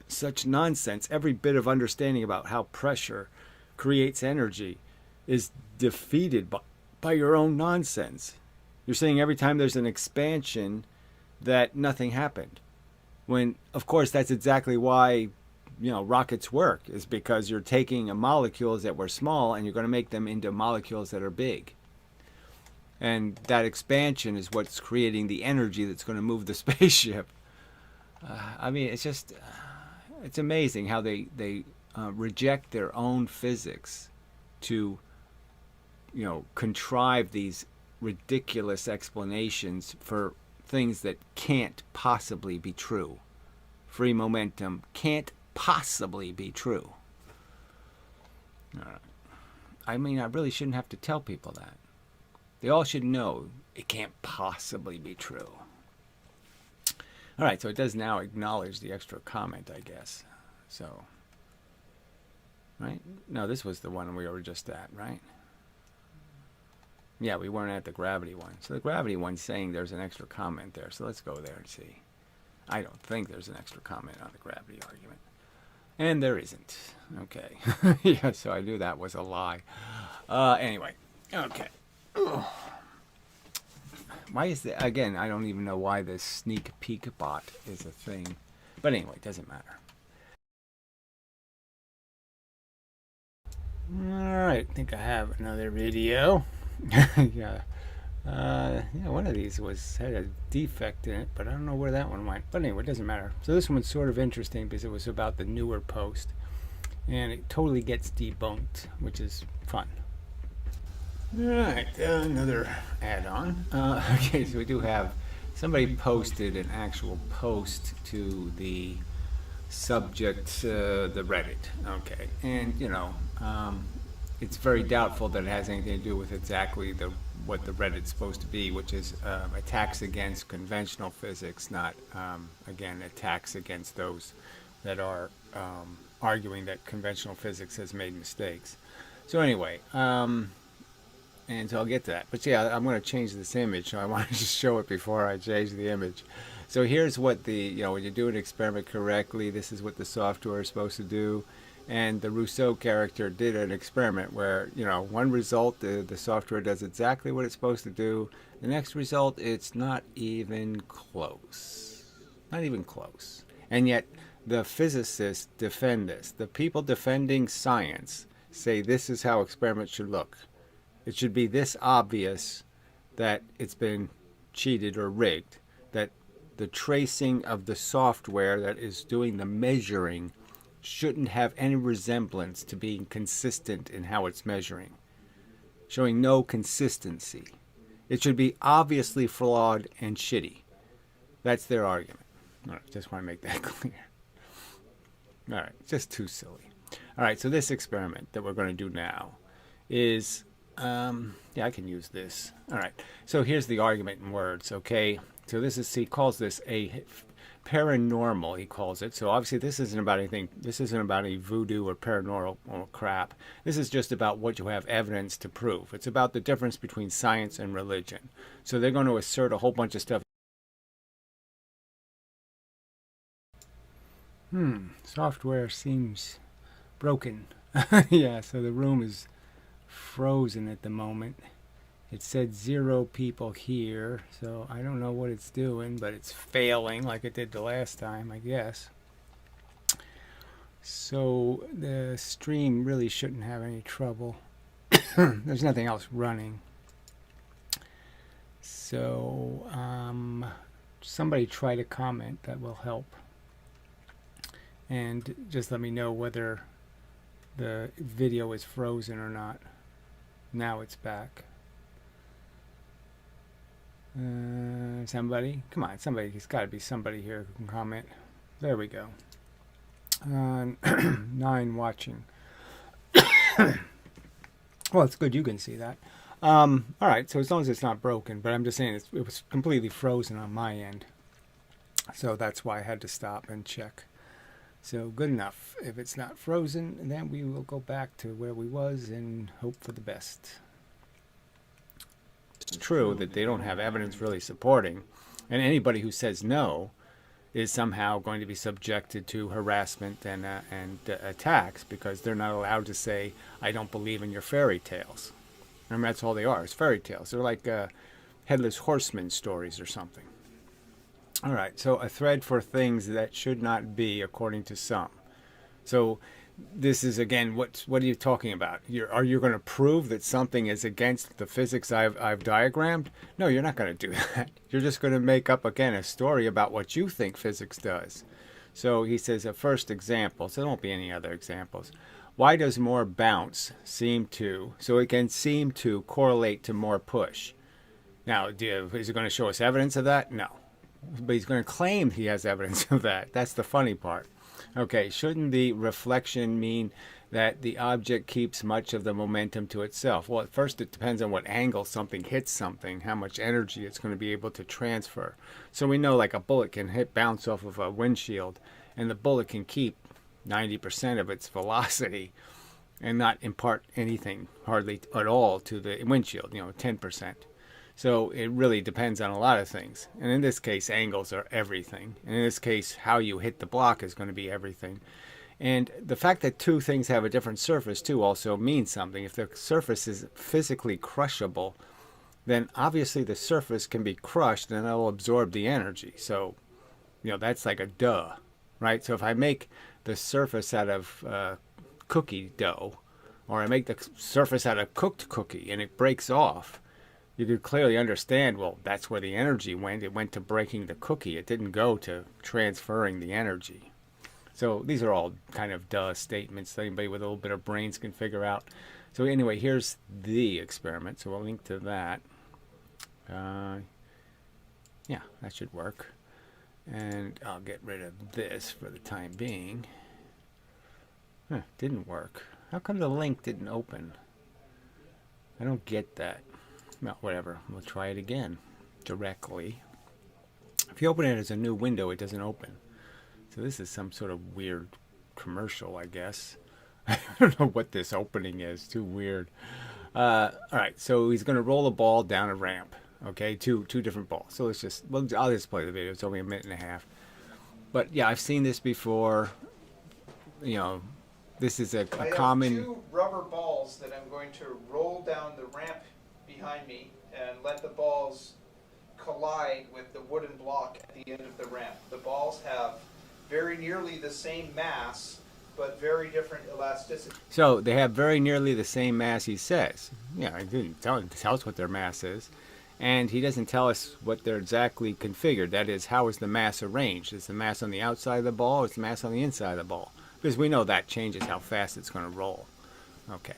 such nonsense. Every bit of understanding about how pressure creates energy is defeated by your own nonsense. You're saying every time there's an expansion that nothing happened. When, of course, that's exactly why rockets work, is because you're taking molecules that were small and you're going to make them into molecules that are big. And that expansion is what's creating the energy that's going to move the spaceship. I mean, it's just, it's amazing how they reject their own physics to, contrive these ridiculous explanations for things that can't possibly be true. Free momentum can't possibly be true. I mean, I really shouldn't have to tell people that. They all should know it can't possibly be true. All right, so it does now acknowledge the extra comment, I guess. So, right? No, this was the one we were just at, right? Yeah, we weren't at the gravity one. So the gravity one's saying there's an extra comment there. So let's go there and see. I don't think there's an extra comment on the gravity argument. And there isn't. Okay. Yeah, so I knew that was a lie. Anyway. Okay. Ugh. Why is that? Again, I don't even know why this sneak peek bot is a thing. But anyway, it doesn't matter. Alright, I think I have another video. Yeah. One of these had a defect in it, but I don't know where that one went. But anyway, it doesn't matter. So this one's sort of interesting because it was about the newer post. And it totally gets debunked, which is fun. All right, another add-on. Okay, so we do have somebody posted an actual post to the subject, the Reddit. Okay, and it's very doubtful that it has anything to do with exactly what the Reddit's supposed to be, which is attacks against conventional physics, not again attacks against those that are arguing that conventional physics has made mistakes. So anyway, and so I'll get to that. But yeah, I'm going to change this image. So I want to just show it before I change the image. So here's what when you do an experiment correctly, this is what the software is supposed to do. And the Rousseau character did an experiment where, one result, the software does exactly what it's supposed to do. The next result, it's not even close. Not even close. And yet, the physicists defend this. The people defending science say this is how experiments should look. It should be this obvious that it's been cheated or rigged, that the tracing of the software that is doing the measuring shouldn't have any resemblance to being consistent in how it's measuring, showing no consistency. It should be obviously flawed and shitty. That's their argument. All right, just want to make that clear. All right, just too silly. All right, so this experiment that we're going to do now is, I can use this. All right, so here's the argument in words, okay? So he calls this a paranormal, he calls it. So obviously this isn't about anything, this isn't about any voodoo or paranormal or crap. This is just about what you have evidence to prove. It's about the difference between science and religion. So they're going to assert a whole bunch of stuff. Software seems broken. Yeah, so the room is frozen at the moment. It said 0 people here, so I don't know what it's doing, but it's failing like it did the last time, I guess. So the stream really shouldn't have any trouble. There's nothing else running. So somebody try to comment, that will help. And just let me know whether the video is frozen or not. Now it's back. Somebody? Come on, somebody. There's got to be somebody here who can comment. There we go. 9 watching. Well, it's good you can see that. All right, so as long as it's not broken, but I'm just saying it was completely frozen on my end. So that's why I had to stop and check. So good enough. If it's not frozen, then we will go back to where we was and hope for the best. It's true that they don't have evidence really supporting, and anybody who says no is somehow going to be subjected to harassment and attacks because they're not allowed to say, I don't believe in your fairy tales. Remember, that's all they are. It's fairy tales. They're like headless horseman stories or something. All right, so a thread for things that should not be according to some. So this is, again, what are you talking about? Are you going to prove that something is against the physics I've diagrammed? No, you're not going to do that. You're just going to make up, again, a story about what you think physics does. So he says a first example, so there won't be any other examples. Why does more bounce seem to, so it can seem to correlate to more push? Now, is it going to show us evidence of that? No. But he's going to claim he has evidence of that. That's the funny part. Okay, shouldn't the reflection mean that the object keeps much of the momentum to itself? Well, at first it depends on what angle something hits something, how much energy it's going to be able to transfer. So we know like a bullet can bounce off of a windshield, and the bullet can keep 90% of its velocity and not impart anything hardly at all to the windshield, 10%. So it really depends on a lot of things. And in this case, angles are everything. And in this case, how you hit the block is going to be everything. And the fact that two things have a different surface, too, also means something. If the surface is physically crushable, then obviously the surface can be crushed and it'll absorb the energy. So, that's like a duh, right? So if I make the surface out of cookie dough, or I make the surface out of cooked cookie and it breaks off, you could clearly understand, well, that's where the energy went. It went to breaking the cookie. It didn't go to transferring the energy. So these are all kind of duh statements that anybody with a little bit of brains can figure out. So anyway, here's the experiment. So we'll link to that. Yeah, that should work. And I'll get rid of this for the time being. Didn't work. How come the link didn't open? I don't get that. Well, whatever. We'll try it again directly. If you open it as a new window, it doesn't open. So this is some sort of weird commercial, I guess. I don't know what this opening is. Too weird. All right, so he's going to roll a ball down a ramp. Okay, two different balls. So let's just, I'll just play the video. It's only a minute and a half. But yeah, I've seen this before. You know, this is a common. I have two rubber balls that I'm going to roll down the ramp behind me and let the balls collide with the wooden block at the end of the ramp. The balls have very nearly the same mass, but very different elasticity. So they have very nearly the same mass, he says. Yeah, he didn't tell us what their mass is. And he doesn't tell us what they're exactly configured. That is, how is the mass arranged? Is the mass on the outside of the ball or is the mass on the inside of the ball? Because we know that changes how fast it's going to roll. Okay,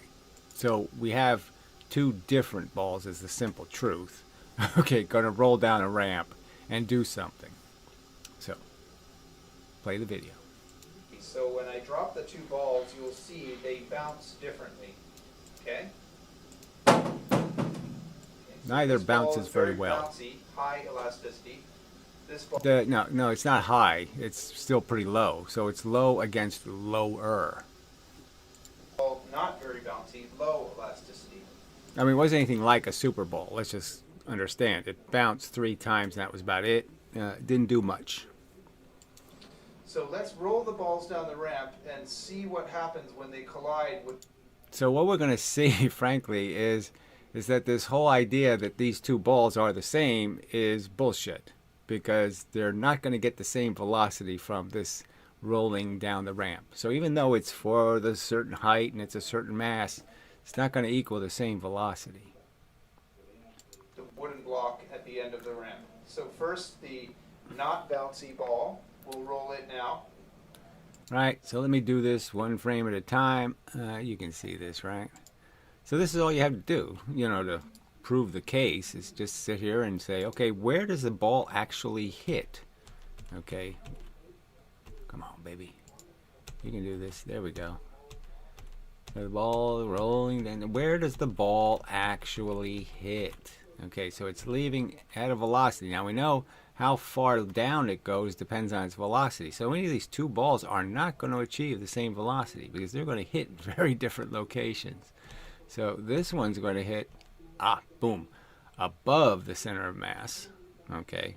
so we have two different balls is the simple truth. Okay, going to roll down a ramp and do something. So, play the video. So when I drop the two balls, you'll see they bounce differently. Okay? Neither bounces very well. Bouncy, high elasticity. This ball No, it's not high. It's still pretty low. So it's low against lower. not very bouncy, low elasticity. I mean, it wasn't anything like a Super Bowl. Let's just understand. It bounced 3 times, and that was about it. Didn't do much. So let's roll the balls down the ramp and see what happens when they collide with. So what we're going to see, frankly, is that this whole idea that these two balls are the same is bullshit, because they're not going to get the same velocity from this rolling down the ramp. So even though it's for the certain height and it's a certain mass, it's not going to equal the same velocity. The wooden block at the end of the ramp. So first, the not bouncy ball. We'll roll it now. Right, so let me do this one frame at a time. You can see this, right? So this is all you have to do, to prove the case, is just sit here and say, okay, where does the ball actually hit? Okay, come on, baby. You can do this. There we go. The ball rolling, then where does the ball actually hit? Okay, so it's leaving at a velocity. Now we know how far down it goes depends on its velocity. So any of these two balls are not going to achieve the same velocity because they're going to hit very different locations. So this one's going to hit, boom, above the center of mass, okay?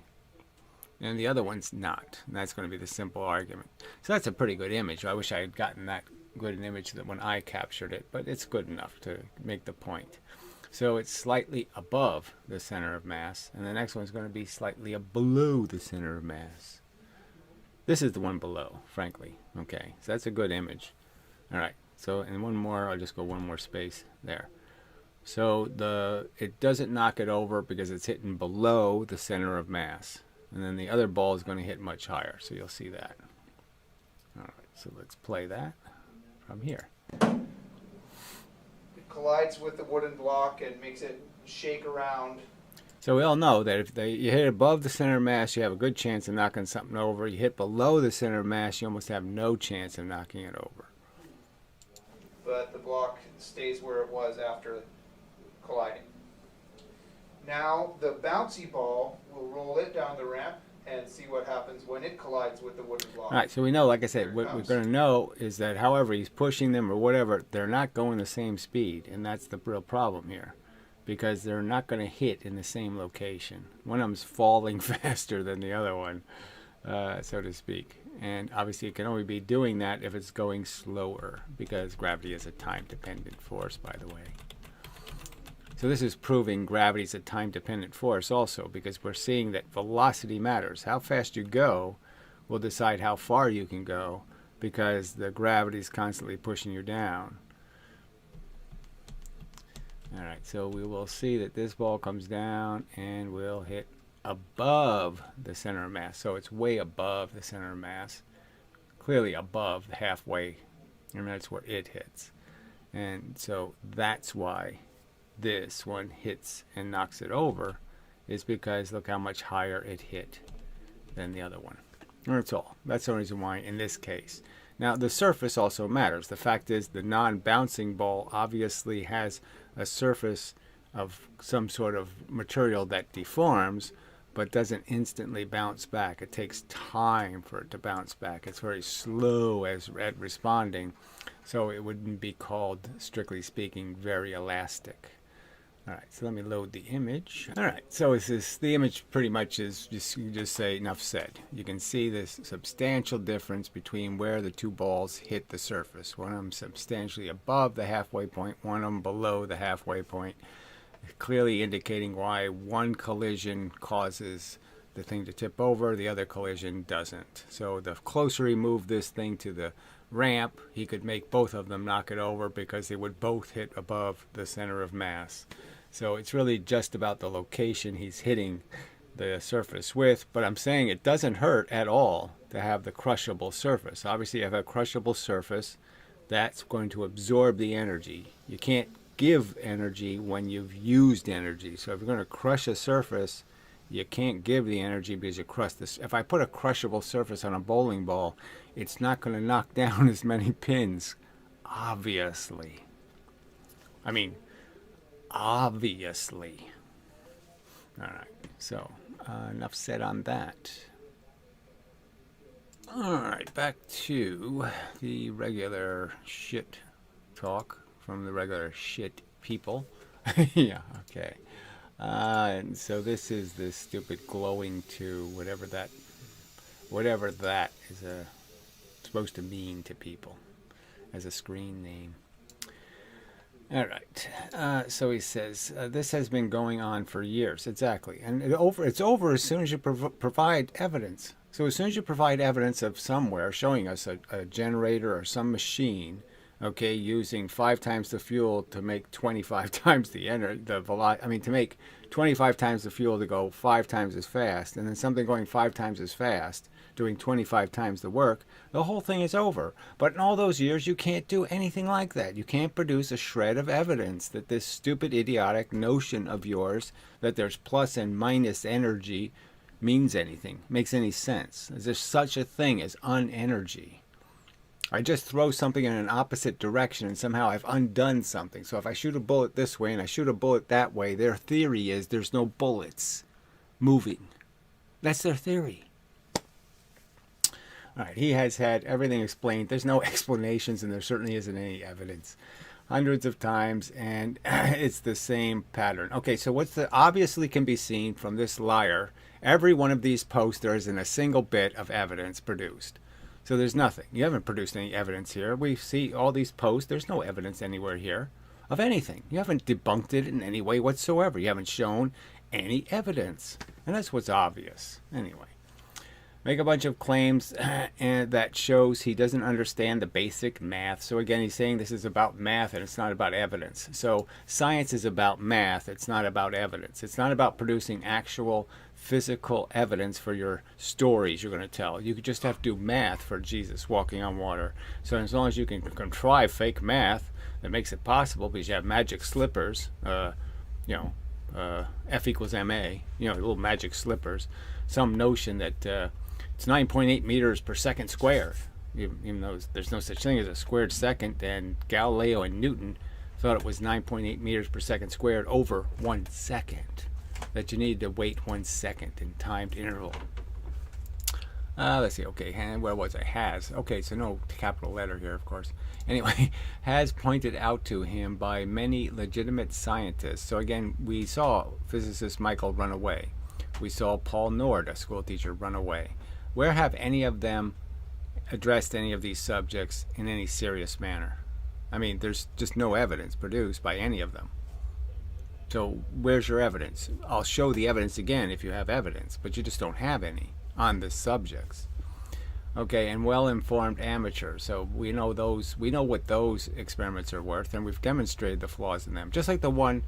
And the other one's not. And that's going to be the simple argument. So that's a pretty good image. I wish I had gotten that good an image that when I captured it, but it's good enough to make the point. So it's slightly above the center of mass, and the next one's going to be slightly below the center of mass. This is the one below, frankly. Okay, so that's a good image. All right, so and one more, I'll just go one more space there. So it doesn't knock it over because it's hitting below the center of mass, and then the other ball is going to hit much higher, so you'll see that. All right, so let's play that from here. Collides with the wooden block and makes it shake around. So we all know that if you hit above the center of mass, you have a good chance of knocking something over. You hit below the center of mass, you almost have no chance of knocking it over. But the block stays where it was after colliding. Now the bouncy ball, we'll roll it down the ramp and see what happens when it collides with the wooden block. All right, so we know, like I said, what we're going to know is that however he's pushing them or whatever, they're not going the same speed, and that's the real problem here, because they're not going to hit in the same location. One of them's falling faster than the other one, so to speak. And obviously it can only be doing that if it's going slower, because gravity is a time-dependent force, by the way. So this is proving gravity is a time-dependent force also, because we're seeing that velocity matters. How fast you go will decide how far you can go, because the gravity is constantly pushing you down. All right, so we will see that this ball comes down and will hit above the center of mass. So it's way above the center of mass, clearly above halfway, and that's where it hits. And so that's why this one hits and knocks it over, is because look how much higher it hit than the other one. That's all. That's the reason why in this case. Now the surface also matters. The fact is the non-bouncing ball obviously has a surface of some sort of material that deforms, but doesn't instantly bounce back. It takes time for it to bounce back. It's very slow at responding, so it wouldn't be called, strictly speaking, very elastic. All right, so let me load the image. All right, so the image pretty much is you just say enough said. You can see this substantial difference between where the two balls hit the surface. One of them substantially above the halfway point, one of them below the halfway point, clearly indicating why one collision causes the thing to tip over, the other collision doesn't. So the closer he moved this thing to the ramp, he could make both of them knock it over because they would both hit above the center of mass. So it's really just about the location he's hitting the surface with, but I'm saying it doesn't hurt at all to have the crushable surface. Obviously, you have a crushable surface that's going to absorb the energy. You can't give energy when you've used energy. So if you're going to crush a surface, you can't give the energy because you crush this. If I put a crushable surface on a bowling ball, it's not going to knock down as many pins, obviously. I mean, obviously. All right, so enough said on that. All right, back to the regular shit talk from the regular shit people. Yeah, okay. And so this is this stupid glowing to whatever that is supposed to mean to people as a screen name. All right. So he says this has been going on for years. Exactly, and it's over as soon as you provide evidence. So as soon as you provide evidence of somewhere showing us a generator or some machine, okay, using 5 times the fuel to make 25 times the velocity. I mean, to make 25 times the fuel to go 5 times as fast, and then something going 5 times as fast, doing 25 times the work, the whole thing is over. But in all those years, you can't do anything like that. You can't produce a shred of evidence that this stupid, idiotic notion of yours that there's plus and minus energy means anything, makes any sense. Is there such a thing as unenergy? I just throw something in an opposite direction and somehow I've undone something. So if I shoot a bullet this way and I shoot a bullet that way, their theory is there's no bullets moving. That's their theory. All right, he has had everything explained. There's no explanations and there certainly isn't any evidence. Hundreds of times, and it's the same pattern. Okay, so what's obviously can be seen from this liar, every one of these posts there isn't a single bit of evidence produced. So there's nothing. You haven't produced any evidence here. We see all these posts. There's no evidence anywhere here of anything. You haven't debunked it in any way whatsoever. You haven't shown any evidence. And that's what's obvious. Anyway, make a bunch of claims and that shows he doesn't understand the basic math. So again, he's saying this is about math and it's not about evidence. So science is about math. It's not about evidence. It's not about producing actual physical evidence for your stories you're going to tell. You could just have to do math for Jesus walking on water. So as long as you can contrive fake math that makes it possible because you have magic slippers, F equals ma, little magic slippers, some notion that it's 9.8 meters per second squared, even though there's no such thing as a squared second, and Galileo and Newton thought it was 9.8 meters per second squared over 1 second. That you need to wait 1 second in timed interval. Let's see. Okay, and where was I? Has. Okay, so no capital letter here, of course. Anyway, has pointed out to him by many legitimate scientists. So again, we saw physicist Michael run away. We saw Paul Nord, a school teacher, run away. Where have any of them addressed any of these subjects in any serious manner? I mean, there's just no evidence produced by any of them. So where's your evidence? I'll show the evidence again if you have evidence, but you just don't have any on the subjects. Okay, and well-informed amateurs. So we know what those experiments are worth, and we've demonstrated the flaws in them. Just like the one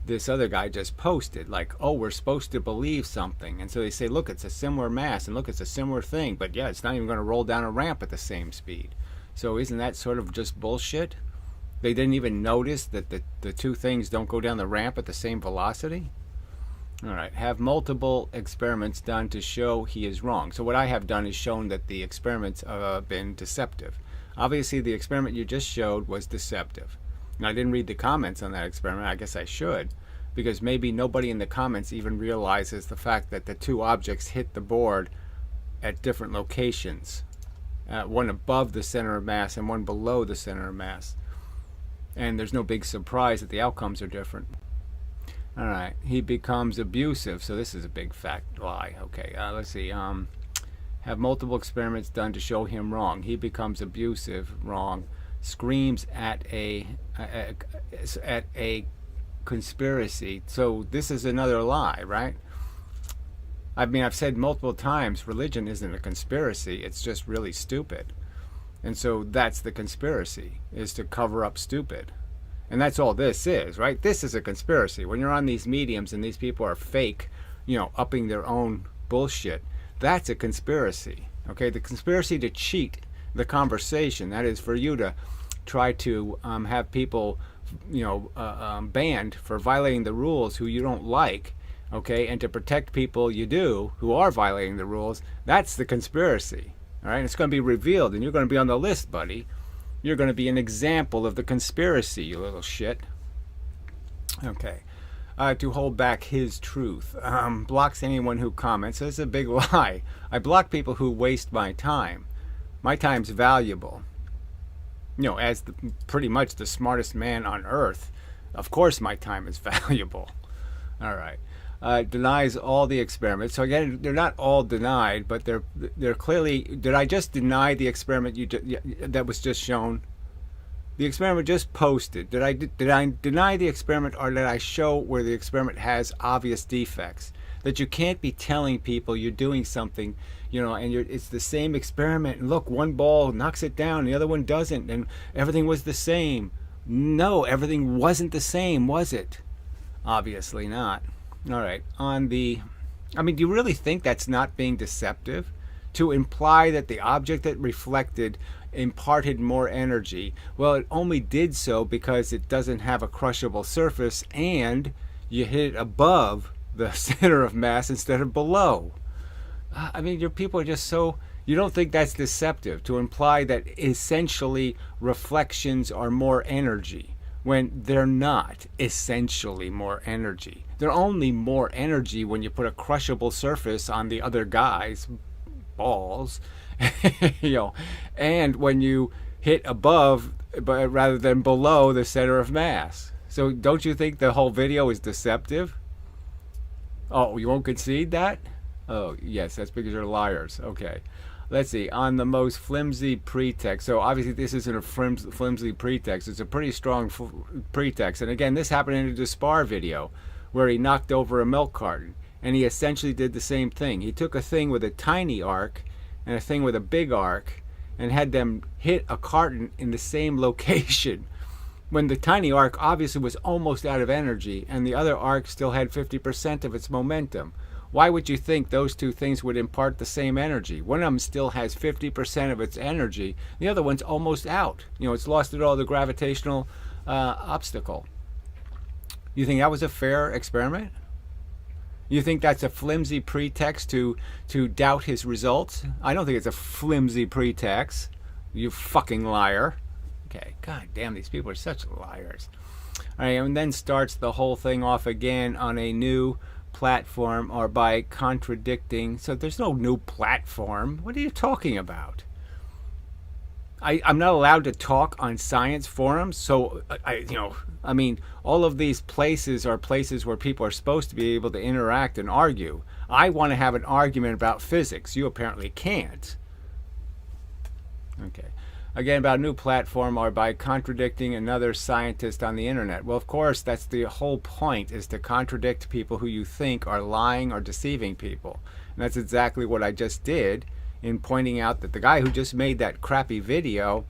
this other guy just posted, like, oh, we're supposed to believe something. And so they say, look, it's a similar mass, and look, it's a similar thing, but yeah, it's not even going to roll down a ramp at the same speed. So isn't that sort of just bullshit? They didn't even notice that the two things don't go down the ramp at the same velocity? All right, have multiple experiments done to show he is wrong. So what I have done is shown that the experiments have been deceptive. Obviously, the experiment you just showed was deceptive. And I didn't read the comments on that experiment. I guess I should, because maybe nobody in the comments even realizes the fact that the two objects hit the board at different locations. One above the center of mass and one below the center of mass. And there's no big surprise that the outcomes are different. All right, he becomes abusive. So this is a big fact lie. Okay, let's see. Have multiple experiments done to show him wrong. He becomes abusive, wrong. Screams at a conspiracy. So this is another lie, right? I mean, I've said multiple times, religion isn't a conspiracy. It's just really stupid. And so that's the conspiracy, is to cover up stupid. And that's all this is, right? This is a conspiracy. When you're on these mediums and these people are fake, upping their own bullshit, that's a conspiracy. Okay, the conspiracy to cheat the conversation, that is for you to try to have people, banned for violating the rules who you don't like, okay, and to protect people you do who are violating the rules, that's the conspiracy. All right, it's going to be revealed, and you're going to be on the list, buddy. You're going to be an example of the conspiracy, you little shit. Okay. To hold back his truth. Blocks anyone who comments. That's a big lie. I block people who waste my time. My time's valuable. As pretty much the smartest man on earth, of course my time is valuable. All right. Denies all the experiments. So again, they're not all denied, but they're clearly. Did I just deny the experiment that was just shown? The experiment just posted. Did I deny the experiment, or did I show where the experiment has obvious defects? That you can't be telling people you're doing something, and it's the same experiment. And look, one ball knocks it down, the other one doesn't, and everything was the same. No, everything wasn't the same, was it? Obviously not. All right. Do you really think that's not being deceptive? To imply that the object that reflected imparted more energy. Well, it only did so because it doesn't have a crushable surface, and you hit it above the center of mass instead of below. Your people are just so... You don't think that's deceptive to imply that essentially reflections are more energy, when they're not essentially more energy. They're only more energy when you put a crushable surface on the other guy's balls, and when you hit above but rather than below the center of mass. So don't you think the whole video is deceptive? Oh, you won't concede that? Oh, yes, that's because you're liars. Okay. Let's see. On the most flimsy pretext. So obviously this isn't a flimsy pretext. It's a pretty strong pretext. And again, this happened in a Dispar video where he knocked over a milk carton. And he essentially did the same thing. He took a thing with a tiny arc and a thing with a big arc and had them hit a carton in the same location, when the tiny arc obviously was almost out of energy and the other arc still had 50% of its momentum. Why would you think those two things would impart the same energy? One of them still has 50% of its energy. The other one's almost out. It's lost it all, the gravitational obstacle. You think that was a fair experiment? You think that's a flimsy pretext to doubt his results? I don't think it's a flimsy pretext. You fucking liar. Okay, god damn, these people are such liars. All right, and then starts the whole thing off again on a new platform, or by contradicting. So there's no new platform. What are you talking about? I'm not allowed to talk on science forums, so all of these places are places where people are supposed to be able to interact and argue. I want to have an argument about physics. You apparently can't. Okay. Again, about a new platform, or by contradicting another scientist on the internet. Well, of course, that's the whole point, is to contradict people who you think are lying or deceiving people. And that's exactly what I just did in pointing out that the guy who just made that crappy video,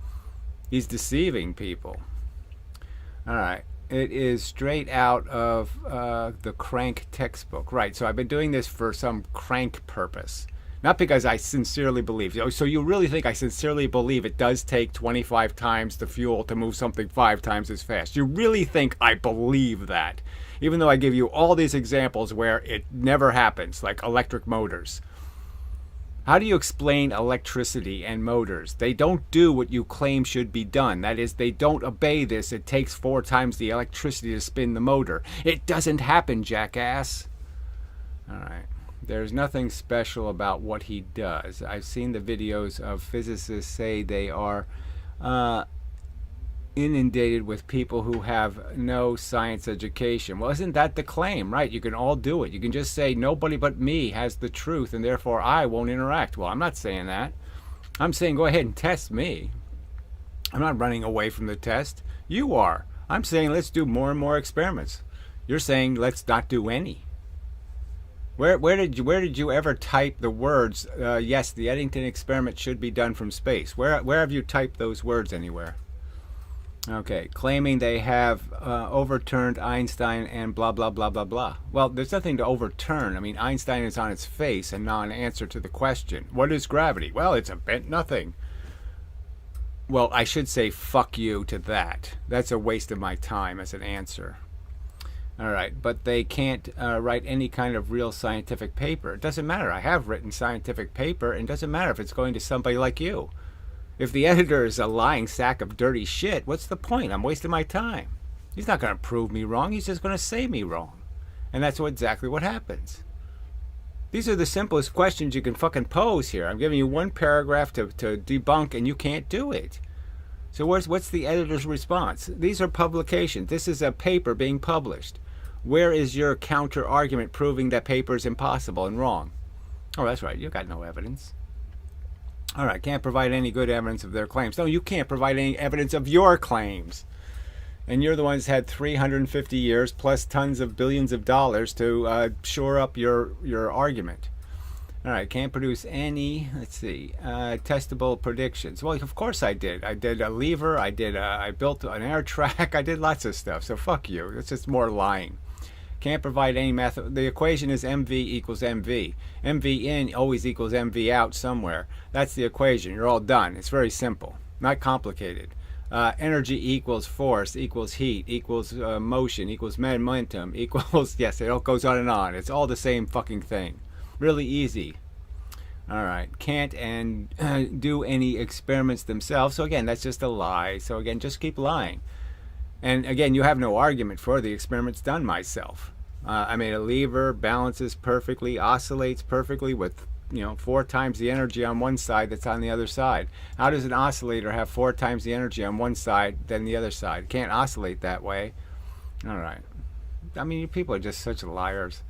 he's deceiving people. All right. It is straight out of the crank textbook. Right, so I've been doing this for some crank purpose. Not because I sincerely believe. So you really think I sincerely believe it does take 25 times the fuel to move something 5 times as fast? You really think I believe that? Even though I give you all these examples where it never happens, like electric motors. How do you explain electricity and motors? They don't do what you claim should be done. That is, they don't obey this. It takes 4 times the electricity to spin the motor. It doesn't happen, jackass. All right. There's nothing special about what he does. I've seen the videos of physicists say they are inundated with people who have no science education. Well, isn't that the claim, right? You can all do it. You can just say nobody but me has the truth and therefore I won't interact. Well, I'm not saying that. I'm saying go ahead and test me. I'm not running away from the test. You are. I'm saying let's do more and more experiments. You're saying let's not do any. Where did you ever type the words, yes, the Eddington experiment should be done from space? Where have you typed those words anywhere? Okay, claiming they have overturned Einstein and blah, blah, blah, blah, blah. Well, there's nothing to overturn. I mean, Einstein is on its face a non-answer to the question. What is gravity? Well, it's a bent nothing. Well, I should say fuck you to that. That's a waste of my time as an answer. All right, but they can't write any kind of real scientific paper. It doesn't matter. I have written scientific paper, and it doesn't matter if it's going to somebody like you. If the editor is a lying sack of dirty shit, what's the point? I'm wasting my time. He's not going to prove me wrong. He's just going to say me wrong. And that's exactly what happens. These are the simplest questions you can fucking pose here. I'm giving you one paragraph to debunk, and you can't do it. So what's the editor's response? These are publications. This is a paper being published. Where is your counter argument proving that paper is impossible and wrong? Oh, that's right. You've got no evidence. All right, can't provide any good evidence of their claims. No, you can't provide any evidence of your claims. And you're the ones that had 350 years plus tons of billions of dollars to shore up your argument. All right, can't produce any, let's see, testable predictions. Well, of course I did. I did a lever. I built an air track. I did lots of stuff. So fuck you. It's just more lying. Can't provide any method. The equation is mv equals mv. mv in always equals mv out somewhere. That's the equation. You're all done. It's very simple, not complicated. Energy equals force equals heat equals motion equals momentum equals, yes, it all goes on and on. It's all the same fucking thing. Really easy. All right. Can't and do any experiments themselves. So again, that's just a lie. So again, just keep lying. And again, you have no argument for the experiments done myself. I made a lever, balances perfectly, oscillates perfectly with 4 times the energy on one side that's on the other side. How does an oscillator have 4 times the energy on one side than the other side? It can't oscillate that way. All right. I mean, you people are just such liars.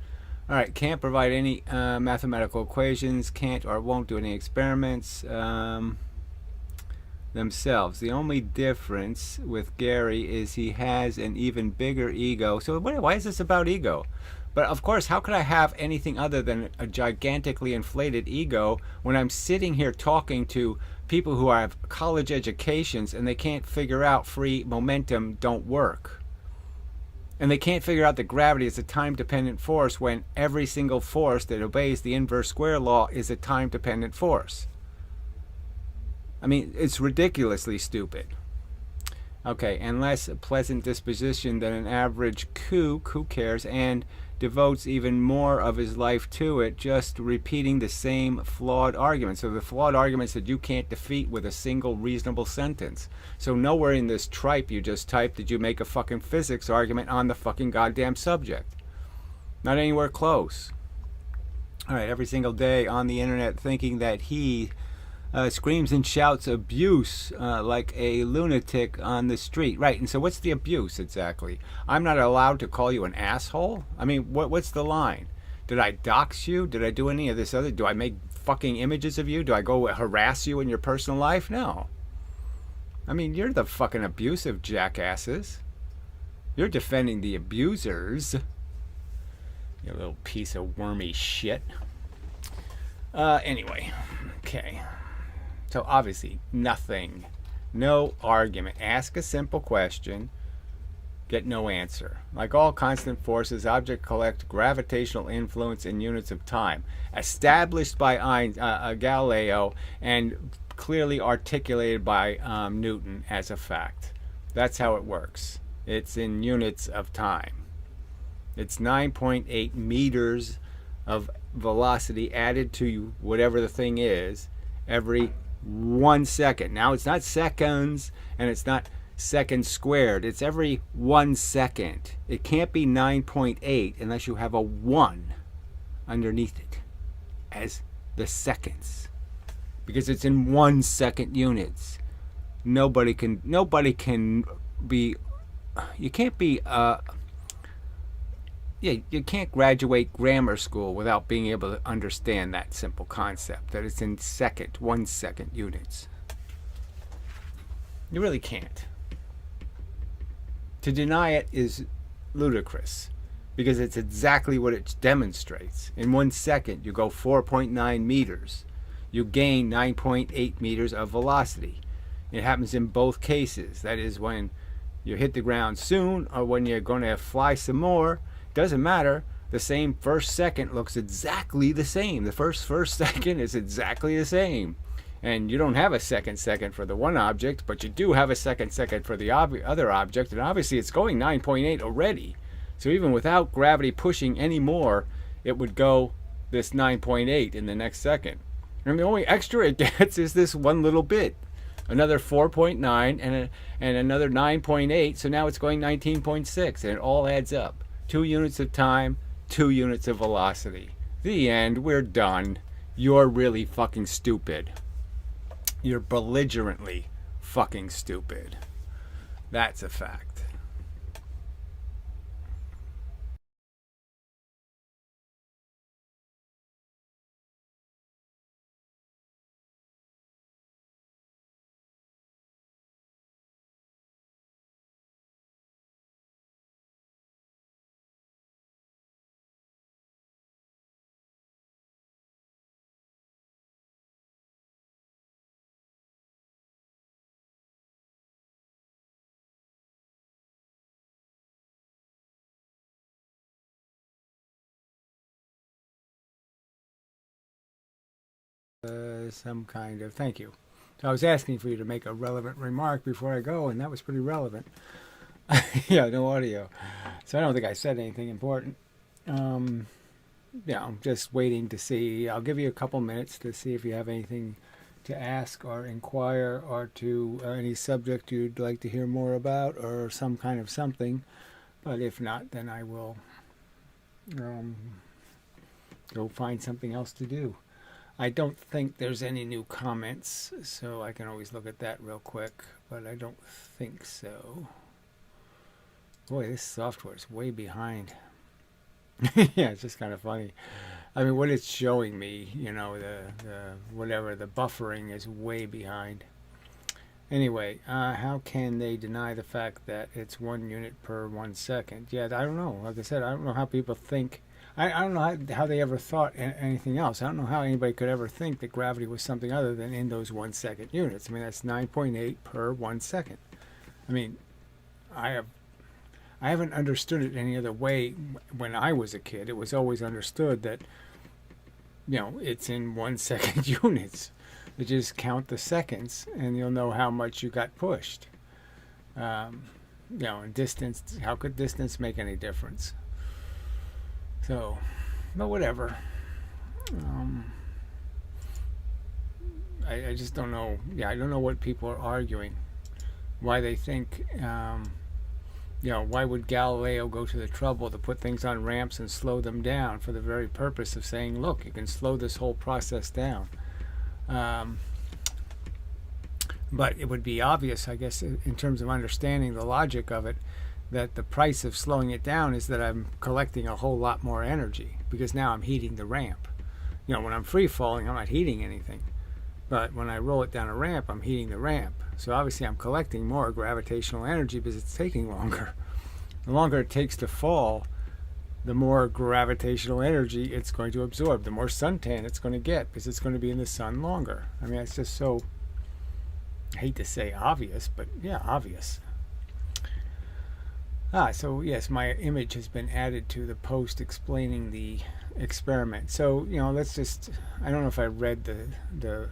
All right, can't provide any mathematical equations, can't or won't do any experiments themselves. The only difference with Gary is he has an even bigger ego. So why is this about ego? But of course, how could I have anything other than a gigantically inflated ego when I'm sitting here talking to people who have college educations and they can't figure out free momentum don't work? And they can't figure out that gravity is a time-dependent force when every single force that obeys the inverse square law is a time-dependent force. I mean, it's ridiculously stupid. Okay, and less pleasant disposition than an average kook, who cares, and devotes even more of his life to it, just repeating the same flawed argument. So the flawed arguments that you can't defeat with a single reasonable sentence. So nowhere in this tripe you just typed did you make a fucking physics argument on the fucking goddamn subject. Not anywhere close. All right, every single day on the internet thinking that he screams and shouts abuse like a lunatic on the street. Right, and so what's the abuse exactly? I'm not allowed to call you an asshole? I mean, what's the line? Did I dox you? Did I do any of this other? Do I make fucking images of you? Do I go harass you in your personal life? No. I mean, you're the fucking abusive jackasses. You're defending the abusers. You little piece of wormy shit. Anyway, okay. So obviously, nothing. No argument. Ask a simple question. Get no answer. Like all constant forces, objects collect gravitational influence in units of time, established by Galileo and clearly articulated by Newton as a fact. That's how it works. It's in units of time. It's 9.8 meters of velocity added to whatever the thing is every 1 second. Now it's not seconds and it's not seconds squared. It's every 1 second. It can't be 9.8 unless you have a 1 underneath it as the seconds, because it's in 1 second units. Nobody can be, you can't be you can't graduate grammar school without being able to understand that simple concept, that it's in 1 second units. You really can't. To deny it is ludicrous, because it's exactly what it demonstrates. In 1 second, you go 4.9 meters. You gain 9.8 meters of velocity. It happens in both cases. That is, when you hit the ground soon or when you're going to fly some more. Doesn't matter. The same first second looks exactly the same. The first second is exactly the same. And you don't have a second for the one object, but you do have a second for the other object. And obviously it's going 9.8 already. So even without gravity pushing any more, it would go this 9.8 in the next second. And the only extra it gets is this one little bit. Another 4.9 and another 9.8. So now it's going 19.6, and it all adds up. 2 units of time, 2 units of velocity. The end. We're done. You're really fucking stupid. You're belligerently fucking stupid. That's a fact. Some kind of thank you. So I was asking for you to make a relevant remark before I go, and that was pretty relevant. Yeah, no audio. So I don't think I said anything important. I'm just waiting to see. I'll give you a couple minutes to see if you have anything to ask or inquire, or to any subject you'd like to hear more about, or some kind of something. But if not, then I will go find something else to do. I don't think there's any new comments, so I can always look at that real quick, but I don't think so. Boy, this software is way behind. Yeah, it's just kind of funny. I mean, what it's showing me, the buffering is way behind. Anyway, how can they deny the fact that it's 1 unit per 1 second? Yeah, I don't know. Like I said, I don't know how people think. I don't know how they ever thought anything else. I don't know how anybody could ever think that gravity was something other than in those 1 second units. I mean, that's 9.8 per 1 second. I mean, I haven't understood it any other way. When I was a kid, it was always understood that, it's in 1 second units. You just count the seconds, and you'll know how much you got pushed. And distance, how could distance make any difference? So, but whatever. I just don't know. Yeah, I don't know what people are arguing. Why they think, why would Galileo go to the trouble to put things on ramps and slow them down for the very purpose of saying, look, you can slow this whole process down. But it would be obvious, I guess, in terms of understanding the logic of it, that the price of slowing it down is that I'm collecting a whole lot more energy, because now I'm heating the ramp. When I'm free falling, I'm not heating anything. But when I roll it down a ramp, I'm heating the ramp. So obviously I'm collecting more gravitational energy because it's taking longer. The longer it takes to fall, the more gravitational energy it's going to absorb, the more suntan it's going to get, because it's going to be in the sun longer. I mean, it's just so, I hate to say obvious, but yeah, obvious. So yes, my image has been added to the post explaining the experiment. So, let's just, I don't know if I read the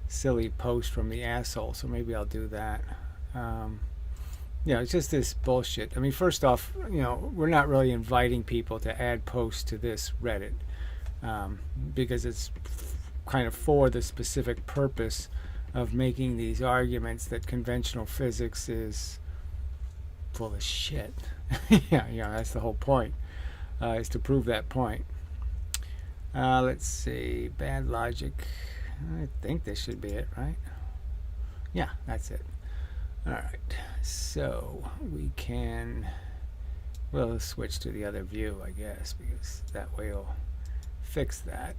silly post from the asshole, so maybe I'll do that. It's just this bullshit. I mean, first off, we're not really inviting people to add posts to this Reddit, because it's kind of for the specific purpose of making these arguments that conventional physics is full of shit. That's the whole point, is to prove that point. Let's see, bad logic. I think this should be it, right? Yeah, that's it. All right, so we'll switch to the other view, I guess, because that way it'll fix that.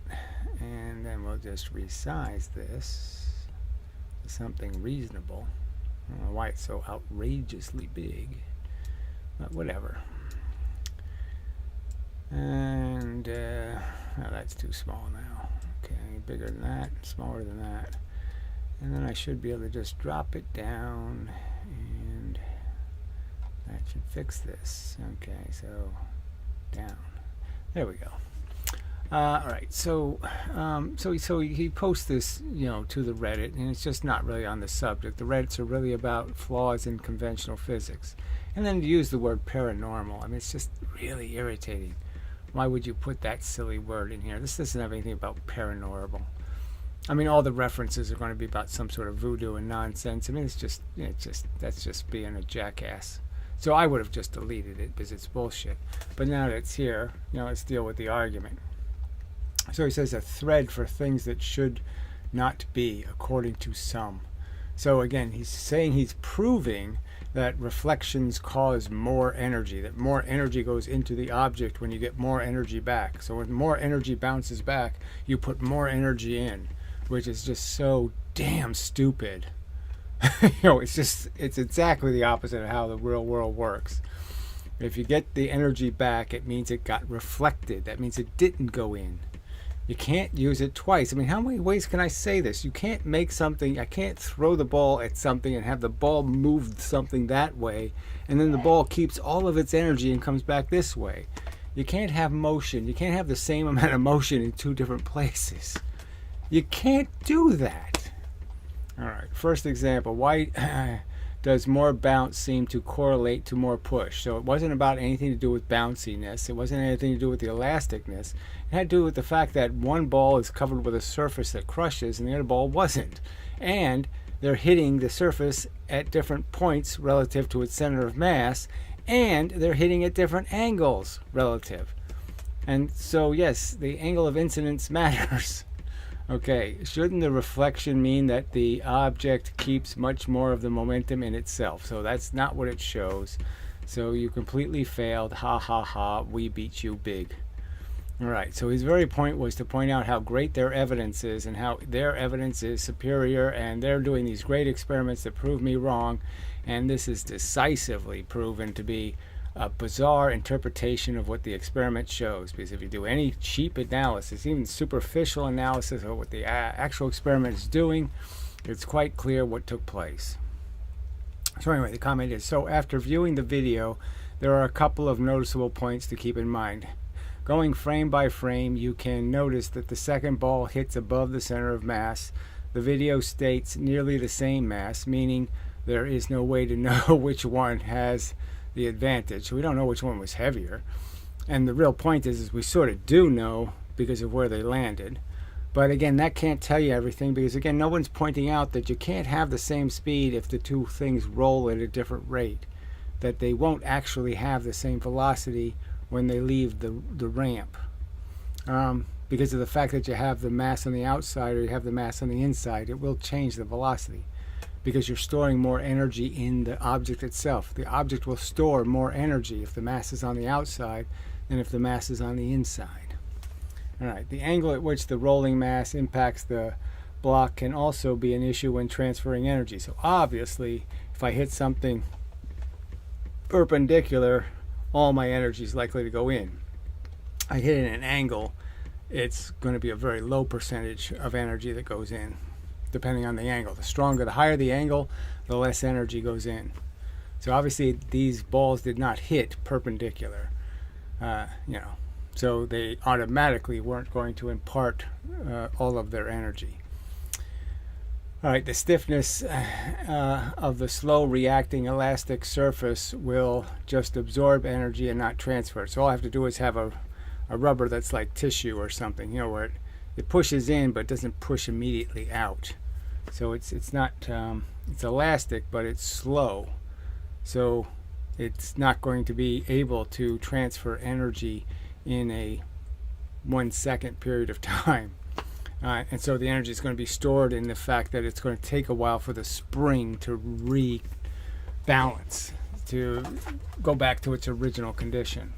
And then we'll just resize this to something reasonable. I don't know why it's so outrageously big, but whatever. And that's too small now. Okay, bigger than that, smaller than that. And then I should be able to just drop it down, and that should fix this. Okay, so down. There we go. All right, so he posts this, to the Reddit, and it's just not really on the subject. The Reddits are really about flaws in conventional physics, and then to use the word paranormal. I mean, it's just really irritating. Why would you put that silly word in here? This doesn't have anything about paranormal. I mean, all the references are going to be about some sort of voodoo and nonsense. I mean, that's just being a jackass. So I would have just deleted it because it's bullshit. But now that it's here, let's deal with the argument. So he says a thread for things that should not be, according to some. So again, he's saying he's proving that reflections cause more energy, that more energy goes into the object when you get more energy back. So when more energy bounces back, you put more energy in, which is just so damn stupid. It's exactly the opposite of how the real world works. If you get the energy back, it means it got reflected. That means it didn't go in. You can't use it twice. I mean, how many ways can I say this? You can't make something, I can't throw the ball at something and have the ball move something that way, and then the ball keeps all of its energy and comes back this way. You can't have motion. You can't have the same amount of motion in two different places. You can't do that. All right, first example. Why does more bounce seem to correlate to more push? So it wasn't about anything to do with bounciness. It wasn't anything to do with the elasticness. It had to do with the fact that one ball is covered with a surface that crushes and the other ball wasn't. And they're hitting the surface at different points relative to its center of mass, and they're hitting at different angles relative. And so, yes, the angle of incidence matters. Okay, shouldn't the reflection mean that the object keeps much more of the momentum in itself? So that's not what it shows. So you completely failed. Ha ha ha, we beat you big. All right, so his very point was to point out how great their evidence is and how their evidence is superior, and they're doing these great experiments that prove me wrong, and this is decisively proven to be a bizarre interpretation of what the experiment shows. Because if you do any cheap analysis, even superficial analysis of what the actual experiment is doing, it's quite clear what took place. So anyway, the comment is, so after viewing the video, there are a couple of noticeable points to keep in mind. Going frame by frame, you can notice that the second ball hits above the center of mass. The video states nearly the same mass, meaning there is no way to know which one has the advantage. We don't know which one was heavier. And the real point is we sort of do know because of where they landed. But again, that can't tell you everything, because again, no one's pointing out that you can't have the same speed if the two things roll at a different rate. That they won't actually have the same velocity when they leave the ramp. Because of the fact that you have the mass on the outside or you have the mass on the inside, it will change the velocity, because you're storing more energy in the object itself. The object will store more energy if the mass is on the outside than if the mass is on the inside. All right, the angle at which the rolling mass impacts the block can also be an issue when transferring energy. So obviously, if I hit something perpendicular, all my energy is likely to go in. I hit it at an angle, it's going to be a very low percentage of energy that goes in, depending on the angle. The stronger, the higher the angle, the less energy goes in. So obviously these balls did not hit perpendicular, so they automatically weren't going to impart all of their energy. All right, the stiffness of the slow reacting elastic surface will just absorb energy and not transfer it. So all I have to do is have a rubber that's like tissue or something, where it pushes in but doesn't push immediately out. So it's not it's elastic, but it's slow. So it's not going to be able to transfer energy in a 1 second period of time. And so the energy is going to be stored in the fact that it's going to take a while for the spring to rebalance, to go back to its original condition.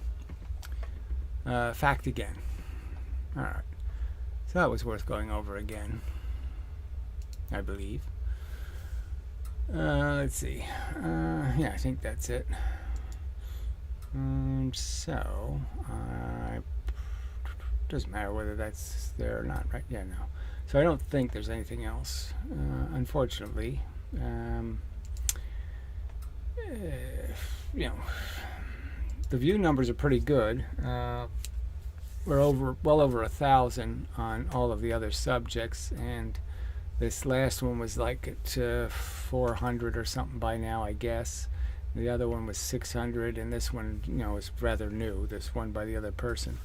Fact again. All right. So that was worth going over again, I believe. Let's see. Yeah, I think that's it. So, doesn't matter whether that's there or not, right? Yeah, no. So I don't think there's anything else, unfortunately. The view numbers are pretty good. We're well over 1,000 on all of the other subjects, and this last one was like at 400 or something by now, I guess. The other one was 600, and this one, is rather new, this one by the other person.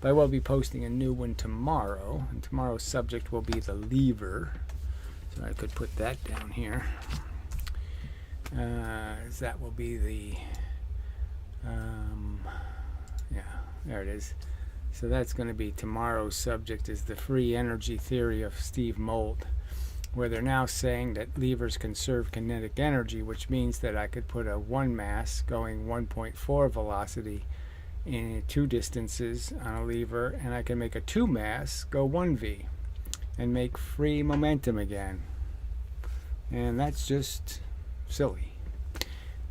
But I will be posting a new one tomorrow, and tomorrow's subject will be the lever. So I could put that down here. That will be the, yeah, there it is. So that's going to be tomorrow's subject, is the free energy theory of Steve Mould, where they're now saying that levers conserve kinetic energy, which means that I could put a 1 mass going 1.4 velocity in 2 distances on a lever, and I can make a 2 mass go 1v and make free momentum again. And that's just silly.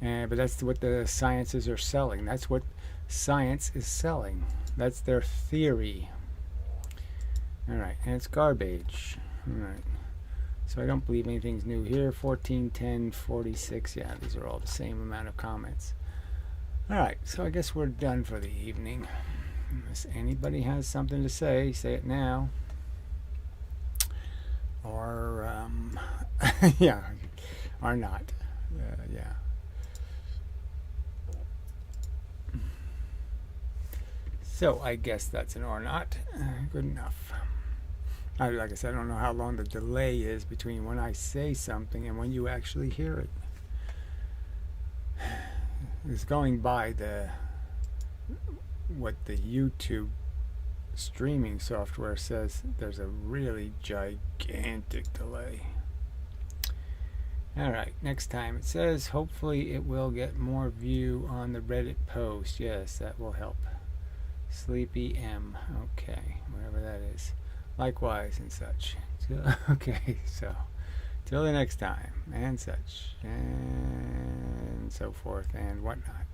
But that's what the sciences are selling. That's what science is selling. That's their theory. Alright, and it's garbage. Alright. So I don't believe anything's new here. 14, 10, 46. Yeah, these are all the same amount of comments. Alright, so I guess we're done for the evening. Unless anybody has something to say it now. Or, yeah, or not. Yeah. So I guess that's an or not. Good enough. Like I said, I don't know how long the delay is between when I say something and when you actually hear it. It's going by what the YouTube streaming software says. There's a really gigantic delay. Alright, next time it says hopefully it will get more view on the Reddit post. Yes, that will help. Sleepy M. Okay, whatever that is. Likewise and such. Okay, so till the next time, and such, and so forth, and whatnot.